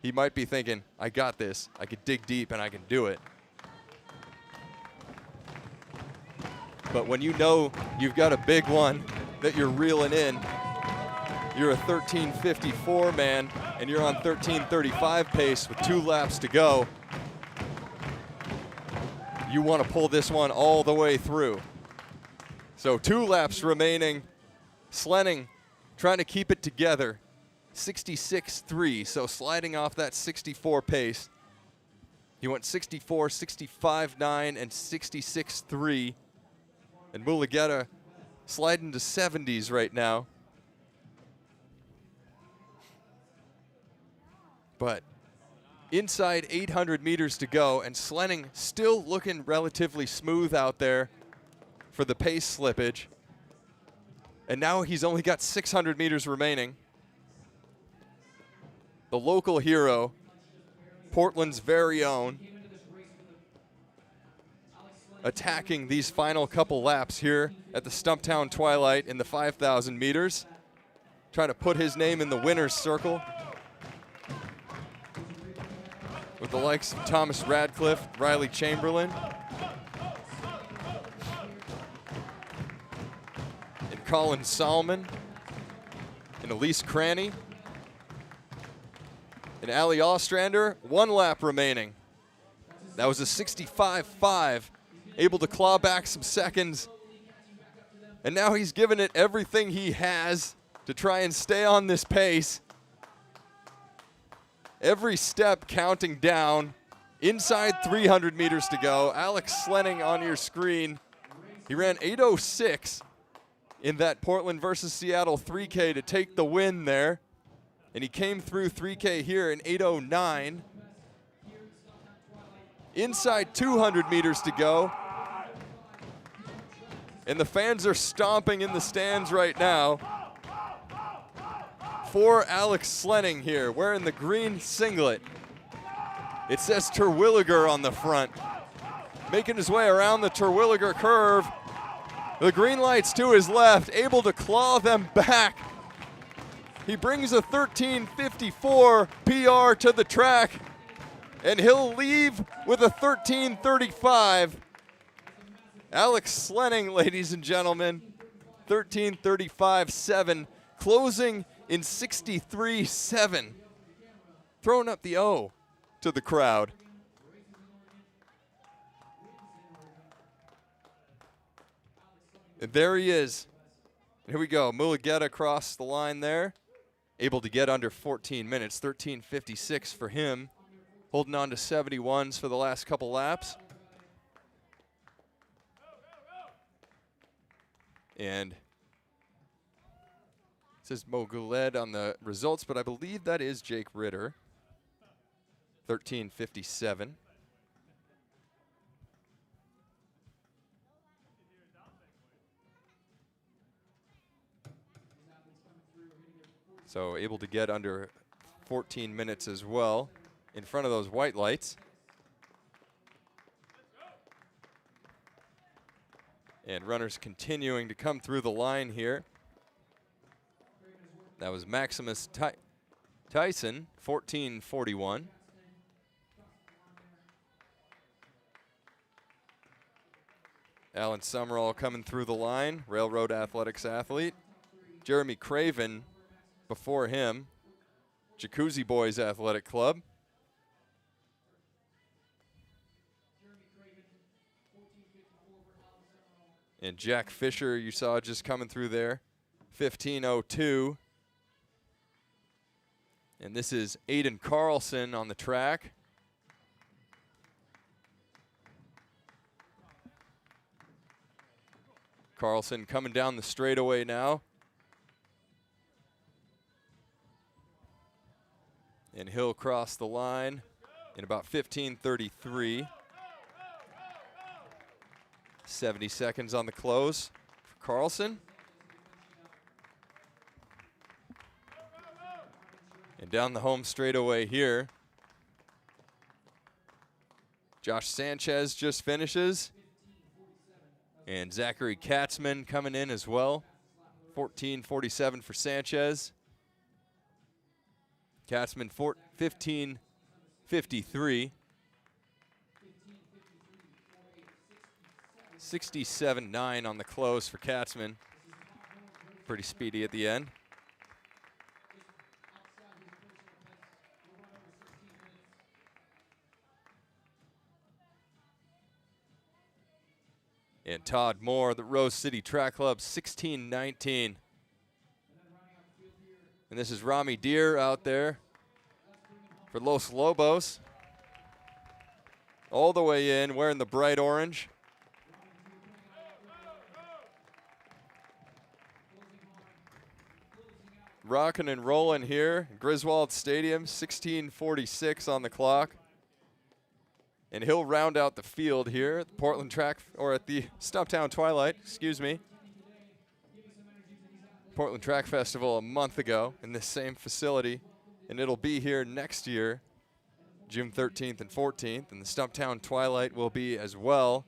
A: He might be thinking, I got this, I can dig deep and I can do it. But when you know you've got a big one that you're reeling in, you're a 13:54 man, and you're on 13:35 pace with 2 laps to go. You want to pull this one all the way through. So 2 laps remaining. Slenning trying to keep it together. 66.3, so sliding off that 64 pace. He went 64, 65.9, and 66.3. And Mulugeta sliding to 70s right now. But inside 800 meters to go, and Slenning still looking relatively smooth out there for the pace slippage. And now he's only got 600 meters remaining. The local hero, Portland's very own, attacking these final couple laps here at the Stumptown Twilight in the 5,000 meters. Trying to put his name in the winner's circle with the likes of Thomas Radcliffe, Riley Chamberlain, and Colin Salmon, and Elise Cranny, and Ali Ostrander. 1 lap remaining. That was a 65.5, able to claw back some seconds. And now he's given it everything he has to try and stay on this pace. Every step counting down. Inside 300 meters to go. Alex Slenning on your screen. He ran 8:06 in that Portland versus Seattle 3K to take the win there. And he came through 3K here in 8:09. Inside 200 meters to go. And the fans are stomping in the stands right now for Alex Slenning here, wearing the green singlet. It says Terwilliger on the front. Making his way around the Terwilliger curve. The green lights to his left, able to claw them back. He brings a 13:54 PR to the track, and he'll leave with a 13:35. Alex Slenning, ladies and gentlemen, 13:35.7, closing in 63.7. Throwing up the O to the crowd. And there he is. Here we go. Mulugeta across the line there. Able to get under 14 minutes. 13:56 for him. Holding on to 71s for the last couple laps. And it says Mo Guled on the results, but I believe that is Jake Ritter. 13:57. So able to get under 14 minutes as well in front of those white lights. And runners continuing to come through the line here. That was Maximus Tyson, 14:41. Alan Summerall coming through the line, Railroad Athletics athlete. Jeremy Craven before him, Jacuzzi Boys Athletic Club. And Jack Fisher, you saw just coming through there, 15:02. And this is Aiden Carlson on the track. Carlson coming down the straightaway now. And he'll cross the line in about 15:33. 70 seconds on the close for Carlson. And down the home straightaway here, Josh Sanchez just finishes. And Zachary Katzman coming in as well. 14:47 for Sanchez. Katzman 15:53. 67.9 on the close for Katzman. Pretty speedy at the end. And Todd Moore, the Rose City Track Club, 16:19. And this is Rami Deer out there for Los Lobos. All the way in, wearing the bright orange. Rocking and rolling here, Griswold Stadium, 16:46 on the clock. And he'll round out the field here at the Portland Track, or at the Stumptown Twilight, excuse me. Portland Track Festival a month ago in this same facility. And it'll be here next year, June 13th and 14th. And the Stumptown Twilight will be as well.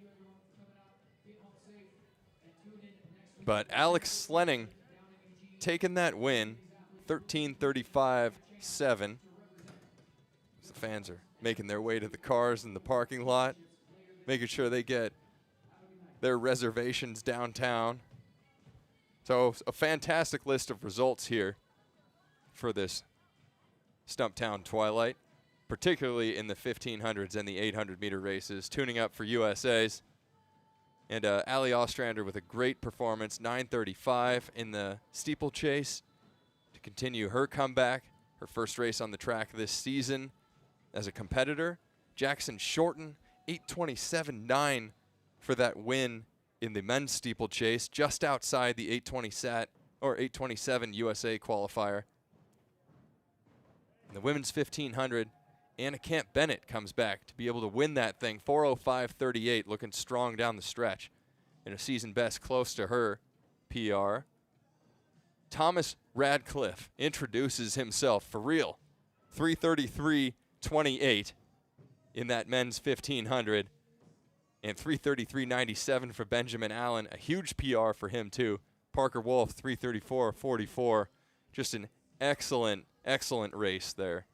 A: But Alex Slenning taking that win, 13:35.7. The fans are making their way to the cars in the parking lot, making sure they get their reservations downtown. So a fantastic list of results here for this Stumptown Twilight, particularly in the 1500s and the 800-meter races. Tuning up for USA's. And Allie Ostrander with a great performance, 9:35 in the Steeplechase to continue her comeback, her first race on the track this season as a competitor. Jackson Shorten, 8:27.9 for that win in the men's steeplechase, just outside the 8:27 USA qualifier. In the women's 1500, Anna Camp Bennett comes back to be able to win that thing, 4:05.38, looking strong down the stretch, and a season best close to her PR. Thomas Radcliffe introduces himself for real, 3:33.28 in that men's 1500, and 3:33.97 for Benjamin Allen, a huge PR for him too. Parker Wolf, 3:34.44, just an excellent race there.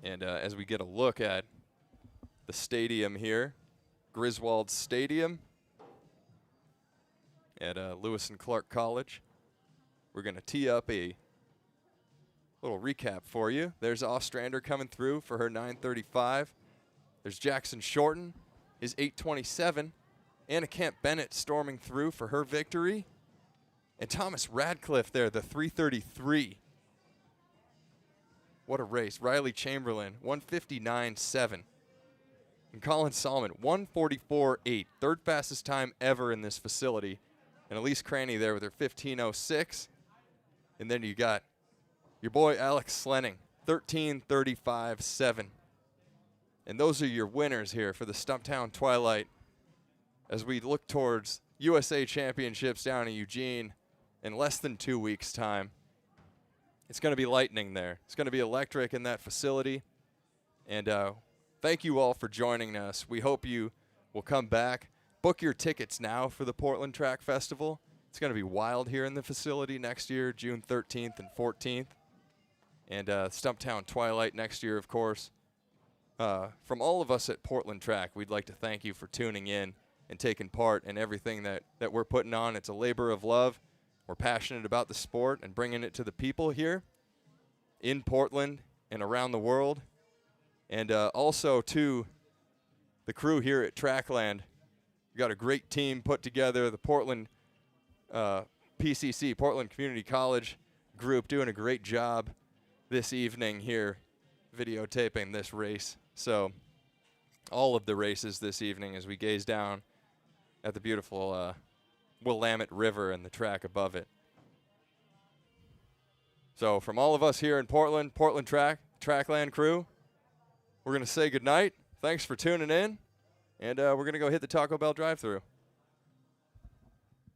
A: And as we get a look at the stadium here, Griswold Stadium at Lewis and Clark College, we're going to tee up a little recap for you. There's Ostrander coming through for her 9:35. There's Jackson Shorten, his 8:27. Anna Camp Bennett storming through for her victory. And Thomas Radcliffe there, the 3:33. What a race. Riley Chamberlain, 1:59.7. And Colin Solomon, 1:44.8. Third fastest time ever in this facility. And Elise Cranny there with her 15:06. And then you got your boy Alex Slenning, 13:35.7. And those are your winners here for the Stumptown Twilight as we look towards USA Championships down in Eugene in less than 2 weeks' time. It's going to be lightning there. It's going to be electric in that facility. And thank you all for joining us. We hope you will come back. Book your tickets now for the Portland Track Festival. It's going to be wild here in the facility next year, June 13th and 14th. And Stumptown Twilight next year, of course. from all of us at Portland Track, we'd like to thank you for tuning in and taking part in everything that we're putting on. It's a labor of love. We're passionate about the sport and bringing it to the people here in Portland and around the world. And also to the crew here at Trackland. We got a great team put together. The Portland PCC, Portland Community College group, doing a great job this evening here videotaping this race. So all of the races this evening as we gaze down at the beautiful Willamette River and the track above it. So from all of us here in Portland, Portland Trackland crew, we're going to say goodnight. Thanks for tuning in, and we're going to go hit the Taco Bell drive-thru.